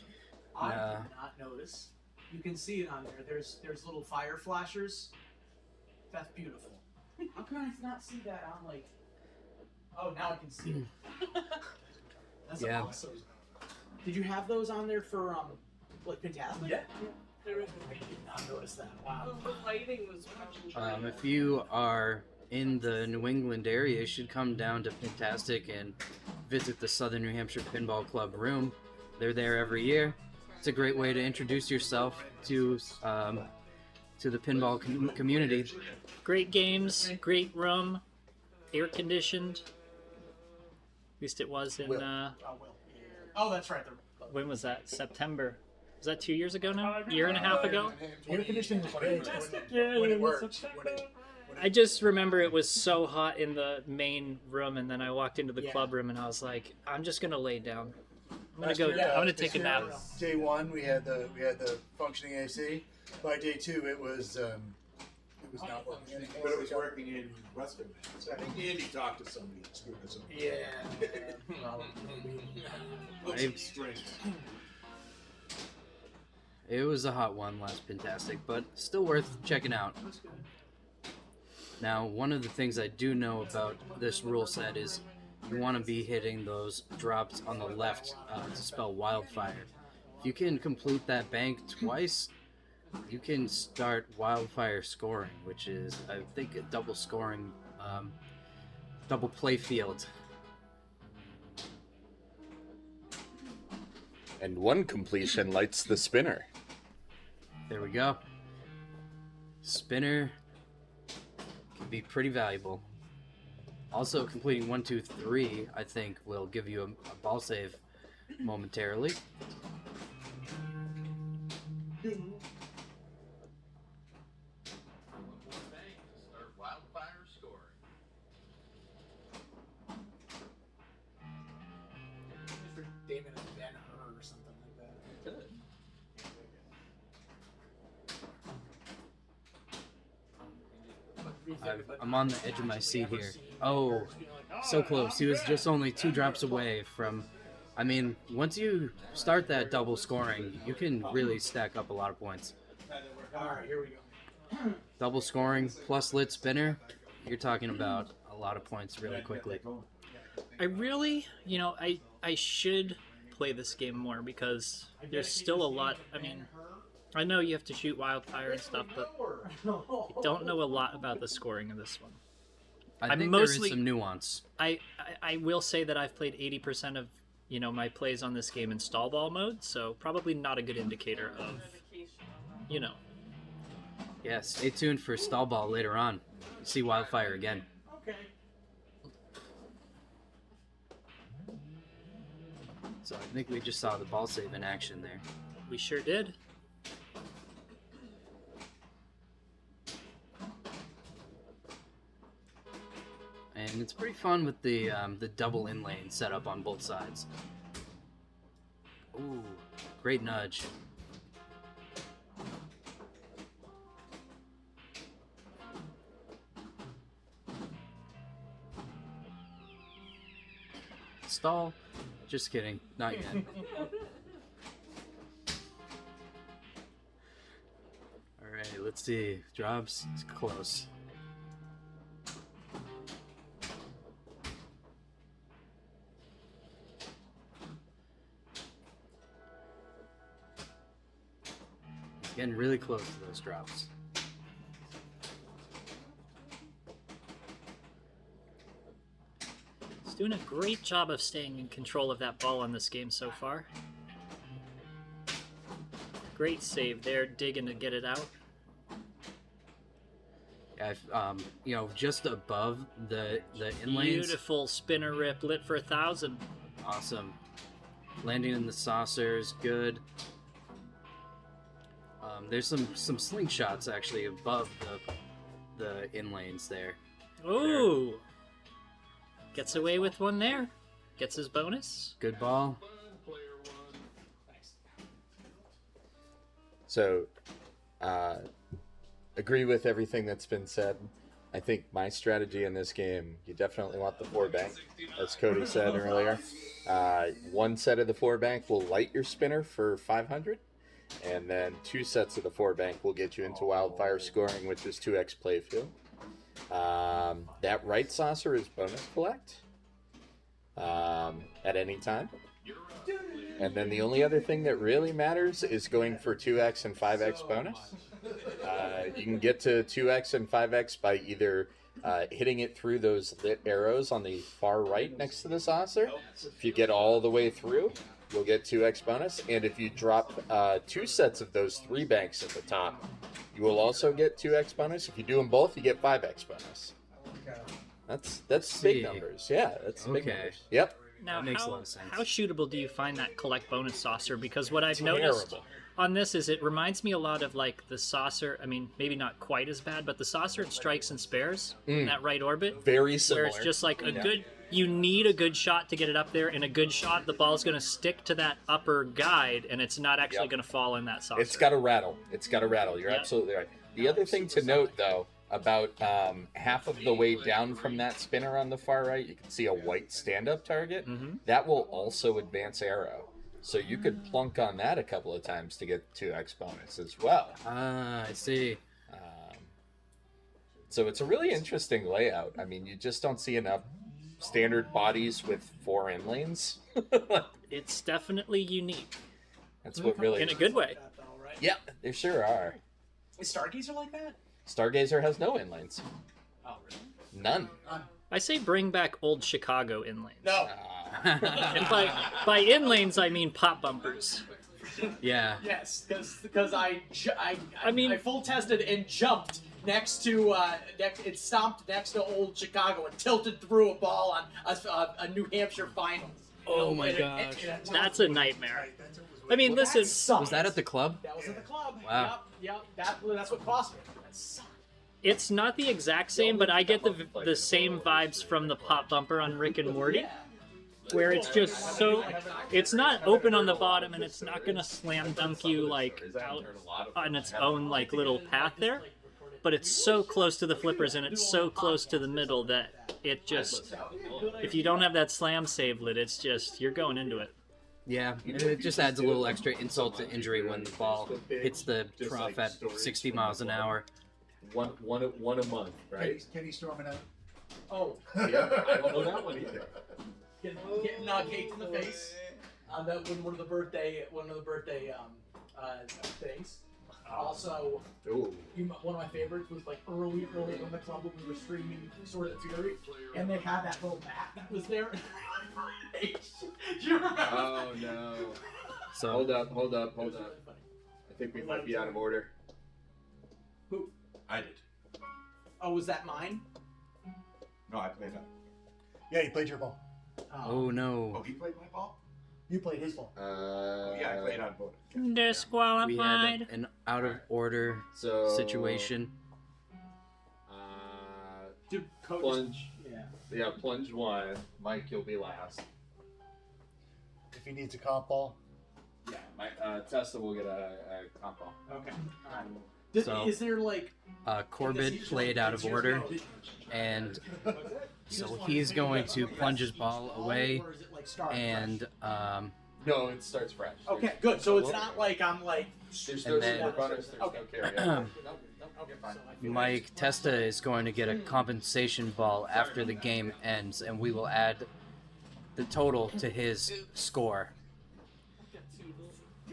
I did not notice. You can see it on there. There's little fire flashers. That's beautiful. How can I not see that on, like... Oh, now I can see it. That's awesome. Did you have those on there for, like, Fantastic? Yeah. I did not notice that. Wow. The lighting was much If you are in the New England area, you should come down to Fantastic and visit the Southern New Hampshire Pinball Club room. They're there every year. It's a great way to introduce yourself to the pinball community. Great games, great room, air conditioned. At least it was in. Oh, that's right. When was that? September. Was that 2 years ago now? Year and a half ago? Air conditioning was great when it worked. I just remember it was so hot in the main room, and then I walked into the club room, and I was like, "I'm just gonna lay down. I'm gonna take a nap." Day 1, we had the functioning AC. By day 2, it was not working anymore. But it was working in Western Mass. I think Andy talked to somebody at school or something. Yeah. It was a hot one last Fantastic, but still worth checking out. Now, one of the things I do know about this rule set is you want to be hitting those drops on the left to spell Wildfire. If you can complete that bank twice, you can start Wildfire scoring, which is, I think, a double scoring, double play field. And one completion lights the spinner. There we go. Spinner can be pretty valuable. Also, completing 1, 2, 3, I think, will give you a ball save momentarily. I'm on the edge of my seat here. Oh, so close. He was just only 2 drops away from... I mean, once you start that double scoring, you can really stack up a lot of points. Alright, here we go. Double scoring plus lit spinner, you're talking about a lot of points really quickly. I really, I should play this game more because there's still a lot. I mean, I know you have to shoot Wildfire and stuff, but I don't know a lot about the scoring of this one. I think there is some nuance. I will say that I've played 80% of my plays on this game in stall ball mode, so probably not a good indicator of Yeah, stay tuned for stall ball later on. See Wildfire again. Okay. So I think we just saw the ball save in action there. We sure did. And it's pretty fun with the double in lane set up on both sides. Ooh, great nudge. Stall? Just kidding, not yet. Alright, let's see. Drops, it's close. Getting really close to those drops. He's doing a great job of staying in control of that ball in this game so far. Great save there, digging to get it out. Just above the inlanes. Beautiful spinner rip, lit for 1,000. Awesome. Landing in the saucers, good. There's some slingshots actually above the inlanes there. Ooh. Gets away with one there. Gets his bonus. Good ball. So, agree with everything that's been said. I think my strategy in this game, you definitely want the 4-bank, as Cody said earlier. One set of the 4-bank will light your spinner for 500, and then 2 sets of the 4-bank will get you into wildfire scoring, which is 2x playfield. That right saucer is bonus collect at any time. And then the only other thing that really matters is going for 2x and 5x bonus. You can get to 2x and 5x by either hitting it through those lit arrows on the far right next to the saucer. If you get all the way through, you'll get 2x bonus. And if you drop 2 sets of those 3 banks at the top, you will also get 2x bonus. If you do them both, you get 5x bonus. That's big numbers. Yeah, that's big numbers. Yep. Now, that makes a lot of sense. How shootable do you find that collect bonus saucer? Because what I've noticed on this is it reminds me a lot of like the saucer. I mean, maybe not quite as bad, but the saucer in Strikes and Spares in that right orbit. Very similar. Where it's just like a good. You need a good shot to get it up there, and a good shot, the ball's going to stick to that upper guide, and it's not actually going to fall in that saucer. It's got to rattle. You're absolutely right. The other thing to note, though, about half of the way down from that spinner on the far right, you can see a white stand-up target. That will also advance arrow. So you could plunk on that a couple of times to get 2x bonus as well. Ah, I see. So it's a really interesting layout. I mean, you just don't see enough standard bodies with 4 in lanes. It's definitely unique. That's what really... In a good way. Yeah, there sure are. Is Stargazer like that? Stargazer has no in lanes. Oh, really? None. I say bring back old Chicago in lanes. No. And by in lanes, I mean pop bumpers. Yeah. Yes, because I mean, I full tested and jumped next to it stomped next to old Chicago and tilted through a ball on a New Hampshire finals. Oh my gosh, that's a nightmare. I mean, listen. Was that at the club? That was at the club. Wow. Yep. That's what cost me. That sucked. It's not the exact same, but I get the same vibes from the pop bumper on Rick and Morty, where it's just so, it's not open on the bottom and it's not gonna slam dunk you like out on its own like little path there, but it's so close to the flippers and it's so close to the middle that it just, if you don't have that slam save lit, it's just, you're going into it. Yeah, and it just adds a little extra insult to injury when the ball hits the trough at 60 miles an hour. One a month, right? Kenny storming out. Oh. Yeah, I don't know that one either. Getting caked in the face on that one of the birthday things. Also, one of my favorites was like early in the club when we were streaming Sword of Fury, and they had that little map that was there. Do you remember? Oh no! So hold up. I think we might be out of order. Who? I did. Oh, was that mine? No, I played that. Yeah, he played your ball. Oh no. Oh, he played my ball? You played his ball. Yeah, I played on both. Disqualified. We had an out of order situation. Dude, plunge. Yeah. Yeah, plunge 1. Mike, you'll be last. If he needs a comp ball. Yeah, my Testa will get a comp ball. Okay. So, is there like Corbett played out of order, and so he's going to plunge his ball away, and no, it starts fresh. Okay, good. So it's not like I'm like. There's no runners. There's no carry. Mike Testa is going to get a compensation ball after the game ends, and we will add the total to his score.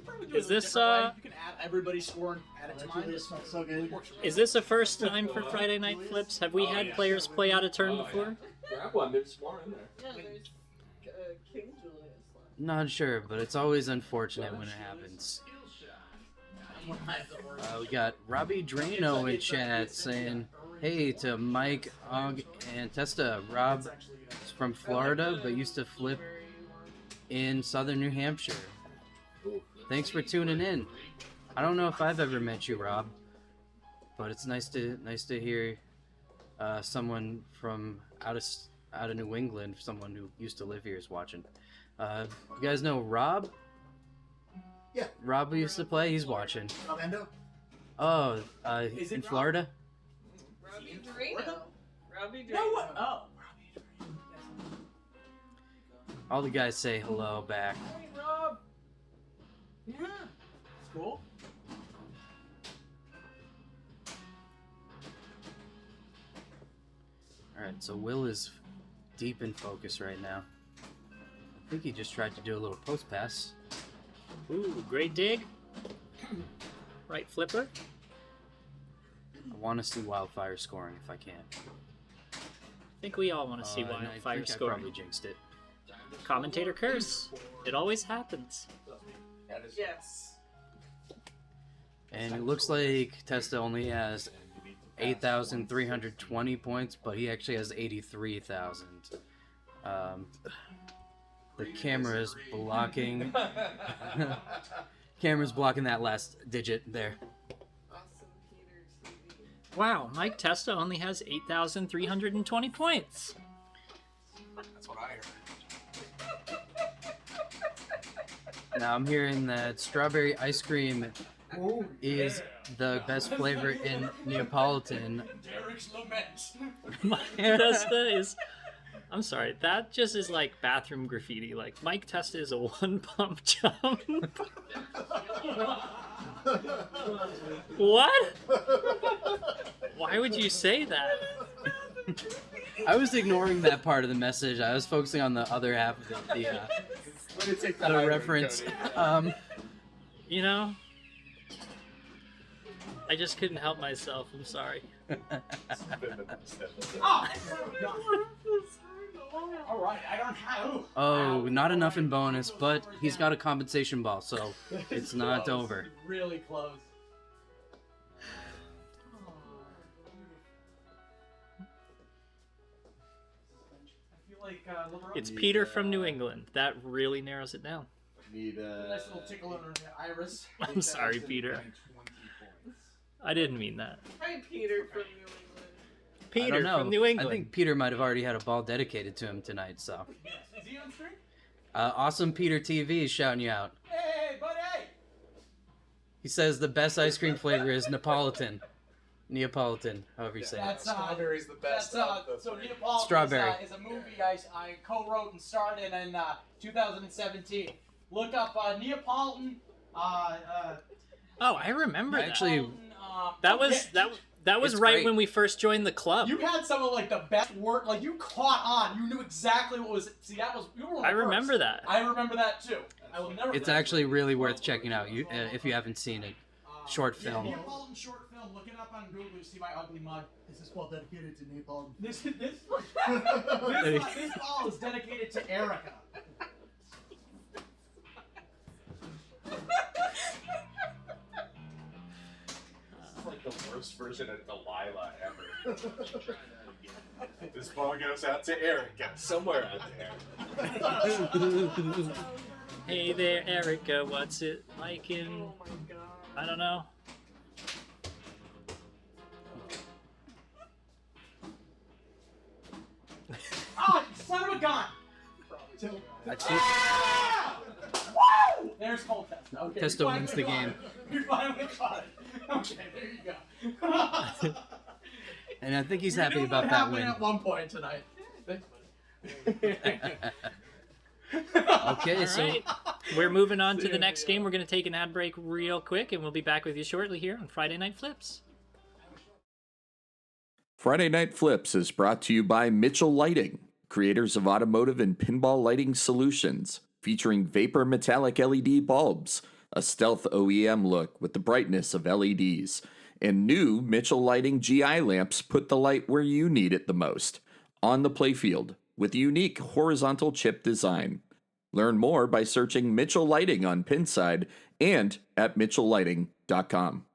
You probably do Is it a this, different way. You can add everybody's score and add it to mine. This smells so good. Is this a first time for Friday Night Flips? Have we had players play out of turn before? Grab one. There's more in there. Yeah, there's King Julius left. Not sure, but it's always unfortunate when it happens. We got Robbie Drano in chat saying, hey to Mike, Og, and Testa. Rob is from Florida, but used to flip in southern New Hampshire. Thanks for tuning in. I don't know if I've ever met you, Rob, but it's nice to hear someone from out of New England, someone who used to live here, is watching. You guys know Rob? Yeah. Rob used to play. He's watching. Rob Endo? Oh, Is it in Rob? Florida? Robbie Drano. Robbie Drano. No, what? Oh. All the guys say hello back. Hey, Rob. Yeah. It's cool. Alright, so Will is deep in focus right now. I think he just tried to do a little post pass. Ooh, great dig. Right flipper. I want to see Wildfire scoring if I can. I think we all want to see And I Wildfire think I scoring. probably jinxed it. Commentator curse. It always happens. Yes. And it looks like Testa only has 8,320 points, but he actually has 83,000. The camera is blocking. Camera's blocking that last digit there. Awesome Peter TV. Wow, Mike Testa only has 8,320 points. That's what I heard. Now I'm hearing that strawberry ice cream is the best flavor in Neapolitan. Derek's lament. Mike Testa is... I'm sorry, that just is like bathroom graffiti. Like, Mike Testa is a one-pump jump. What? Why would you say that? I was ignoring that part of the message. I was focusing on the other half of the reference. You know, I just couldn't help myself. I'm sorry. All right, I don't have. Oh, not enough in bonus, but he's got a compensation ball, so it's not over. Really close. I feel like It's Peter from New England. That really narrows it down. Need a nice little tickle in her iris. I'm sorry, Peter. I didn't mean that. Hi, Peter from New England. I Peter don't know. from New England. I think Peter might have already had a ball dedicated to him tonight, so. Yes. Is he on stream? Awesome Peter TV is shouting you out. Hey, buddy! He says the best ice cream flavor is Neapolitan. Neapolitan, however you say it. That's Strawberry's the best. That's so Neapolitan Strawberry. is a movie I co-wrote and starred in 2017. Look up Neapolitan. Oh, I remember that. Actually, That was It's right great. when we first joined the club. You had some of like the best work. Like you caught on. You knew exactly what was. See, that was. You were one of I the first. remember that. I remember that too. I will never. It's actually really worth checking out if you haven't seen it. Short Yeah, film. Neapolitan short film. Look it up on Google. You see my ugly mug. Is this ball dedicated to Napalm? This ball is dedicated to Erica. It's like the worst version of Delilah ever. This ball goes out to Erica, somewhere out there. Hey there, Erica. What's it like in? I don't know. Oh, son of a gun! Woo! There's Cole Testa. Okay, Testa we wins finally the got game. it. We finally got it. Okay, there you go. And I think he's We happy knew about what that happened win. at one point tonight. Okay, so Alright. We're moving on to the next game. We're going to take an ad break real quick, and we'll be back with you shortly here on Friday Night Flips. Friday Night Flips is brought to you by Mitchell Lighting, creators of automotive and pinball lighting solutions, featuring vapor metallic LED bulbs, a stealth OEM look with the brightness of LEDs, and new Mitchell Lighting GI lamps put the light where you need it the most, on the playfield, with a unique horizontal chip design. Learn more by searching Mitchell Lighting on Pinside and at mitchelllighting.com.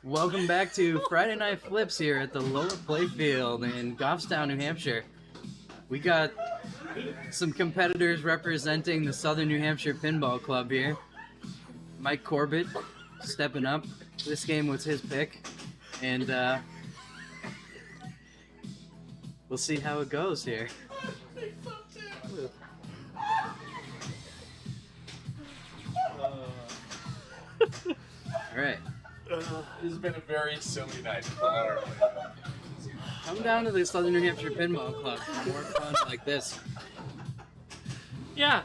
Welcome back to Friday Night Flips here at the Lower Playfield in Goffstown, New Hampshire. We got some competitors representing the Southern New Hampshire Pinball Club here. Mike Corbett stepping up. This game was his pick, and we'll see how it goes here. All right. This has been a very silly night. Come down to the Southern New Hampshire Pinball Club for more fun like this. Yeah.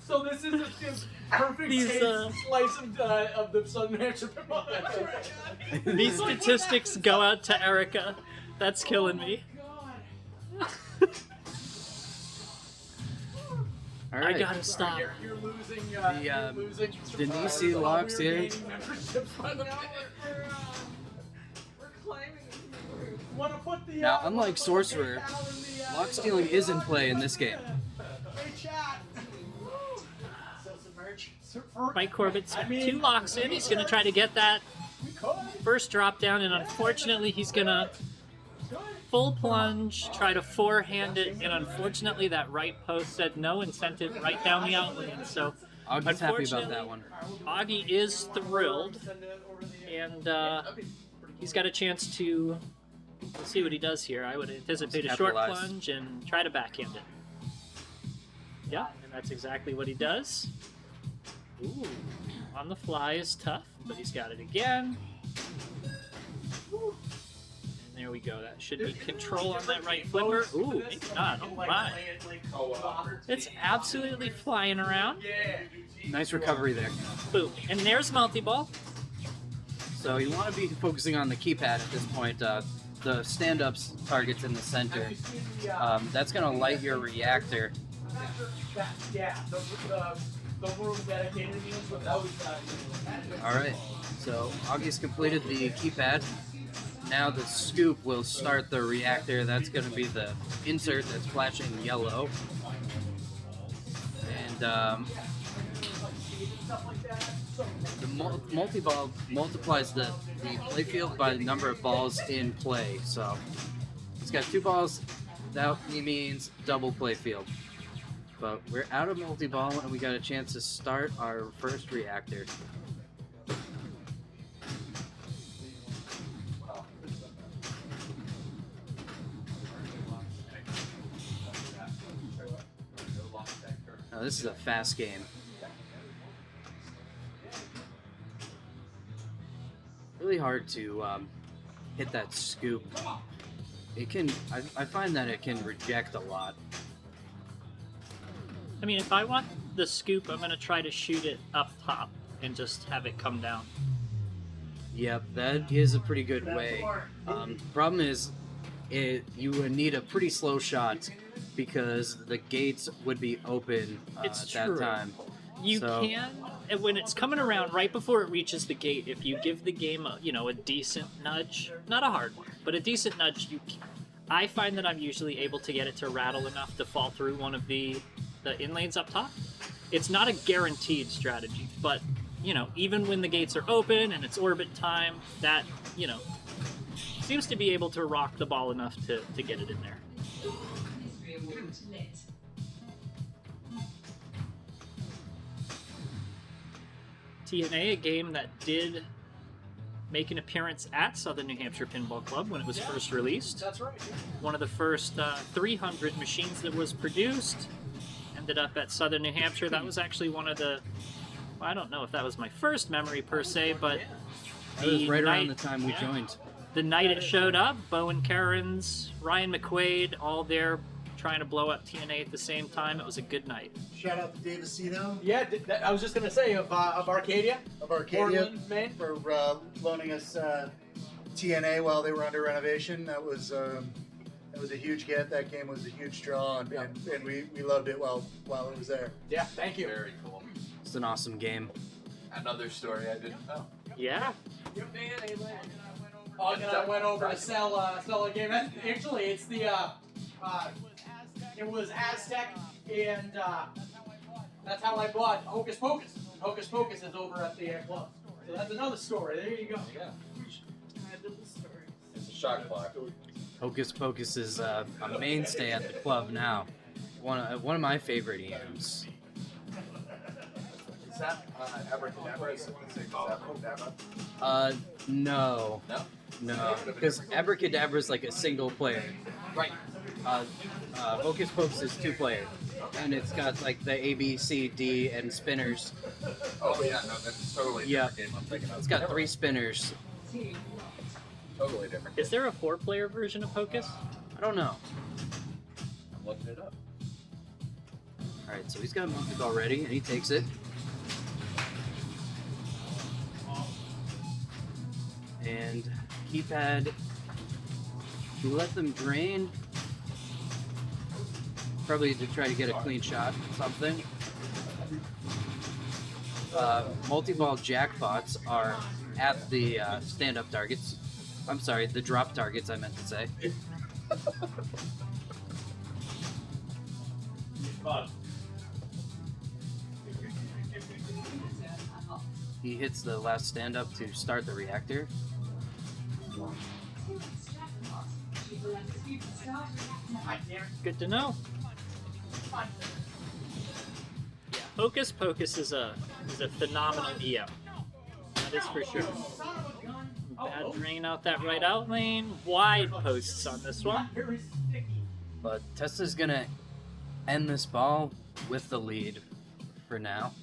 So this is a perfect slice of the Southern Hampshire pinball. These statistics go out to Erica. That's killing me. All right. I gotta stop. You're losing. The Denise locks here. Now, unlike Sorcerer, lock stealing is in play in this game. Mike Corbett's 2 locks in. He's gonna try to get that first drop down, and unfortunately, he's gonna full plunge, try to forehand it, and unfortunately, that right post said no incentive right down the outland. So, Augie's happy about that one. Augie is thrilled, and he's got a chance to. Let's see what he does here. I would anticipate a short plunge and try to backhand it. Yeah, and that's exactly what he does. Ooh, on the fly is tough, but he's got it again. And there we go. That should be control on that right flipper. Ooh, maybe not. Oh my. It's absolutely flying around. Nice recovery there. Boom. And there's multi-ball. So you want to be focusing on the keypad at this point. The stand-ups targets in the center. That's going to light your reactor. Yeah, the room dedicated to us, but that was Alright, so Augie's completed the keypad. Now the scoop will start the reactor. That's going to be the insert that's flashing yellow. And the multi-ball multiplies the playfield by the number of balls in play. So it's got 2 balls. That means double playfield. But we're out of multi-ball and we got a chance to start our first reactor. Oh, this is a fast game. Really hard to hit that scoop. It can. I find that it can reject a lot. I mean, if I want the scoop, I'm gonna try to shoot it up top and just have it come down. Yep, that is a pretty good way. Problem is, you would need a pretty slow shot because the gates would be open It's at true. that time. You So- can, and when it's coming around right before it reaches the gate, if you give the game a decent nudge, not a hard one, but a decent nudge, I find that I'm usually able to get it to rattle enough to fall through one of the in lanes up top. It's not a guaranteed strategy, but even when the gates are open and it's orbit time, that seems to be able to rock the ball enough to get it in there. TNA, a game that did make an appearance at Southern New Hampshire Pinball Club when it was first released. That's right. One of the first 300 machines that was produced ended up at Southern New Hampshire. That was actually one of the, I don't know if that was my first memory per se, but That was right around the time we joined. The night it showed up, Bowen Cairns, Ryan McQuaid, all there trying to blow up TNA at the same time. It was a good night. Shout out to Dave Acino Yeah, I was just gonna say of Arcadia. of Arcadia Portland, Maine. for loaning us TNA while they were under renovation. That was a huge get. That game was a huge draw, and we loved it while it was there. Yeah, thank you. Very cool. It's an awesome game. Another story I didn't know. Yeah. Og and I went over to sell a game. Actually, it's the it was Aztec, and that's how I bought Hocus Pocus. Hocus Pocus is over at the club. So that's another story. There you go. Yeah. It's a shot clock. Hocus Pocus is a mainstay at the club now. One of my favorite games. Is that Abracadabra? Is it the same as Abracadabra? No. No? No, because Abracadabra is like a single player. Right. Hocus Pocus is 2 player. And it's got like the A, B, C, D, and spinners. Oh yeah, no, that's totally a Yeah. different game I'm thinking of. It's got 3 spinners. Totally different. Is there a 4-player version of Hocus? I don't know. I'm looking it up. Alright, so he's got a monkey ball ready, and he takes it. And keypad, we let them drain. Probably to try to get a clean shot, something. Multi-ball jackpots are at the stand-up targets. I'm sorry, the drop targets I meant to say. He hits the last stand-up to start the reactor. Good to know. Yeah, Hocus Pocus is a phenomenal EM. That is for sure. Bad drain out that right out lane. Wide posts on this one. But Testa's gonna end this ball with the lead for now.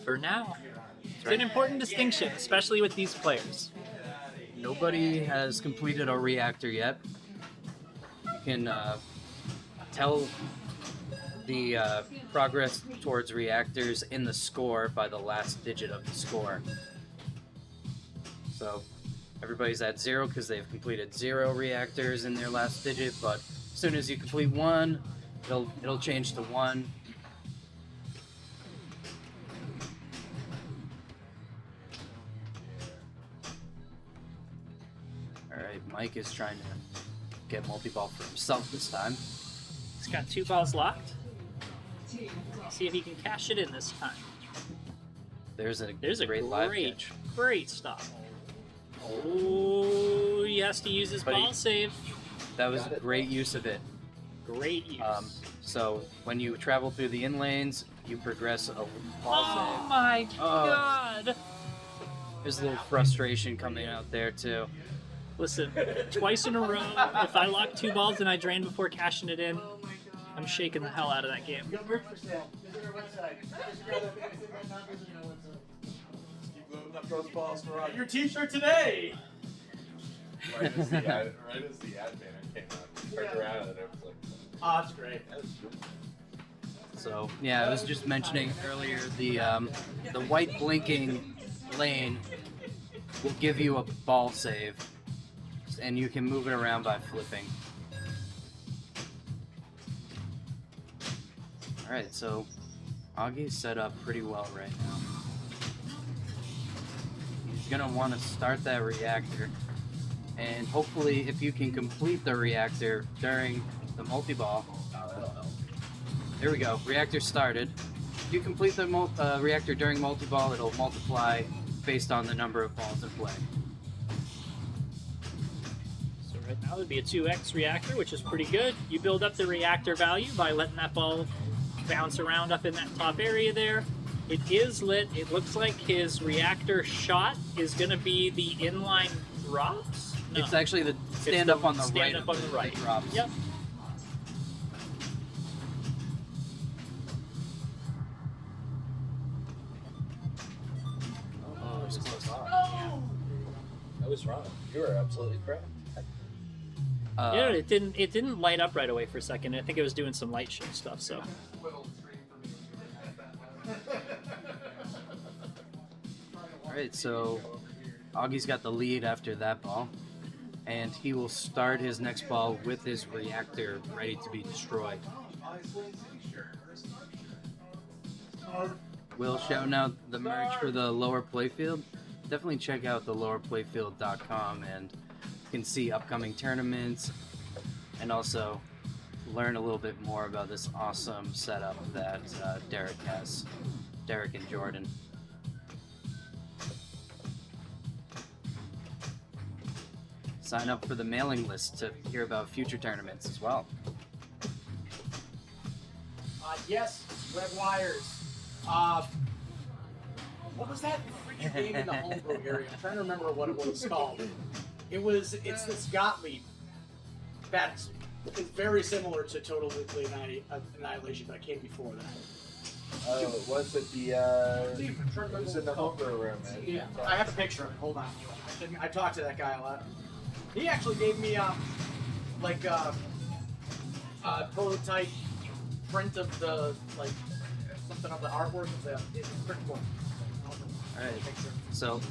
For now. It's an important distinction, especially with these players. Nobody has completed a reactor yet. You can tell the progress towards reactors in the score by the last digit of the score. So everybody's at 0 because they've completed 0 reactors in their last digit, but as soon as you complete 1, it'll change to 1. Alright, Mike is trying to get multi-ball for himself this time. He's got 2 balls locked. See if he can cash it in this time. There's a great live catch. great stop. Oh, he has to use his But ball save. That was a great use of it. Great use. So when you travel through the in lanes, you progress a ball Oh save. my Oh. god! There's a little frustration coming out there too. Listen, twice in a row, if I lock 2 balls and I drain before cashing it in, I'm shaking the hell out of that game. We got merch for sale. Visit our website. Keep loading up those balls for Your T-shirt today. Right as the ad banner came out, I turned around and it was like, Oh, that's great. So yeah, I was just mentioning earlier the white blinking lane will give you a ball save, and you can move it around by flipping. All right, so Augie's set up pretty well right now. He's gonna want to start that reactor, and hopefully, if you can complete the reactor during the multi-ball. There we go. Reactor started. If you complete the reactor during multi-ball, it'll multiply based on the number of balls in play. So right now it'd be a 2x reactor, which is pretty good. You build up the reactor value by letting that ball bounce around up in that top area there. It is lit. It looks like his reactor shot is going to be the inline drops. No. It's actually the stand up on the right. Stand up on the right. Drops. Yep. Oh, it was close. I was wrong. You were absolutely correct. Yeah, it didn't light up right away for a second. I think it was doing some light show stuff. So. All right, so Augie's got the lead after that ball, and he will start his next ball with his reactor ready to be destroyed. Will shouting out the merch for the lower playfield. Definitely check out the lowerplayfield.com, and you can see upcoming tournaments and also learn a little bit more about this awesome setup that Derek has. Derek and Jordan. Sign up for the mailing list to hear about future tournaments as well. Yes, Red Wires. What was that freaking game in the homebrew area? I'm trying to remember what it was called. It's this Gottlieb. That is very similar to Total Nuclear Annihilation, but I came before that. Oh, was it the, it was in the homebrew room, man. Yeah, I have a picture of it. Hold on. I talked to that guy a lot. He actually gave me, a prototype print of the, something of the artwork of the print book. Alright, so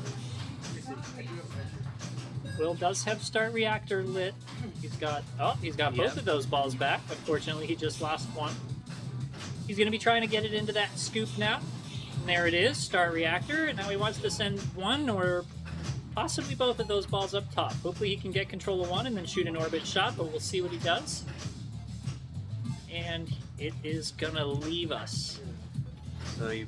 Will does have start reactor lit. He's got both of those balls back. Unfortunately, he just lost one. He's going to be trying to get it into that scoop now. And there it is, start reactor. And now he wants to send one or possibly both of those balls up top. Hopefully he can get control of one and then shoot an orbit shot, but we'll see what he does. And it is going to leave us. So you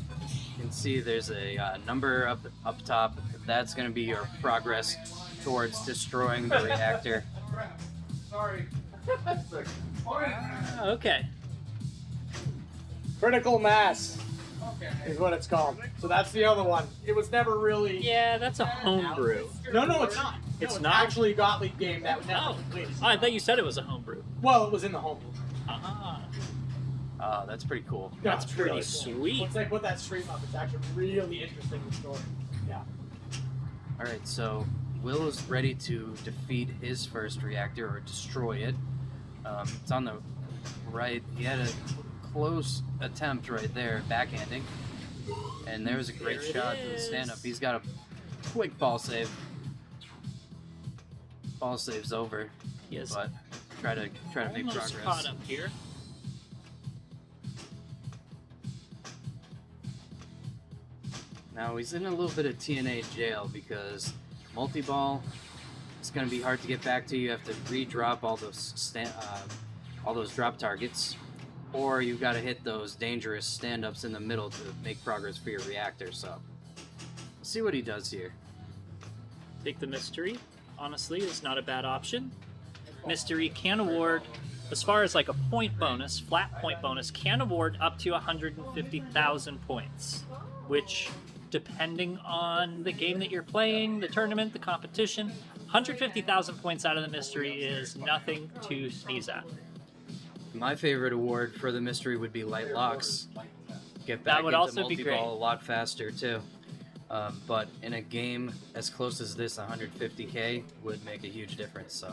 can see there's a number up top. That's going to be your progress towards destroying the reactor. Sorry. Okay. Critical mass is what it's called. So that's the other one. It was never really... Yeah, that's a homebrew. No, it's not. It's It's not? actually a Gottlieb game that was never completed. Oh, I thought you said it was a homebrew. Well, it was in the homebrew. Oh, that's pretty cool. That's pretty really sweet. Once they put that stream up, it's actually really interesting story. Yeah. Alright, so Will is ready to defeat his first reactor or destroy it. It's on the right. He had a close attempt right there, backhanding. And there was a great shot to the stand-up. He's got a quick ball save. Ball save's over. Yes. But try to make Almost progress. caught up here. Now he's in a little bit of TNA jail because multi-ball, it's going to be hard to get back to. You have to re-drop all those drop targets, or you've got to hit those dangerous stand-ups in the middle to make progress for your reactor. So, we'll see what he does here. Take the mystery. Honestly, is not a bad option. Mystery can award, as far as like a point bonus, flat point bonus, can award up to 150,000 points, which, depending on the game that you're playing, the tournament, the competition, 150,000 points out of the mystery is nothing to sneeze at. My favorite award for the mystery would be light locks. Get back That would into also be multi-ball great. a lot faster too. But in a game as close as this, 150k would make a huge difference. So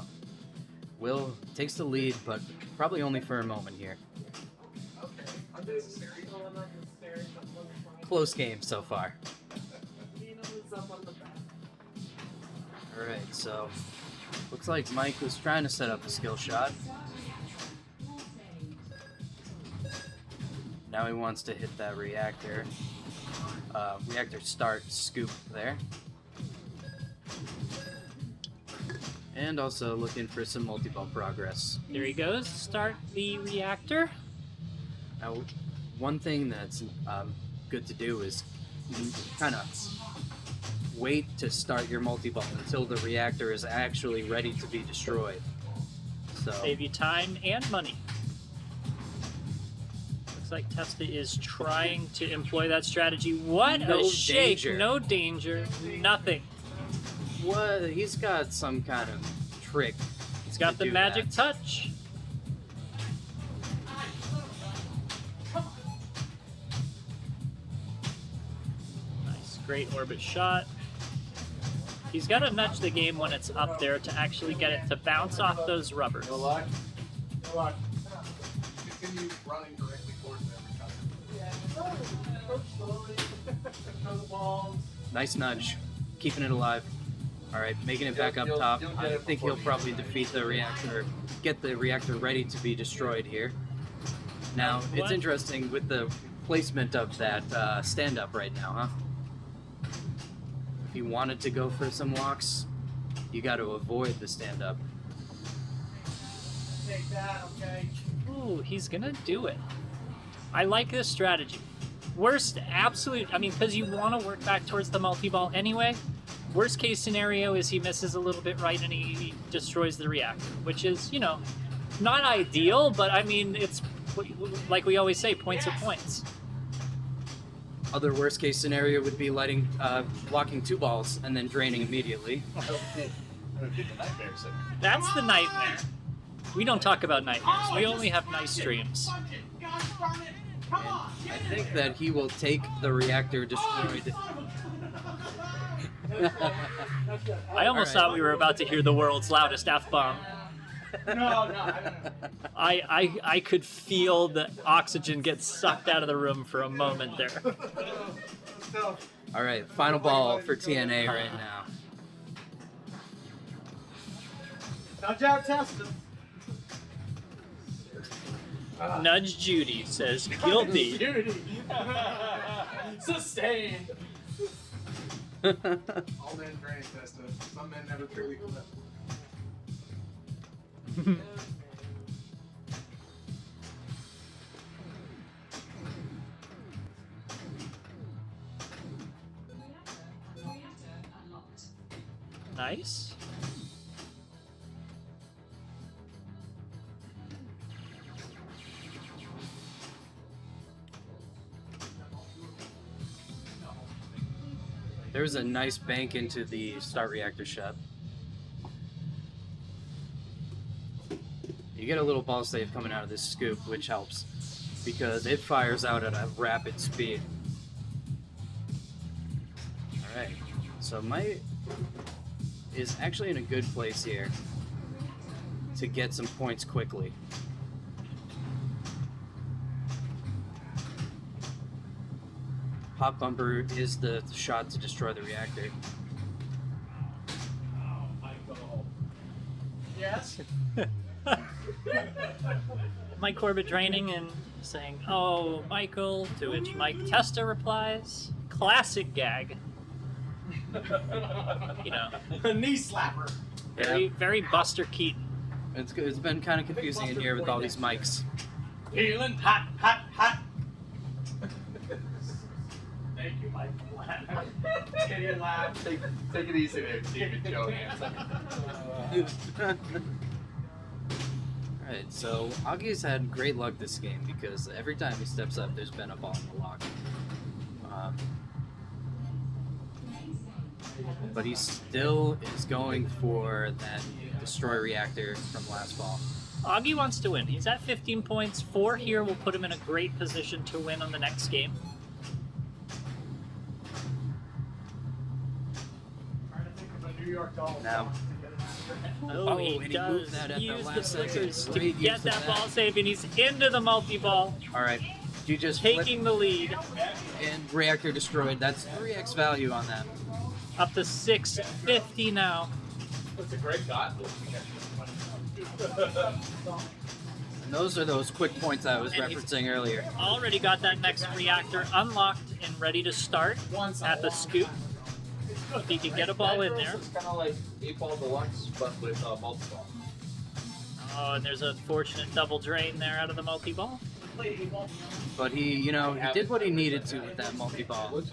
Will takes the lead, but probably only for a moment here. Close game so far. Alright, so looks like Mike was trying to set up a skill shot. Now he wants to hit that reactor. Reactor start scoop there. And also looking for some multi-ball progress. There he goes. Start the reactor. Now, one thing that's good to do is kind of wait to start your multi-ball until the reactor is actually ready to be destroyed. So Save you time and money. Looks like Testa is trying to employ that strategy. What No a shake! danger. No danger. Nothing. what? He's got some kind of trick. He's got to the do magic that. touch. Nice, great orbit shot. He's got to nudge the game when it's up there to actually get it to bounce off those rubbers. Good luck. Good luck. Continue running directly towards every customer. Nice nudge, keeping it alive. All right, making it back up top. I think he'll probably defeat the reactor, get the reactor ready to be destroyed here. Now, it's What? interesting with the placement of that stand-up right now, huh? If you wanted to go for some locks, you got to avoid the stand-up. Take that, okay? Ooh, he's gonna do it. I like this strategy. Worst absolute, I mean, because you want to work back towards the multi-ball anyway. Worst case scenario is he misses a little bit right and he destroys the reactor, which is, you know, not ideal, but I mean, it's like we always say, points are points. Other worst case scenario would be letting, blocking two balls and then draining immediately. That's the nightmare. We don't talk about nightmares. We only have nice dreams. I think that he will take the reactor destroyed. I almost thought we were about to hear the world's loudest F-bomb. No. I could feel the oxygen get sucked out of the room for a moment there. All right, final ball for TNA right now. Nudge out Testa. Nudge Judy says guilty. Beauty. Sustained. All men drain, Testa. Some men never truly flip. Nice. There's a nice bank into the start reactor shot. You get a little ball save coming out of this scoop, which helps because it fires out at a rapid speed. Alright, so Mike is actually in a good place here to get some points quickly. Pop bumper is the shot to destroy the reactor. Yes. Mike Corbett draining and saying, "Oh, Michael," to which Mike Testa replies, "Classic gag." You know, A knee slapper. very Buster Keaton. It's been kind of confusing in here with all these mics. Feeling hot, hot, hot. Thank you, Mike. Can you laugh? Take it easy there, David Johansen. Alright, so Augie's had great luck this game because every time he steps up, there's been a ball in the lock. But he still is going for that destroy reactor from last ball. Augie wants to win. He's at 15 points. 4 here will put him in a great position to win on the next game. Now, Oh, he and he does. moved that at He the used the last second. flickers to Great get use of that that. ball save, and he's into the multi-ball, all right, you just taking the lead and reactor destroyed. That's 3x value on that. up to 650 now. That's a great shot. And those are those quick points I was And he's- referencing earlier. Already got that next reactor unlocked and ready to start at the scoop. If he can get a ball in there. It's kind of like 8-ball deluxe, but with multi-ball. Oh, and there's a fortunate double drain there out of the multi-ball. But he did what he needed to with that multi-ball.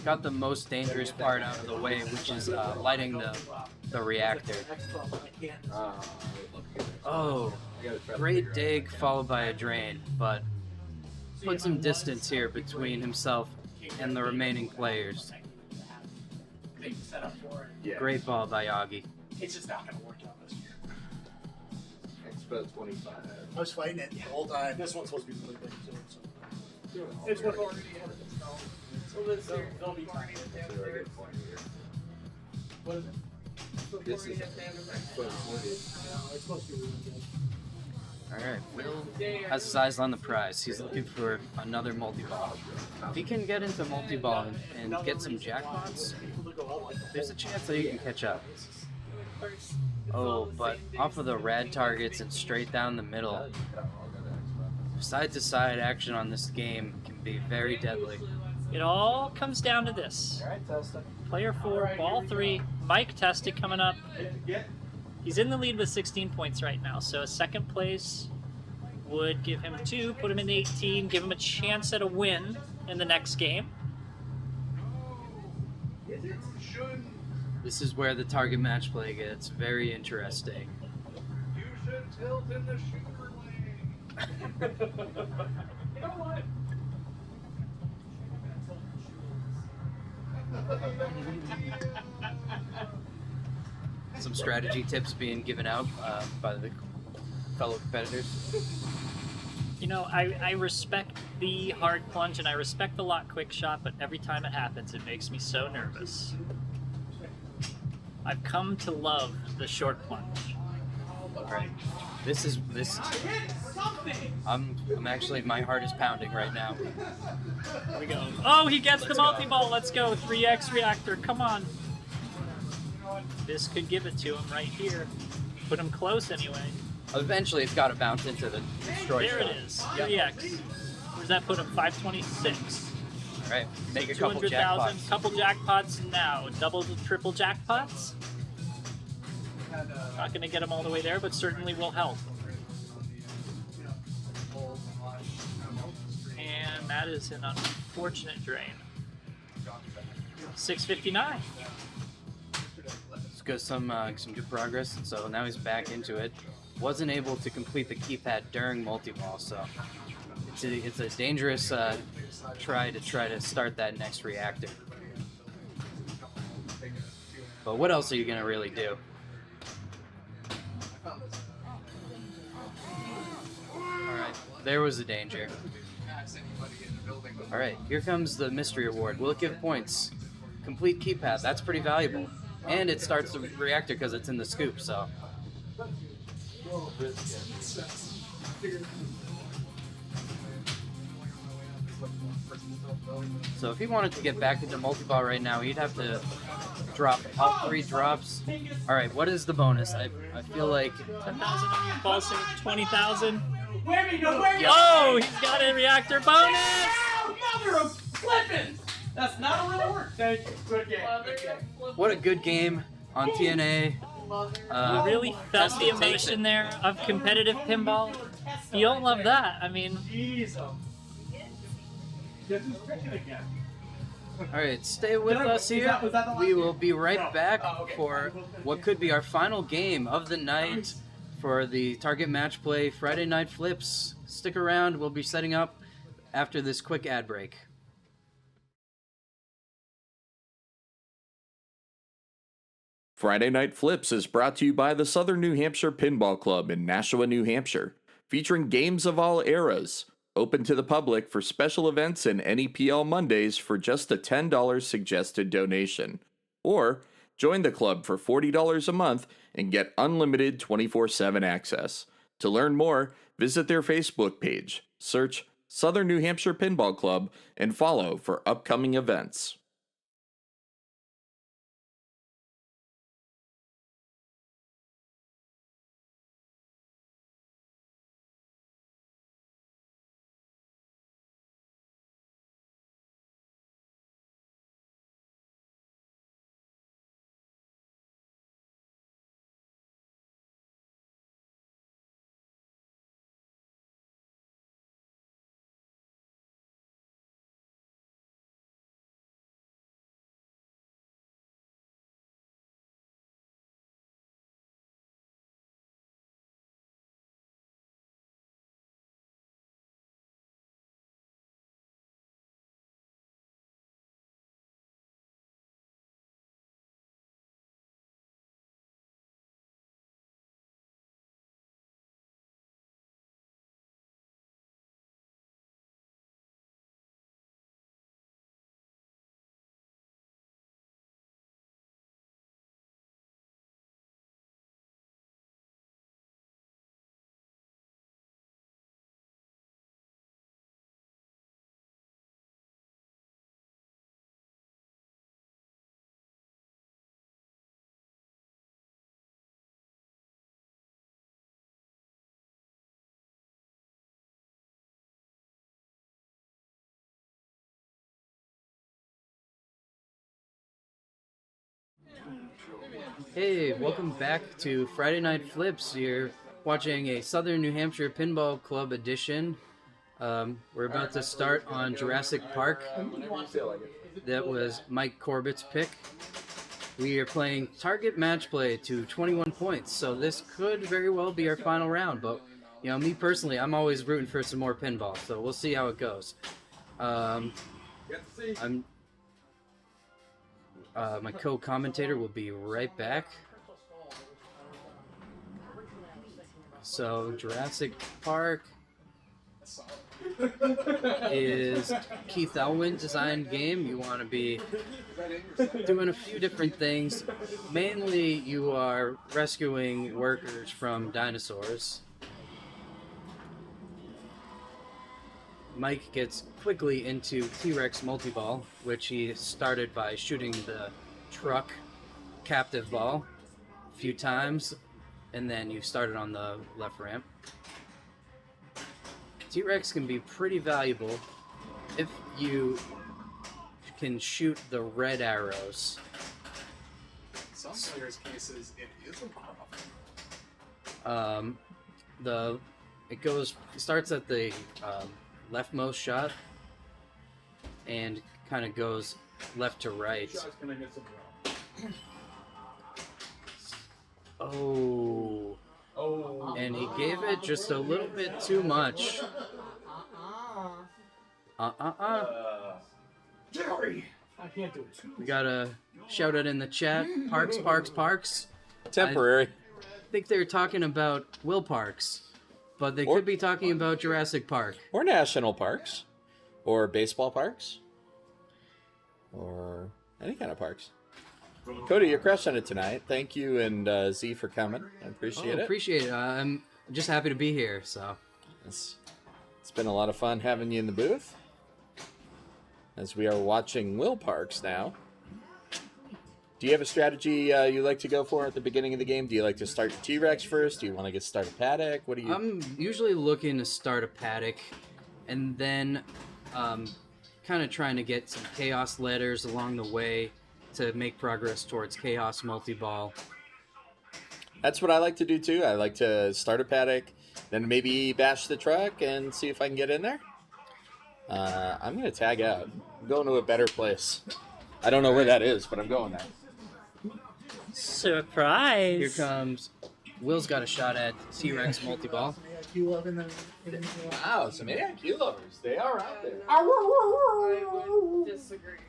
Got the most dangerous part out of the way, which is lighting the reactor. Oh, great dig followed by a drain, but put some distance here between himself and the remaining players. Great ball by Augie. It's just not going to work out this year. Expo 25. I was fighting it the whole time. This one's supposed to be really big too. So. It's what already had it. So they'll be tiny. What is it? This is Expo 20. It's supposed to be really good. All right, Will has his eyes on the prize. He's looking for another multi-ball. If he can get into multi-ball and get some jackpots, there's a chance that he can catch up. Oh, but off of the rad targets and straight down the middle. Side-to-side action on this game can be very deadly. It all comes down to this. Player 4, ball 3, Mike Testa coming up. He's in the lead with 16 points right now, so a second place would give him 2, put him in 18, give him a chance at a win in the next game. This is where the target match play gets very interesting. You should tilt in the shooter lane. You know what? Some strategy tips being given out by the fellow competitors. You know, I respect the hard plunge and I respect the lock quick shot, but every time it happens, it makes me so nervous. I've come to love the short plunge. Right. This. I'm actually, my heart is pounding right now. Here we go. Oh, he gets the multi-ball. Let's go. 3x reactor. Come on. This could give it to him right here. Put him close anyway. Eventually, it's got to bounce into the destroy There shot. it is. 3x. Where's that put him? 526. All right, make a couple 200,000. jackpots. Couple jackpots now. Double, triple jackpots. Not going to get him all the way there, but certainly will help. And that is an unfortunate drain. 659. Let's go some good progress. So now he's back into it. Wasn't able to complete the keypad during multi-ball, so it's a dangerous try to start that next reactor. But what else are you gonna really do? Alright, there was a danger. Alright, here comes the mystery award. Will it give points? Complete keypad, that's pretty valuable. And it starts the reactor because it's in the scoop, so. So if he wanted to get back into multi-ball right now, he'd have to drop all 3 drops. Alright, what is the bonus? I feel like 10,000 on your ball save, 20,000. Whammy. Oh, he's got a reactor bonus! Mother of flippin'! That's not a real word. Thank you. Good game. what a good game on TNA. You really felt the Testa takes emotion it. there of competitive pinball. You don't love that. I mean, Jeez. This is tricking again. Alright, stay with us here. We will be right back for what could be our final game of the night for the Target Match Play Friday Night Flips. Stick around, we'll be setting up after this quick ad break. Friday Night Flips is brought to you by the Southern New Hampshire Pinball Club in Nashua, New Hampshire, featuring games of all eras. Open to the public for special events and NEPL Mondays for just a $10 suggested donation. Or join the club for $40 a month and get unlimited 24/7 access. To learn more, visit their Facebook page, search Southern New Hampshire Pinball Club, and follow for upcoming events. Hey, welcome back to Friday Night Flips. You're watching a Southern New Hampshire Pinball Club edition. We're about to start on Jurassic Park. That was Mike Corbett's pick. We are playing target match play to 21 points, so this could very well be our final round, but you know, me personally, I'm always rooting for some more pinball, so we'll see how it goes. My co-commentator will be right back. So, Jurassic Park is Keith Elwin designed game. You want to be doing a few different things. Mainly, you are rescuing workers from dinosaurs. Mike gets quickly into T-Rex multi-ball, which he started by shooting the truck captive ball a few times, and then you started on the left ramp. T-Rex can be pretty valuable if you can shoot the red arrows. In some players' cases, it is a problem. It starts at the leftmost shot and kind of goes left to right. Oh. And he gave it just a little bit too much. Jerry! I can't do it. We gotta shout it in the chat. Parks. Temporary. I think they're talking about Will Parks, but they could be talking about Jurassic Park. Or national parks. Or baseball parks. Or any kind of parks. Cody, you're crushing it tonight. Thank you and Z for coming. I appreciate it. Appreciate it. I'm just happy to be here. So it's been a lot of fun having you in the booth. As we are watching Will Parks now. Do you have a strategy you like to go for at the beginning of the game? Do you like to start your T-Rex first? Do you want to get started paddock? What do you? I'm usually looking to start a paddock, and then kind of trying to get some chaos letters along the way to make progress towards chaos multi-ball. That's what I like to do too. I like to start a paddock, then maybe bash the truck and see if I can get in there. I'm going to tag out. I'm going to a better place. I don't know where that is, but I'm going there. Surprise! Here comes... Will's got a shot at T-Rex multi-ball. Wow, some AIQ lovers. They are out there. I would disagree.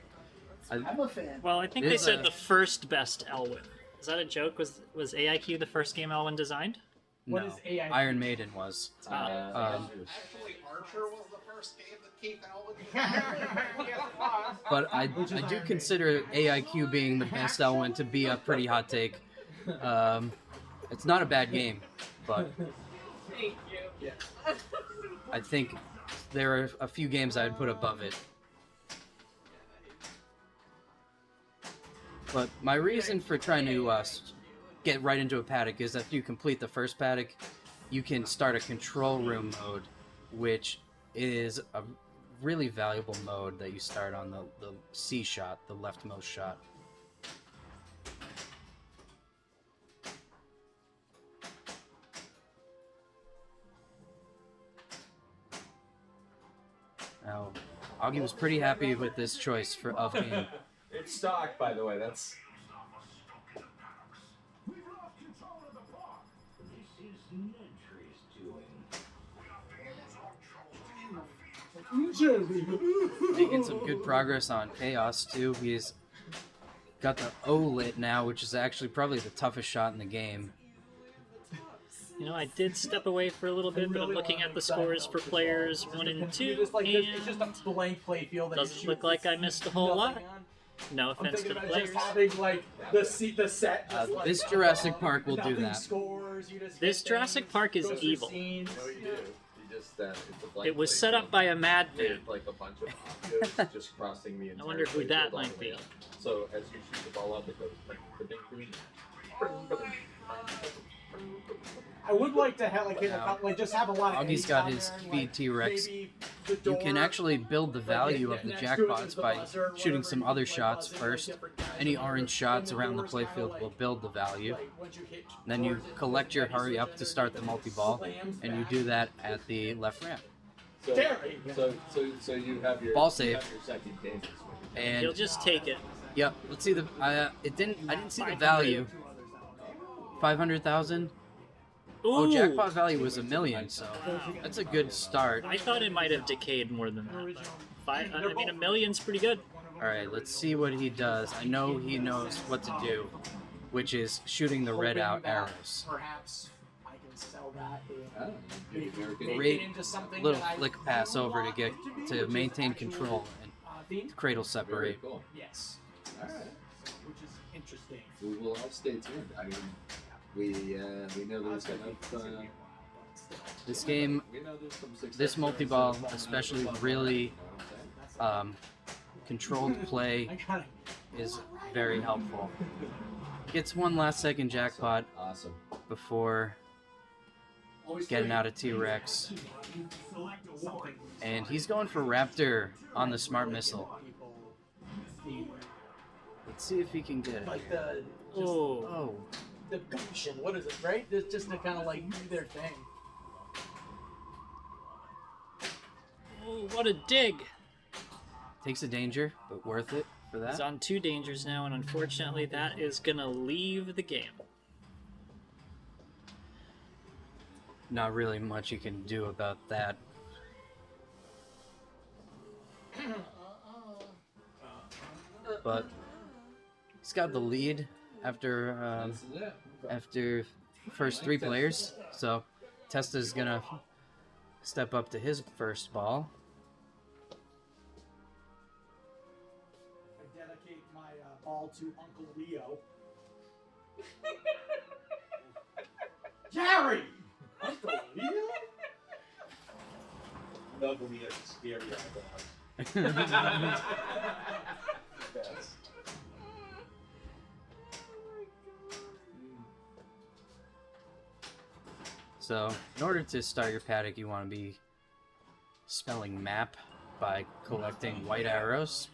I'm a fan. Well, I think they said the first best Elwin. Is that a joke? Was AIQ the first game Elwyn designed? What No, is AIQ? Iron Maiden was. Actually, Archer was the first game that Keith Elwyn. But I do consider AIQ being the best Elwyn to be a pretty hot take. It's not a bad game, but Thank you. I think there are a few games I'd put above it. But my reason for trying to get right into a paddock is after you complete the first paddock, you can start a control room mode, which is a really valuable mode that you start on the C shot, the leftmost shot. Now, Augie was pretty happy with this choice of game. It's stock, by the way. That's. Making some good progress on Chaos too. He's got the O lit now, which is actually probably the toughest shot in the game. You know, I did step away for a little bit, but I'm looking at the scores for players 1 and 2, It's just a blank play field. doesn't look like I missed a whole lot. No I'm offense to thinking the about players. just having like the set. Just, like, This Jurassic Park will do nothing that. Scores, you just This hit Jurassic things, Park is go through evil. scenes. No, you do. You just. It's a blank It was play set up field by a madman. with, like a bunch of options just crossing the entire. I wonder who play that field all might the way be. up. So as you shoot the ball up, it goes. I would like to have hit a couple, just have a lot of. Augie's ace got on his there, and, Speed T-Rex. maybe the You can door, actually build the value of the next to it is jackpots the by buzzer, shooting whatever, some you other play shots buzzing, like first. different guys, Any and orange then shots the around the doors playfield kinda, will build the value. like, once you hit Then you doors, it collect your goes hurry up to start the multi-ball, slams and you back. do that at the left ramp. So, Terry. so you have your Ball you save. have your second game this week. And You'll just take it. yep, let's see the. I didn't see the value. 500,000. Oh, Ooh, jackpot value was $1 million, so that's a good start. I thought it might have decayed more than that. But I mean, $1 million's pretty good. All right, let's see what he does. I know he knows what to do, which is shooting the red out arrows. Perhaps I can sell that. Oh, maybe American. Make Great it into something little that I flick pass over to maintain control and theme? cradle Very separate. cool. Yes, All right. which is interesting. We will all stay tuned. I mean, we know there's enough. This game, We know there's some success this there, multi-ball so- especially really controlled play I got it. is very helpful. Gets one last second jackpot Awesome. before getting out of T-Rex. And he's going for Raptor on the smart missile. Let's see if he can get it. Like the Oh, Oh, the gumption. What is it? Right? It's just to kind of like do their thing. oh, what a dig! takes a danger, but worth it for He's that. on 2 dangers now, and unfortunately, that is gonna leave the game. Not really much you can do about that. But he's got the lead after This is it. after first 3 players. So Testa's gonna step up to his first ball. I dedicate my ball to Uncle Leo. Jerry! Uncle Leo? Uncle Leo's scary eyebrows. Best. So in order to start your paddock, you want to be spelling map by collecting white arrows.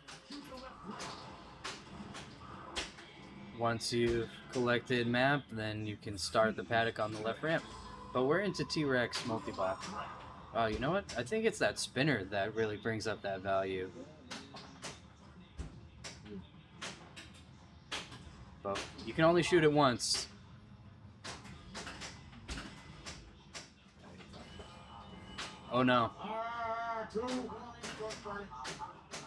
Once you've collected map, then you can start the paddock on the left ramp. But we're into T-Rex multi-ball. Oh, you know what? I think it's that spinner that really brings up that value. But you can only shoot it once. Oh no.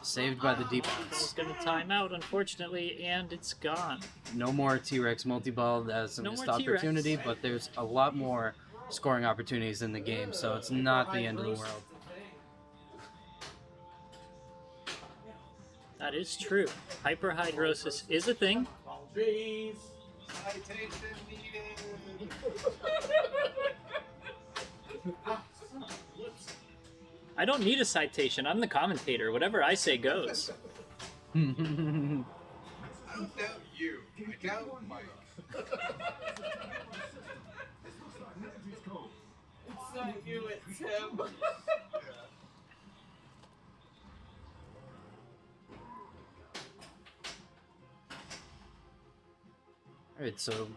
Saved by the deep It's ones. going to time out, unfortunately, and it's gone. No more T-Rex multi-ball. That's a No missed more T-Rex. opportunity, but there's a lot more scoring opportunities in the game, so it's not the end of the world. That is true. Hyperhidrosis is a thing. Trees. I don't need a citation. I'm the commentator. Whatever I say goes. I don't doubt you. I doubt Mike. It's not you, it's him. Alright, so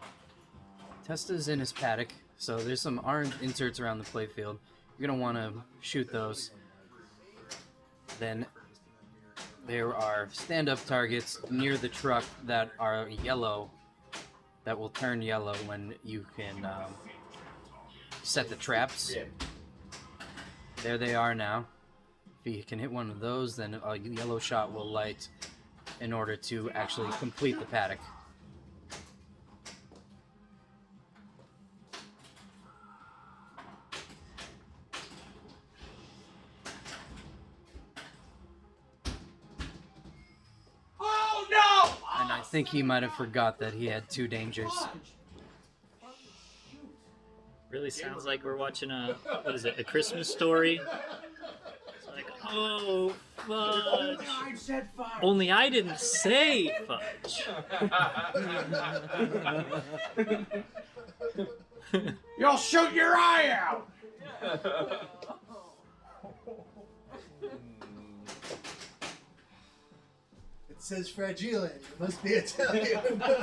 Testa's in his paddock, so there's some armed inserts around the playfield. You're going to want to shoot those. Then there are stand-up targets near the truck that are yellow, that will turn yellow when you can set the traps. There they are now. If you can hit one of those, then a yellow shot will light in order to actually complete the paddock. Oh no! And I think he might have forgot that he had two dangers. Really sounds like we're watching a, what is it, a Christmas story? It's like, oh, fudge. I said fire. Only I didn't say fudge. You'll shoot your eye out. It says fragile. It must be Italian. I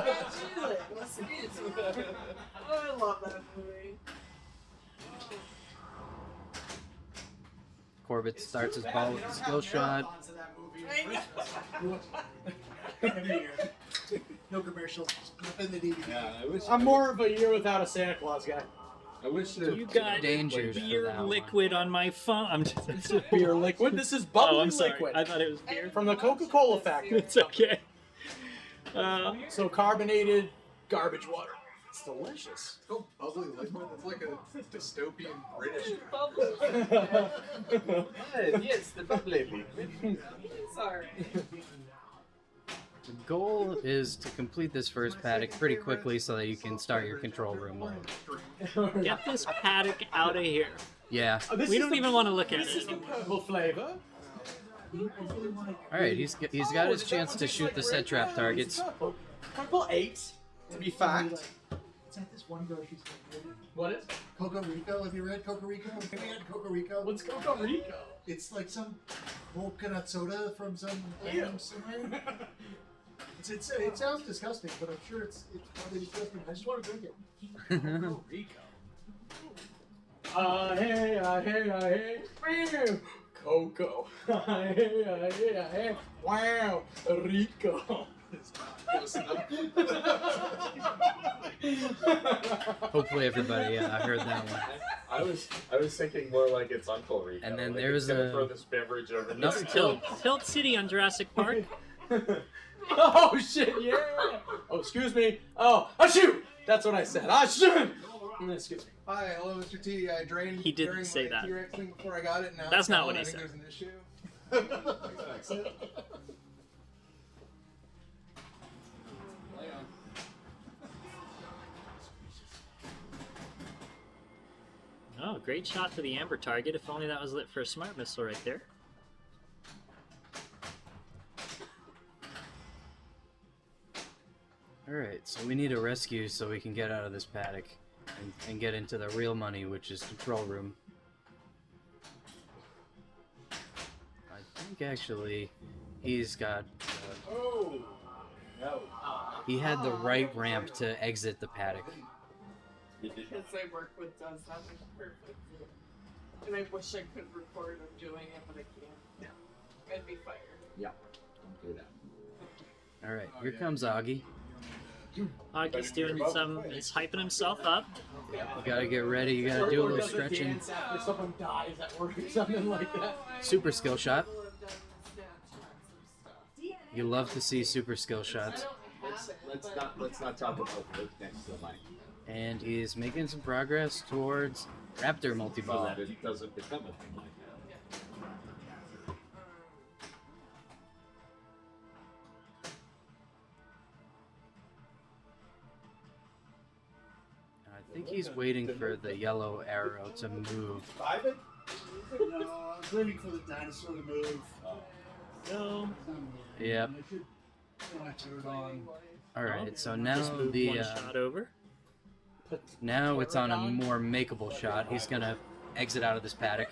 love that movie. Corbett starts his ball with a skill shot. Every year. No commercials. Just flip in the DVD. Yeah, I wish. I'm more of a year without a Santa Claus guy. I wish that You got Dangers for beer that one. liquid on my phone. I'm just, Beer liquid. This is bubbly oh, I'm sorry. liquid I thought it was beer. from the Coca-Cola factory. It's okay. So carbonated garbage water. It's delicious. Oh, bubbly liquid. It's like a dystopian British. yes, the bubbly. Sorry. The goal is to complete this first paddock pretty quickly so that you can start your control room mode. Get this paddock out of here. Yeah. We don't even want to look at This it is the anymore. purple flavor. Alright, he's got his chance to shoot the set trap targets. Purple 8, to be fact. It's at this one grocery store. What is? Coco Rico. Have you read Coco Rico? Have you had Coco Rico? What's Coca Rico? It's like some coconut soda from some island somewhere. It sounds disgusting, but I'm sure it's probably disgusting. I just want to drink it. Coca Rico. Hey. Meow. Coco. Hey. Wow. Rico. Close enough. Hopefully everybody heard that one. I was thinking more like it's Uncle Rico. And then like there it's was gonna throw this beverage over another the Tilt City on Jurassic Park. Oh shit, yeah! Oh, excuse me. Oh, shoot! That's what I said. Shoot! Excuse me. Hi, hello, Mr. T. I drained He didn't during say my that. T-Rex thing before I got it. Now That's it's not gone. what he I think said. there's an issue. Oh, great shot to the amber target. If only that was lit for a smart missile right there. Alright, so we need a rescue so we can get out of this paddock and get into the real money, which is control room. I think actually he's got... Oh! No. he had the right ramp to exit the paddock. Because I work with does nothing perfect. And I wish I could record him doing it, but I can't. Yeah. I'd be fired. Yeah. Don't do that. Alright, here comes Augie. Augie's doing some, he's hyping himself up. You gotta get ready, you gotta do a Or little does stretching. dance after someone dies at work or something like that. Super skill shot. People have done stats You love to see super skill shots. Let's not talk about Luke next to the mic. And he's making some progress towards Raptor So multi-ball. that it doesn't become a thing like that. I think he's waiting for the yellow arrow to move. No, I was waiting for the dinosaur to move. No. Yep. When I turn it on. All right. So now Just move the one shot over. now it's on a more makeable shot. He's gonna exit out of this paddock.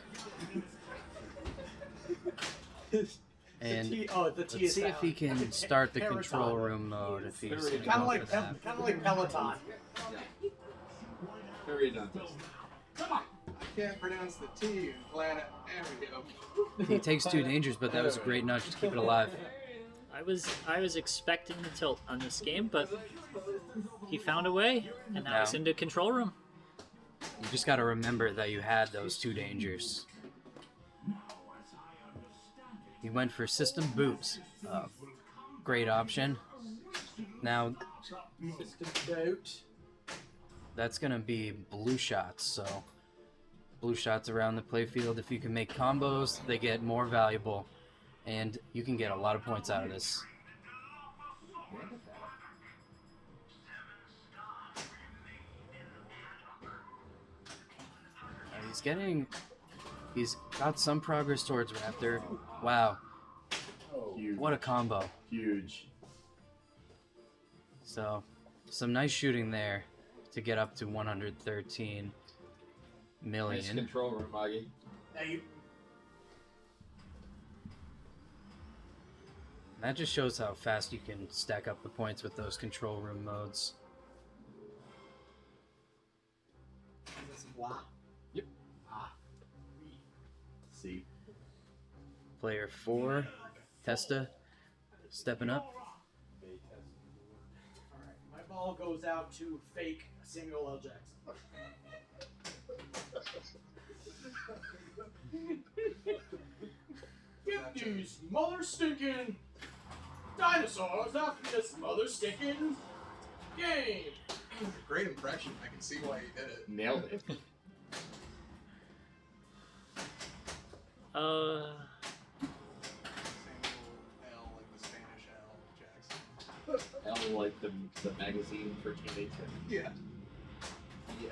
And let's see if he can start the control room mode. If he's gonna Kind go of for that. like Peloton. Periodontist. Come on. I can't pronounce the T in planet. There we go. He takes 2 dangers, but that was a great nudge to keep it alive. I was expecting the tilt on this game, but he found a way, and now he's into control room. You just got to remember that you had those 2 dangers. He went for system boots. Great option. Now, that's going to be blue shots, so blue shots around the playfield. If you can make combos, they get more valuable, and you can get a lot of points out of this. He's got some progress towards Raptor. Wow. Huge. What a combo. Huge. So, some nice shooting there to get up to 113 million. Nice control room, Augie. That just shows how fast you can stack up the points with those control room modes. Yep. See. Player 4, Testa, stepping up. My ball goes out to fake Samuel L. Jackson. Get these mother stinking dinosaurs off this mother stinking game. Great impression. I can see why you did it. Nailed it. Samuel L, like the Spanish L. Jackson. L like the magazine for teenagers. Yeah.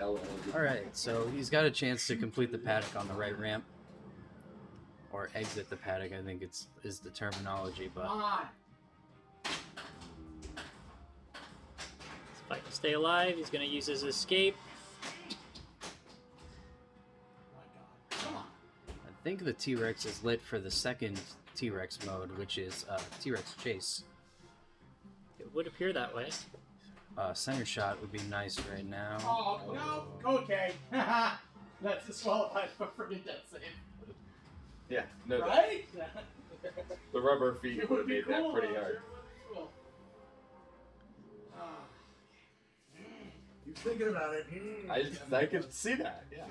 ELL. Alright, so he's got a chance to complete the paddock on the right ramp. Or exit the paddock, I think is the terminology, but... Come on. If I can stay alive, he's going to use his escape. I think the T-Rex is lit for the second T-Rex mode, which is T-Rex Chase. It would appear that way. Center shot would be nice right now. Oh, no. Okay. That's disqualified for friggin' death save. Yeah. No. Right? The rubber feet It would would be have made cool. that pretty hard. Cool. You're thinking about it. I can see that. Yeah.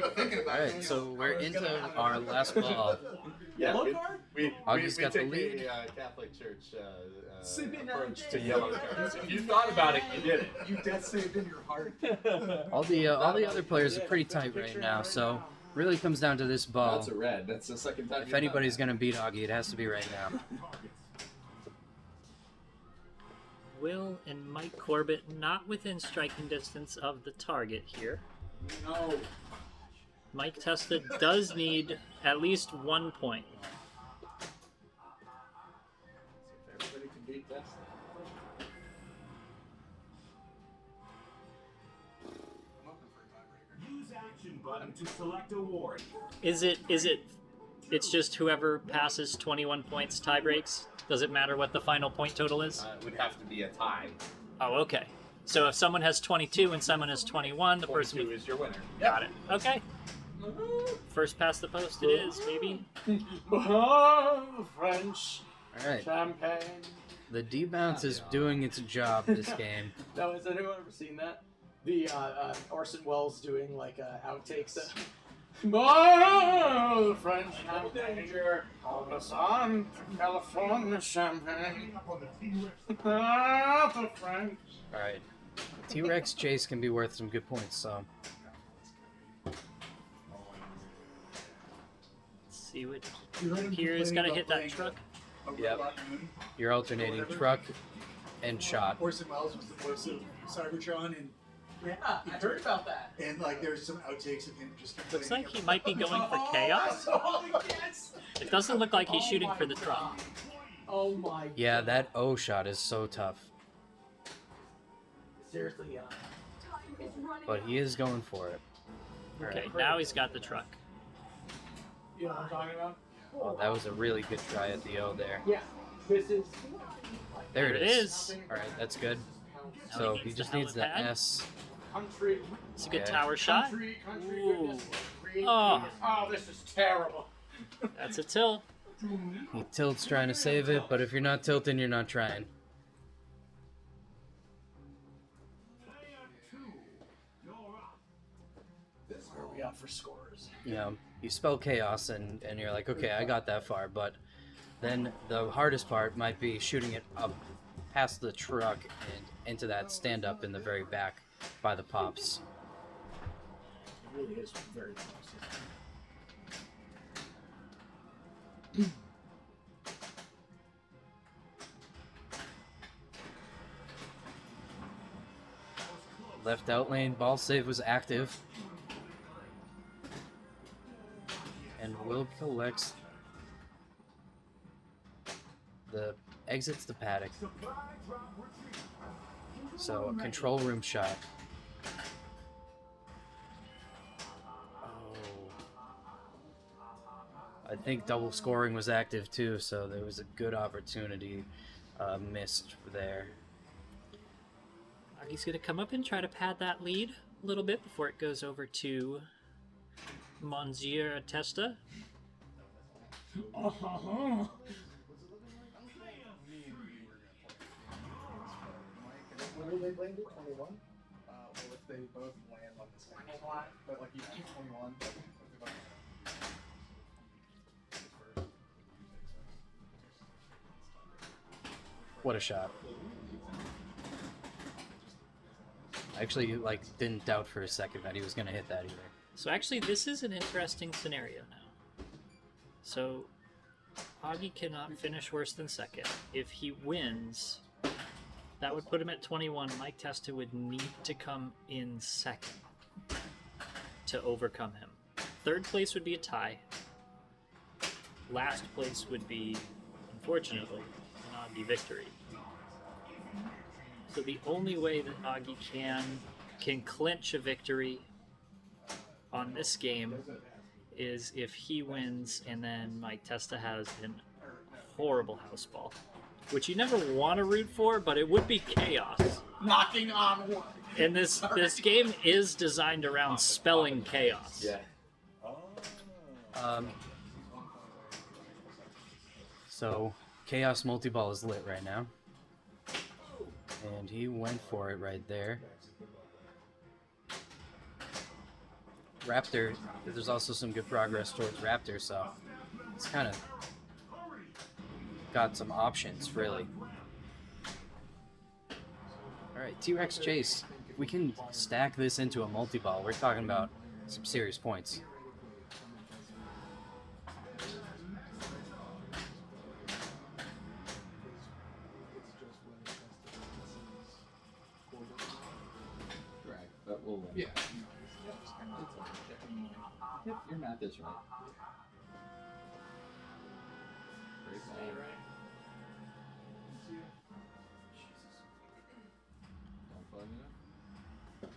Thinking about Alright, so we're into our last ball. Yeah. Yellow card? We August got the take lead. the Catholic Church Sipping approach on to day. yellow cards. If you thought about it, you did it. You death saved in your heart. All the other players are pretty tight right now, so really comes down to this ball. That's a red. That's the second time. If anybody's gonna beat Augie, it has to be right now. Will and Mike Corbett not within striking distance of the target here. No. Mike Testa does need at least 1 point. Everybody can beat that. Use action button to select award. It's just whoever passes 21 points tie breaks? Does it matter what the final point total is? It would have to be a tie. Oh, okay. So if someone has 22 and someone has 21, the person 22 is your winner. got it. Okay. First past the post it is, maybe. French Alright, champagne. the D-bounce is doing its job this game. No, has anyone ever seen that? The Orson Welles doing like outtakes Oh, the French champagne. Oh, the sun, California champagne. Oh, the French. Alright. T-Rex chase can be worth some good points, so. Let's see what here's gotta hit that truck. Yep. You're alternating truck and shot. Orson Welles was the voice of Cybertron, and Yeah, I heard about that. and like there's some outtakes of him just. Looks like he might be going for chaos. It doesn't look like he's shooting for the truck. Oh my. Yeah, that O shot is so tough. Seriously, yeah. But he is going for it. Okay, now he's got the truck. You know what I'm talking about? Oh, that was a really good try at the O there. Yeah. This is. There it It is. is. Alright, that's good. So he needs just the needs the helipad. S. Country. It's a good Okay. tower shot. Country, Ooh. goodness. Green, Oh. goodness. Oh, this is terrible. That's a tilt. He tilts trying to save it, but if you're not tilting, you're not trying. Where are we at for scores? You know, you spell chaos and you're like, okay, I got that far, but then the hardest part might be shooting it up past the truck and into that stand-up in the very back by the pops. It really is very close. Left out lane, ball save was active. And Will collects the exits the paddock. So a control room shot. Oh. I think double scoring was active too, so there was a good opportunity missed there. He's gonna come up and try to pad that lead a little bit before it goes over to Monsieur Testa. Uh-huh. When will they land it? 21? Well, if they both land on the same spot, but like you keep 21. What a shot. I actually didn't doubt for a second that he was gonna hit that either. So actually, this is an interesting scenario now. So Augie cannot finish worse than second. If he wins, that would put him at 21. Mike Testa would need to come in second to overcome him. Third place would be a tie. Last place would be, unfortunately, an Augie victory. So the only way that Augie can clinch a victory on this game is if he wins and then Mike Testa has a horrible house ball, which you never want to root for, but it would be chaos. Knocking on wood. And this game is designed around spelling chaos. Yeah. So Chaos Multi-Ball is lit right now. And he went for it right there. Raptor, there's also some good progress towards Raptor, so it's kind of got some options, really. Alright, T-Rex Chase. If we can stack this into a multi-ball, we're talking about some serious points. But we'll win. Yeah. Yep, your math is right. Great ball. Don't plug it up.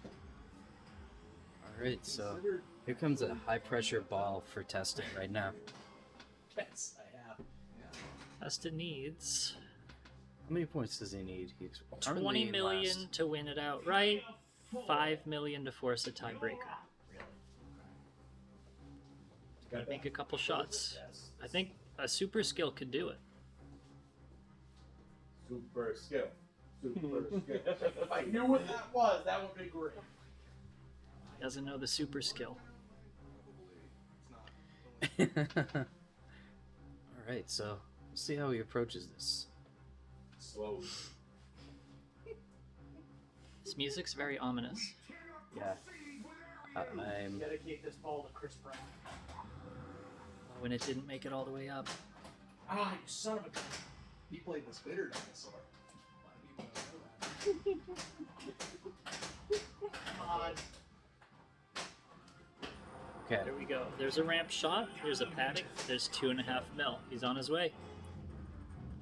Alright, so here comes a high pressure ball for testing right now. Yes, I have. Testa needs How many points does he need? He's 20 currently million last. to win it outright, 5 million to force a tiebreaker. Gotta make a couple shots. I think a super skill could do it. Super skill. Super skill. If I knew what that was, that would be great. Doesn't know the super skill. All right, so we'll see how he approaches this. Slowly. This music's very ominous. Yeah. I'm Dedicate this ball to Chris Brown. When it didn't make it all the way up. Ah, you son of a. He played the spitter dinosaur. A lot of people don't know that. Come on. okay. There we go. There's a ramp shot. There's a paddock. There's 2.5 mil. He's on his way.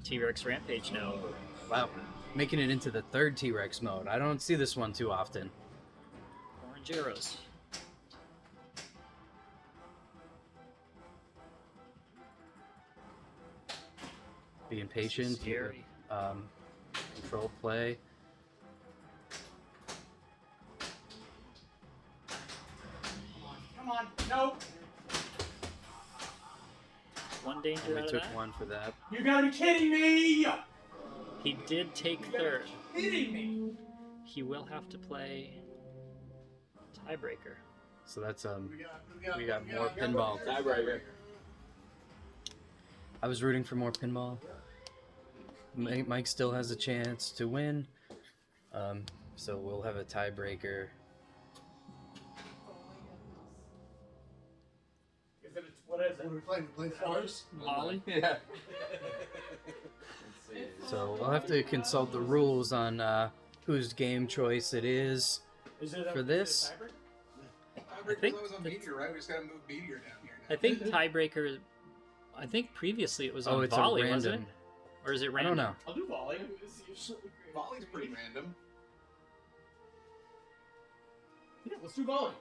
T-Rex Rampage now. Wow. Making it into the third T-Rex mode. I don't see this one too often. Orange arrows. Being patient. Scary. Control play. Come on. No. One danger And we out of took that. one for that. You gotta be kidding me! He did take third. Kidding me! He will have to play tiebreaker. So that's we got more pinball. Tiebreaker. I was rooting for more pinball. Mike still has a chance to win. So we'll have a tiebreaker. What is it? What are we playing? We playing stars? Molly? Yeah. So we'll have to consult the rules on whose game choice it is for this. I think was on Meteor, right? We just gotta move Meteor down here now. I think tiebreaker. I think previously it was on Oh, it's volley, a wasn't random. it? Or is it I random? don't know. I'll do volley. It's usually great. Volley's pretty random. Yeah, let's do volley.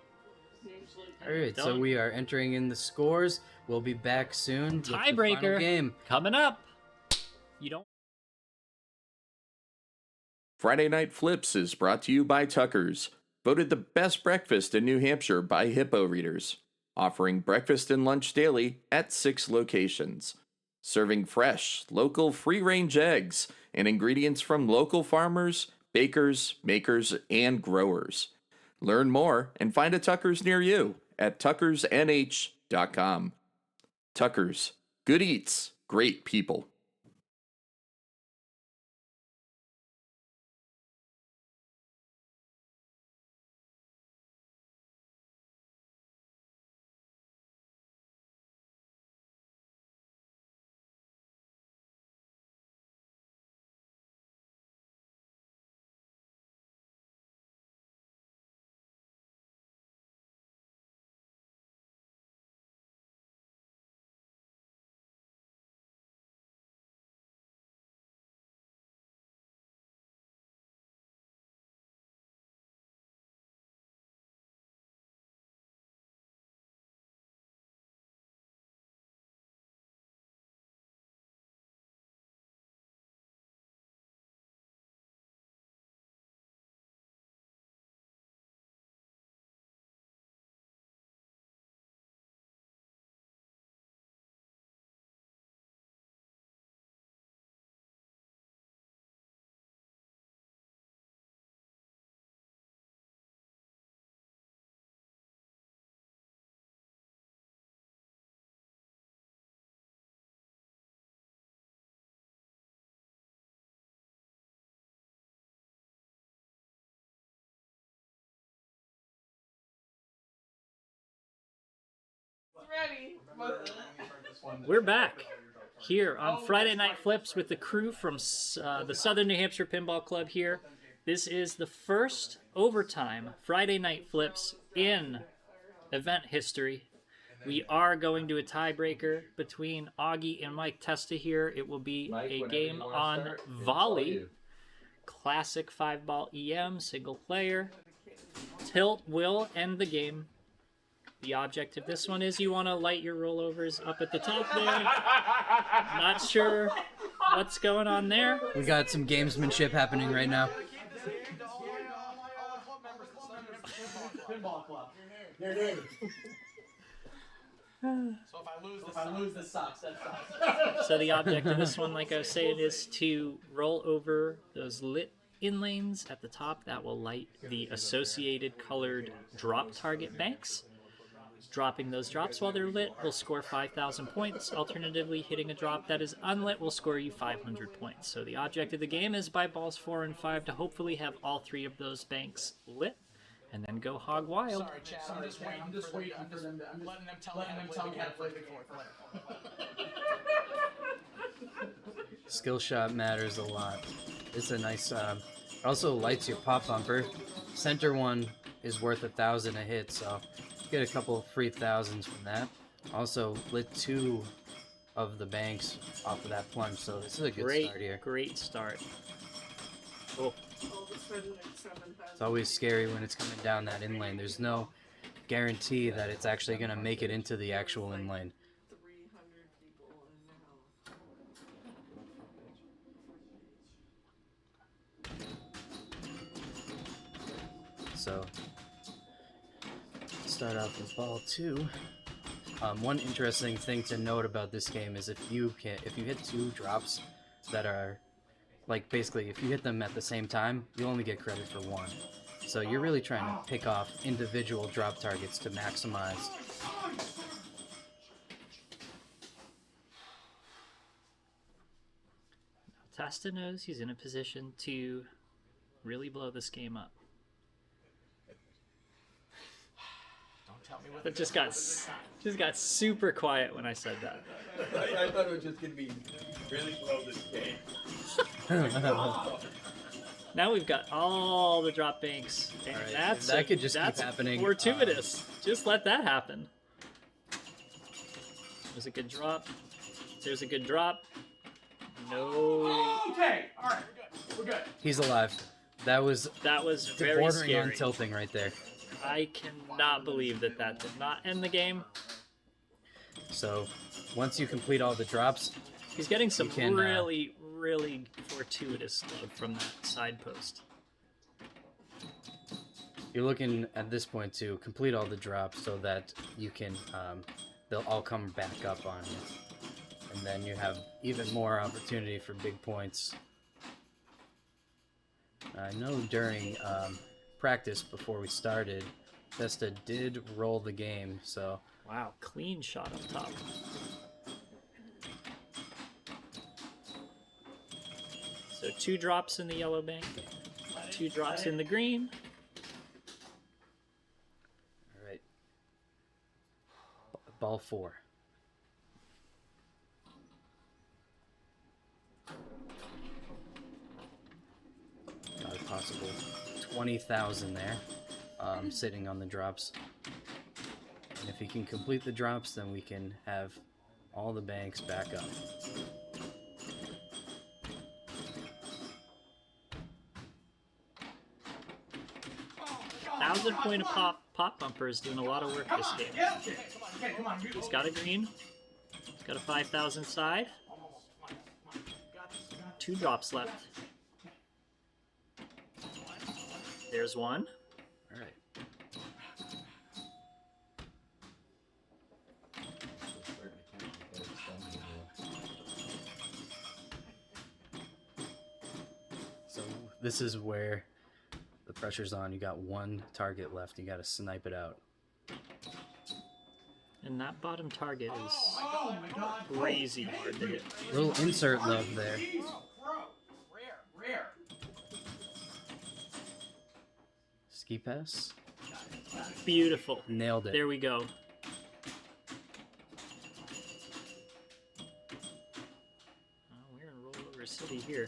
All right, so Don't- we are entering in the scores. We'll be back soon. with the final Tiebreaker. game. Coming up. You don't. Friday Night Flips is brought to you by Tucker's, voted the best breakfast in New Hampshire by Hippo readers, offering breakfast and lunch daily at 6 locations, serving fresh, local free-range eggs and ingredients from local farmers, bakers, makers, and growers. Learn more and find a Tucker's near you at tuckersnh.com. Tucker's, good eats, great people. Ready. We're back here on Friday Night Flips with the crew from the Southern New Hampshire Pinball Club here. This is the first overtime Friday Night Flips in event history. We are going to a tiebreaker between Augie and Mike Testa here. It will be a game on volley. Classic 5-ball EM, single player. Tilt will end the game. The object of this one is you want to light your rollovers up at the top there. Not sure what's going on there. We got some gamesmanship happening right now. Pinball club. So if I lose, this sucks. That sucks. So the object of this one, like I was saying, is to roll over those lit inlanes at the top that will light the associated colored drop target banks. Dropping those drops while they're lit will score 5,000 points. Alternatively, hitting a drop that is unlit will score you 500 points. So the object of the game is by balls 4 and 5 to hopefully have all 3 of those banks lit, and then go hog wild. Sorry, Chad. I'm just waiting for them. I'm letting them tell me how to play the fourth. Skill shot matters a lot. It's a nice. Also lights your pop bumper. Center one is worth 1,000 a hit, so you get a couple free thousands from that. Also lit 2 of the banks off of that plunge, so this is a good start here. Great start. Oh. It's always scary when it's coming down that in lane. There's no guarantee that it's actually going to make it into the actual in lane. So, start off with ball 2. One interesting thing to note about this game is if you hit 2 drops that are, like, basically if you hit them at the same time, you only get credit for 1. So you're really trying to pick off individual drop targets to maximize. Testa knows he's in a position to really blow this game up. It just got super quiet when I said that. I thought it was just gonna be really blow this game. Now we've got all the drop banks, and Right, that could just keep happening. Fortuitous. Just let that happen. There's a good drop. There's a good drop. No. Okay, all right, we're good. He's alive. That was very bordering scary. on tilting right there. I cannot believe that did not end the game. So, once you complete all the drops, he's getting some can, really fortuitous love from that side post. You're looking at this point to complete all the drops so that you can, they'll all come back up on you. And then you have even more opportunity for big points. I know during practice before we started, Testa did roll the game, so... Wow, clean shot up top. So 2 drops in the yellow bank, 2 drops in the green. All right. Ball 4. Got a possible 20,000 there, sitting on the drops. And if he can complete the drops, then we can have all the banks back up. $1,000 pop bumper is doing a lot of work this game. He's got a green. He's got a 5,000 side. 2 drops left. There's 1. All right. So this is where the pressure's on. You got 1 target left. You got to snipe it out. And that bottom target is crazy hard to hit. Little insert love there. Rare. Ski pass. Beautiful. Nailed it. There we go. Oh, we're in rollover city here.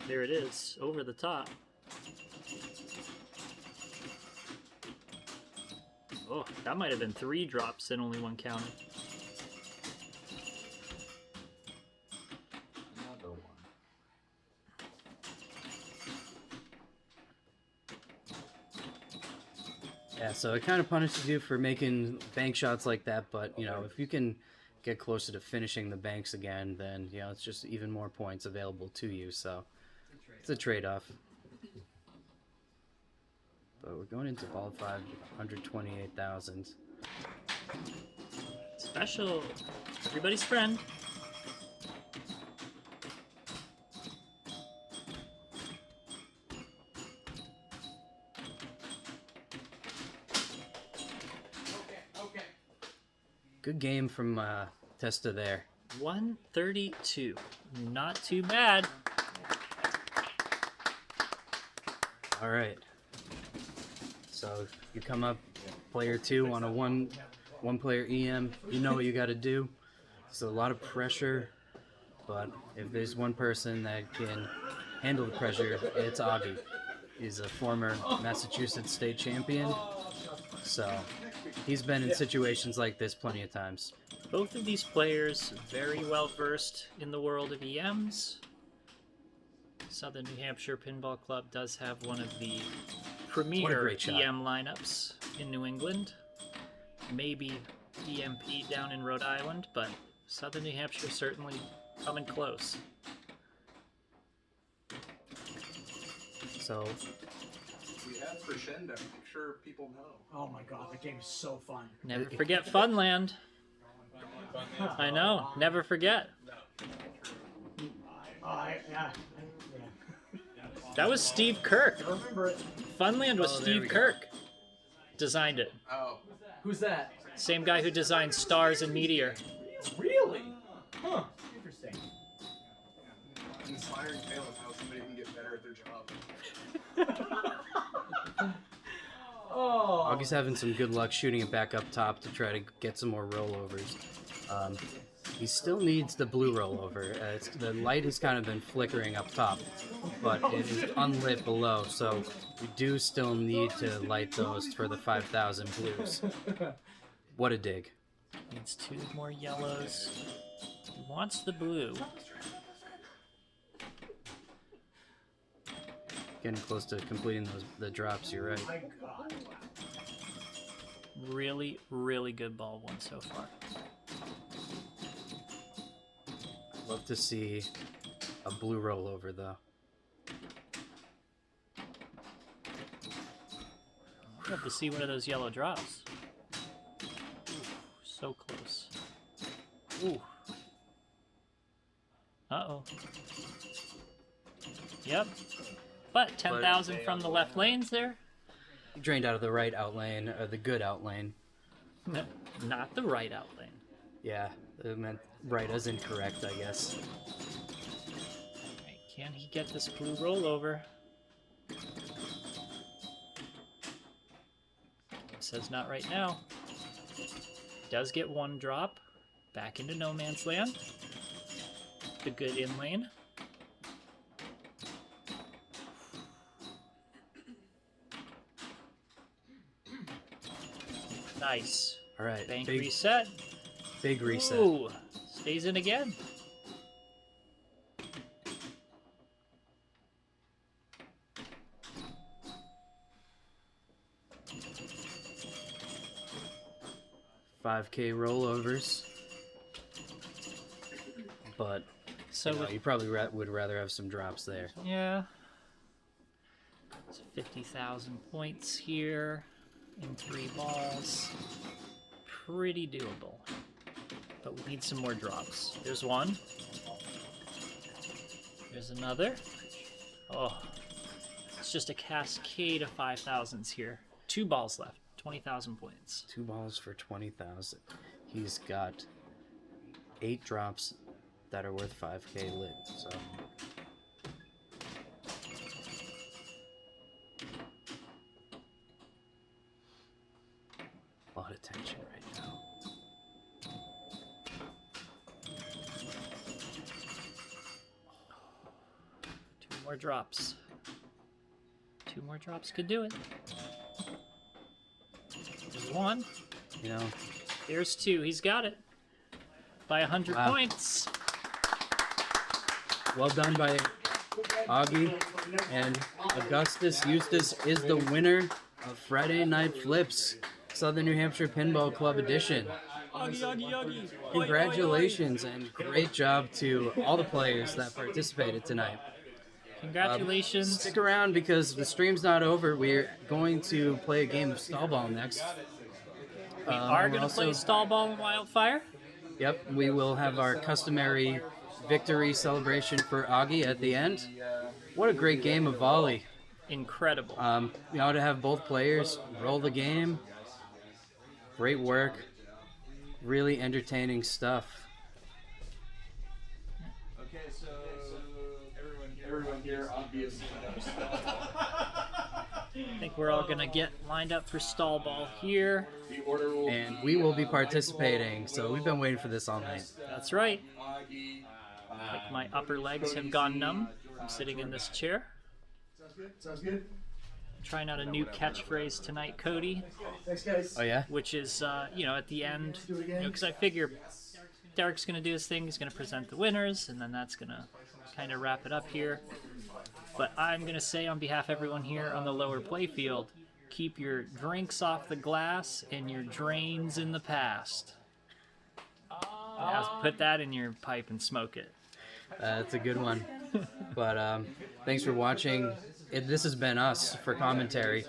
There it is, over the top. Oh, that might have been 3 drops and only 1 counted. Another one. Yeah, so it kind of punishes you for making bank shots like that, but, you know, if you can get closer to finishing the banks again, then, you know, it's just even more points available to you, so it's a trade-off. But we're going into ball 5, 128,000. Special. Everybody's friend. Okay. Good game from Testa there. 132. Not too bad. All right. So you come up, player 2 on a one player EM. You know what you got to do. It's a lot of pressure, but if there's one person that can handle the pressure, it's Augie. He's a former Massachusetts state champion, so he's been in situations like this plenty of times. Both of these players very well versed in the world of EMs. Southern New Hampshire Pinball Club does have one of the premier EM lineups in New England. Maybe EMP down in Rhode Island, but Southern New Hampshire certainly coming close. So we have Crescendo. Make sure people know. Oh my god, the game is so fun. Never forget Funland. I know, never forget. Yeah. That was Steve Kirk. I remember it. Funland was Steve Kirk. Designed it. Oh. Who's that? Same guy who designed Stars and Meteor. Really? Huh. Interesting. Inspiring tale of how somebody can get better at their job. Oh. Augie's having some good luck shooting it back up top to try to get some more rollovers. He still needs the blue rollover. The light has kind of been flickering up top, but it is unlit below, so you do still need to light those for the 5,000 blues. What a dig. Needs 2 more yellows. He wants the blue. Getting close to completing the drops, you're right. Really, really good ball one so far. Love to see a blue rollover, though. Love to see one of those yellow drops. Ooh, so close. Ooh. Uh-oh. Yep. But 10,000 from the left lanes there. He drained out of the right out lane, or the good out lane. No, not the right out lane. Yeah, it meant right as incorrect, I guess. Right, can he get this blue rollover? Says not right now. Does get 1 drop. Back into no man's land. The good in lane. Nice. All right. Bank reset. Big reset. Ooh, stays in again. $5K rollovers. But so you probably would rather have some drops there. Yeah. It's 50,000 points here in 3 balls. Pretty doable. But we need some more drops. There's one. There's another. Oh. It's just a cascade of 5,000s here. 2 balls left. 20,000 points. 2 balls for 20,000. He's got 8 drops that are worth 5K lit, so... A lot of tension right now. Two more drops. 2 more drops could do it. There's 1. You know. There's 2. He's got it. By 100 points. Well done by Augie. And Augustus Eustis is the winner of Friday Night Flips, Southern New Hampshire Pinball Club Edition. Augie. Congratulations and great job to all the players that participated tonight. Congratulations. Stick around because the stream's not over. We're going to play a game of stall ball next. We are going to play stall ball and wildfire? Yep, we will have our customary victory celebration for Augie at the end. What a great game of volley. Incredible. To have both players roll the game. Great work. really entertaining stuff. Okay, so everyone here obviously knows. I think we're all gonna get lined up for stall ball here. The order will And we will be participating, so we've been waiting for this all night. That's right. Like my upper legs have gone numb from sitting in this chair. Sounds good. Trying out a new catchphrase tonight, Cody. Thanks, guys. Oh yeah? Which is, at the end, because I figure Derek's going to do his thing. He's going to present the winners, and then that's going to kind of wrap it up here. But I'm going to say on behalf of everyone here on the lower playfield, keep your drinks off the glass and your drains in the past. Put that in your pipe and smoke it. That's a good one. But thanks for watching. This has been us for commentary.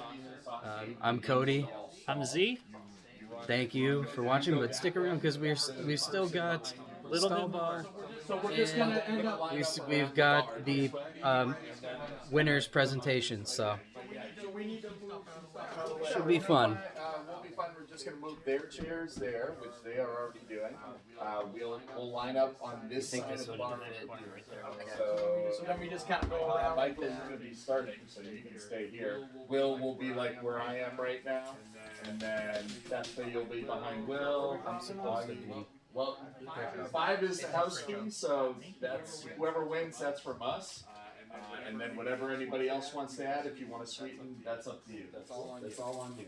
I'm Cody. I'm Z. Thank you for watching, but stick around because we've still got stall bar. So we're just gonna end up. We've got the winners presentation, so should be fun. Won't be fun. We're just going to move their chairs there, which they are already doing. We'll line up on this side of the bar. So then we just kind of go around. Michael's going to be starting, so you can stay here. Will be like where I am right now, and then Testa, you'll be behind Will. I'm supposed to be. Well, 5 is the house key, so that's whoever wins. That's from us. And then whatever anybody else wants to add, if you want to sweeten, that's up to you. That's all on you.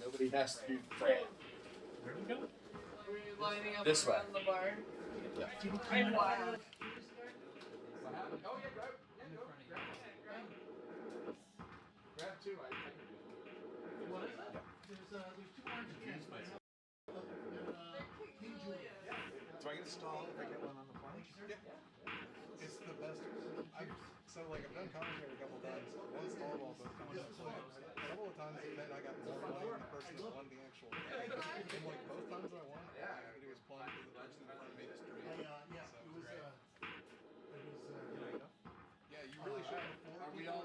Nobody has to do Fran. Are we lining up This way. around the bar? Yeah. Wow. Grab 2. What is it? There's 2 orange juice. Do I get a stall if I get one on the plane? Yeah. It's the best. I've done commentary a couple times. One stall ball, both times I played. A couple of times then I got more money than the person that won the actual game. And both times I won, it was plumb to the person in front of me just straight. Yeah, you really should have 4 people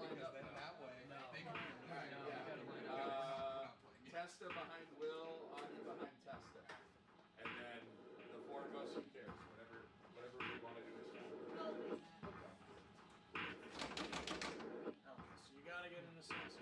because then that way they can be Testa behind Will, Augie behind Testa. And then the 4 of us, who cares? Whatever we want to do is fine. So you gotta get in the sauce.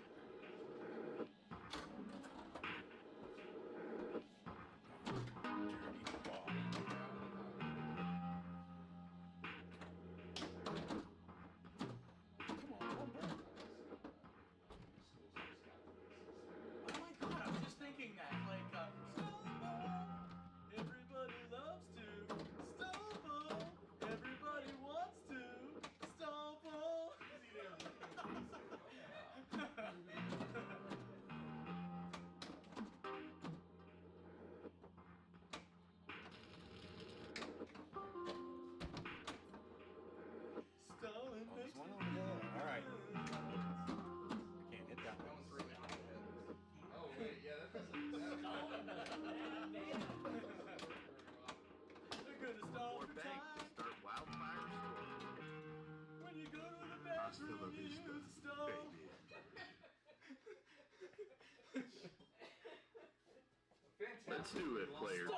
Let's do it, player. Is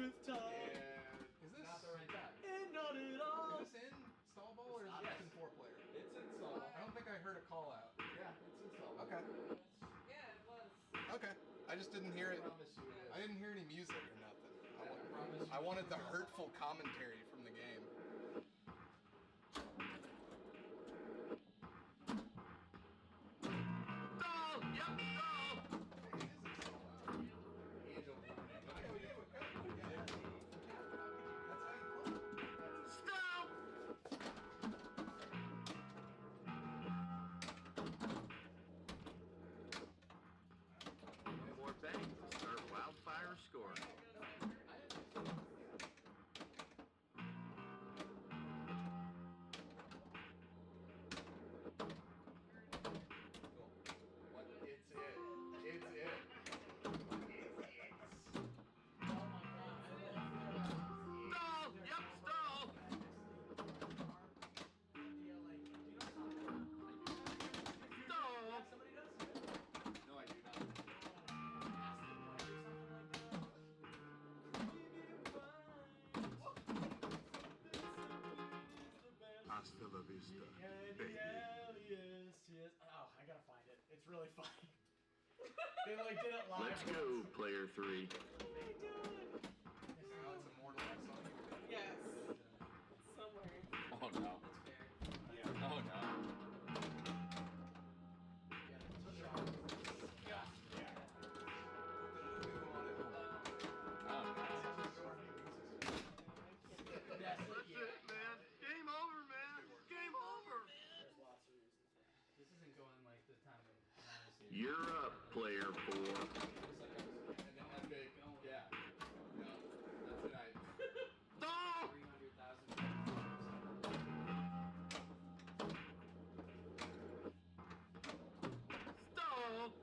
this not the right time? Not at all. Is this in stall ball or is this in 4-player? It's in stall. I don't think I heard a call out. Yeah, it's in stall. Okay. Yeah, it was. Okay. I just didn't hear it. I didn't hear any music or nothing. I wanted the hurtful commentary from the game. More bangs to start wildfire scoring. baby. Oh, I gotta find it. It's really funny. They like did it live. Let's go, player 3. Yes. Somewhere. Oh no. Oh no. That's it, man. Game over, man. Game over. This isn't going like the time of You're up, player 4. Yeah. No, not tonight. No! 300,000. Stall!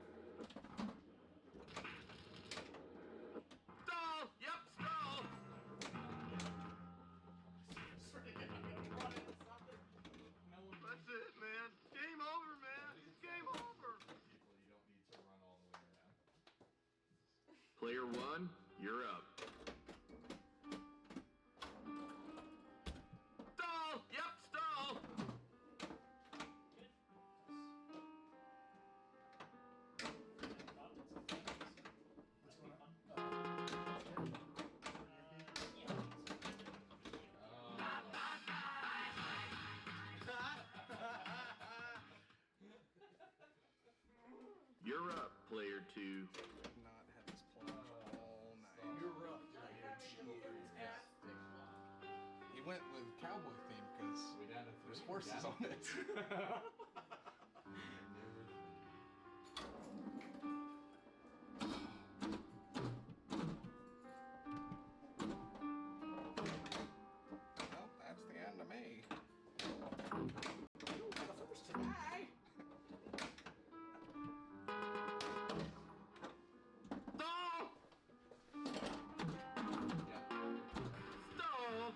Stall! Yep, stall! That's it, man. Game over, man. Game over. Player 1, you're up. Stall! Yep, stall! You're up, player 2. Not had this plunge all night. You're rough. He went with cowboy theme because there's horses on it. Well, that's the end of me. The first to die. Stall! Stall!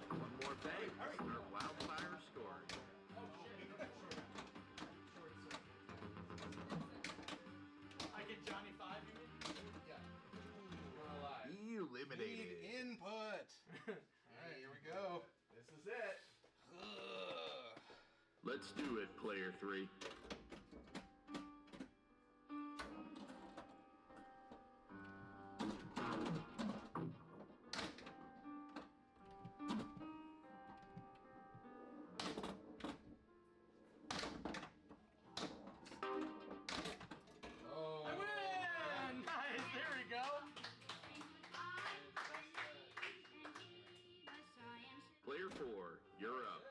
One more bang. Our wildfire scoring. I get Johnny 5, you mean? Eliminated. Need input. All right, here we go. This is it. Let's do it, player 3. I win! Nice, there we go. Player 4, you're up.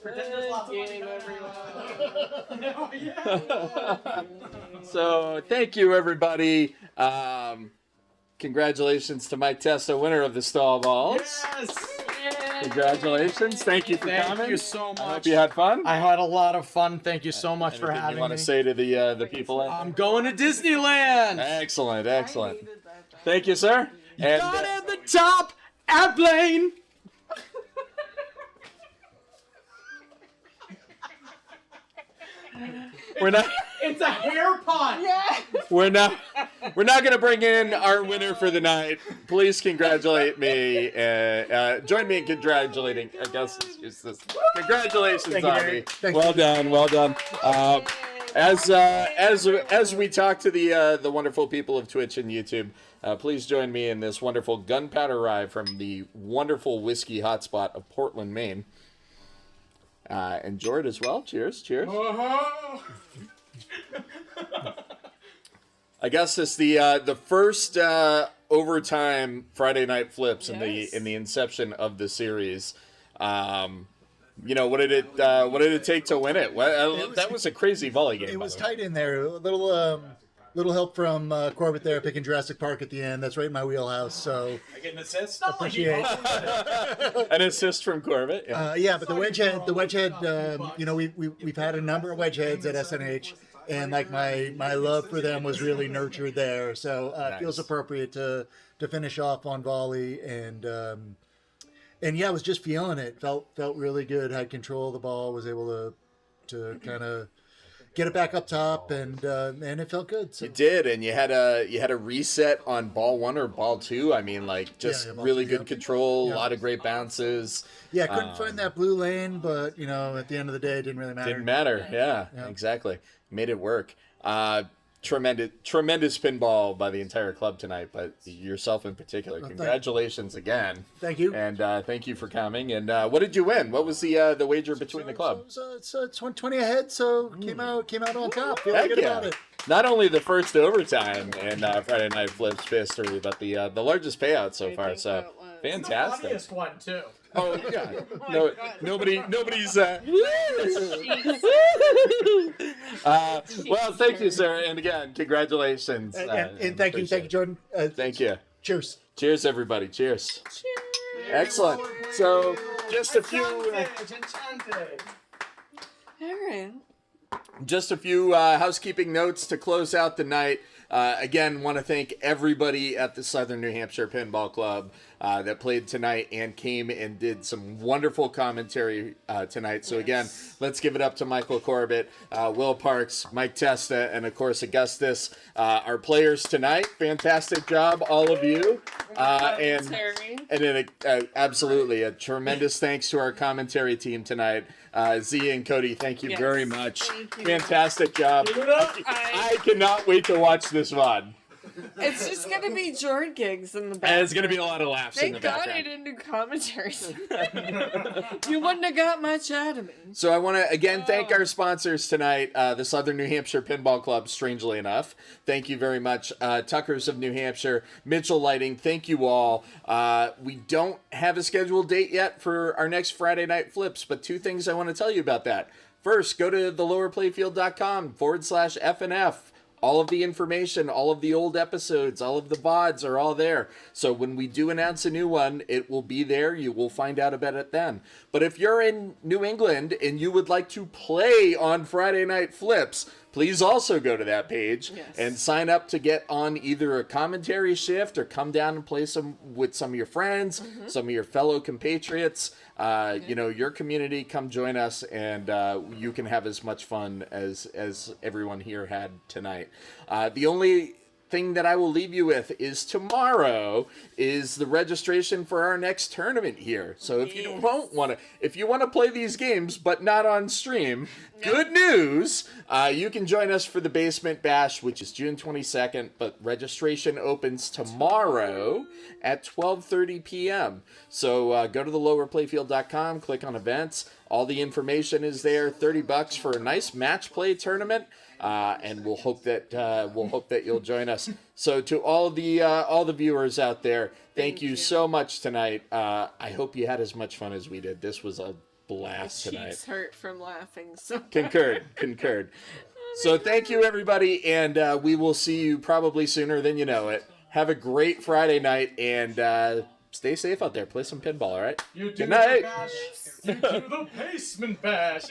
Pretend there's lots of money coming out. So thank you, everybody. Congratulations to Mike Testa, winner of the stall balls. Yes! Congratulations. Thank you for coming. Thank you so much. I hope you had fun. I had a lot of fun. Thank you so much for Anything having you want me. to say to the people? I'm going to Disneyland. Excellent, excellent. Thank you, sir. And Not at the top, airplane. we're not. It's a hair pun. Yeah. We're not going to bring in our winner for the night. Please congratulate me. Join me in congratulating Augustus Eustis. Congratulations, Avi. Well done, well done. As we talk to the wonderful people of Twitch and YouTube, please join me in this wonderful gunpowder ride from the wonderful whiskey hotspot of Portland, Maine. Enjoy it as well. Cheers, cheers. Augustus, the first overtime Friday night flips in the inception of the series. You know, what did it take to win it? That was a crazy volley game. It was tight in there. A little help from Corbett there, picking Jurassic Park at the end. That's right in my wheelhouse. So I get an assist. Appreciate an assist from Corbett. Yeah, but the wedge head. You know, we've had a number of wedge heads at SNH, and like my love for them was really nurtured there. So it feels appropriate to finish off on volley, and yeah, I was just feeling it. Felt really good. Had control of the ball. Was able to kind of get it back up top, and it felt good. So. You did, and you had a reset on ball 1 or ball 2. I mean, like just really good control, a lot of great bounces. Yeah, couldn't find that blue lane, but at the end of the day, it didn't really matter. Didn't matter. Yeah, exactly. Made it work. Tremendous pinball by the entire club tonight, but yourself in particular. Congratulations again. Thank you. And thank you for coming. And what did you win? What was the wager between the club? It's 20 ahead, so came out on top. Feel good about it. Not only the first overtime in Friday Night Flips history, but the largest payout so far. So fantastic. The funniest one too. Oh yeah. Nobody's. Well, thank you, sir, and again, congratulations. And thank you, Jordan. Thank you. Cheers. Cheers, everybody. Cheers. Excellent. So, just a few. Aaron. Just a few housekeeping notes to close out the night. Again, want to thank everybody at the Southern New Hampshire Pinball Club that played tonight and came and did some wonderful commentary tonight. So again, let's give it up to Michael Corbett, Will Parks, Mike Testa, and of course Augustus, our players tonight. Fantastic job, all of you. And then absolutely a tremendous thanks to our commentary team tonight. Z and Cody, thank you very much. Fantastic job. I cannot wait to watch this VOD. It's just going to be Jordan gigs in the background. And it's going to be a lot of laughs in the background. Thank God I didn't do commentaries. You wouldn't have got much out of me. So I want to again thank our sponsors tonight, the Southern New Hampshire Pinball Club, strangely enough. Thank you very much. Tucker's of New Hampshire, Mitchell Lighting, thank you all. We don't have a scheduled date yet for our next Friday Night Flips, but two things I want to tell you about that. First, go to thelowerplayfield.com/FNF. All of the information, all of the old episodes, all of the VODs are all there. So when we do announce a new one, it will be there. You will find out about it then. But if you're in New England and you would like to play on Friday Night Flips, please also go to that page and sign up to get on either a commentary shift or come down and play with some of your friends, some of your fellow compatriots. Your community, come join us, and you can have as much fun as everyone here had tonight. The only thing that I will leave you with is tomorrow is the registration for our next tournament here. So if you want to play these games but not on stream, good news, you can join us for the Basement Bash, which is June 22nd, but registration opens tomorrow at 12:30 p.m. So go to thelowerplayfield.com, click on events. All the information is there. $30 for a nice match play tournament. And we'll hope that you'll join us. So to all the viewers out there, thank you so much tonight. I hope you had as much fun as we did. This was a blast tonight. My cheeks hurt from laughing. So concurred. So thank you everybody, and we will see you probably sooner than you know it. Have a great Friday night, and stay safe out there. Play some pinball. All right. You do Good night. the bash. You do the basement bash.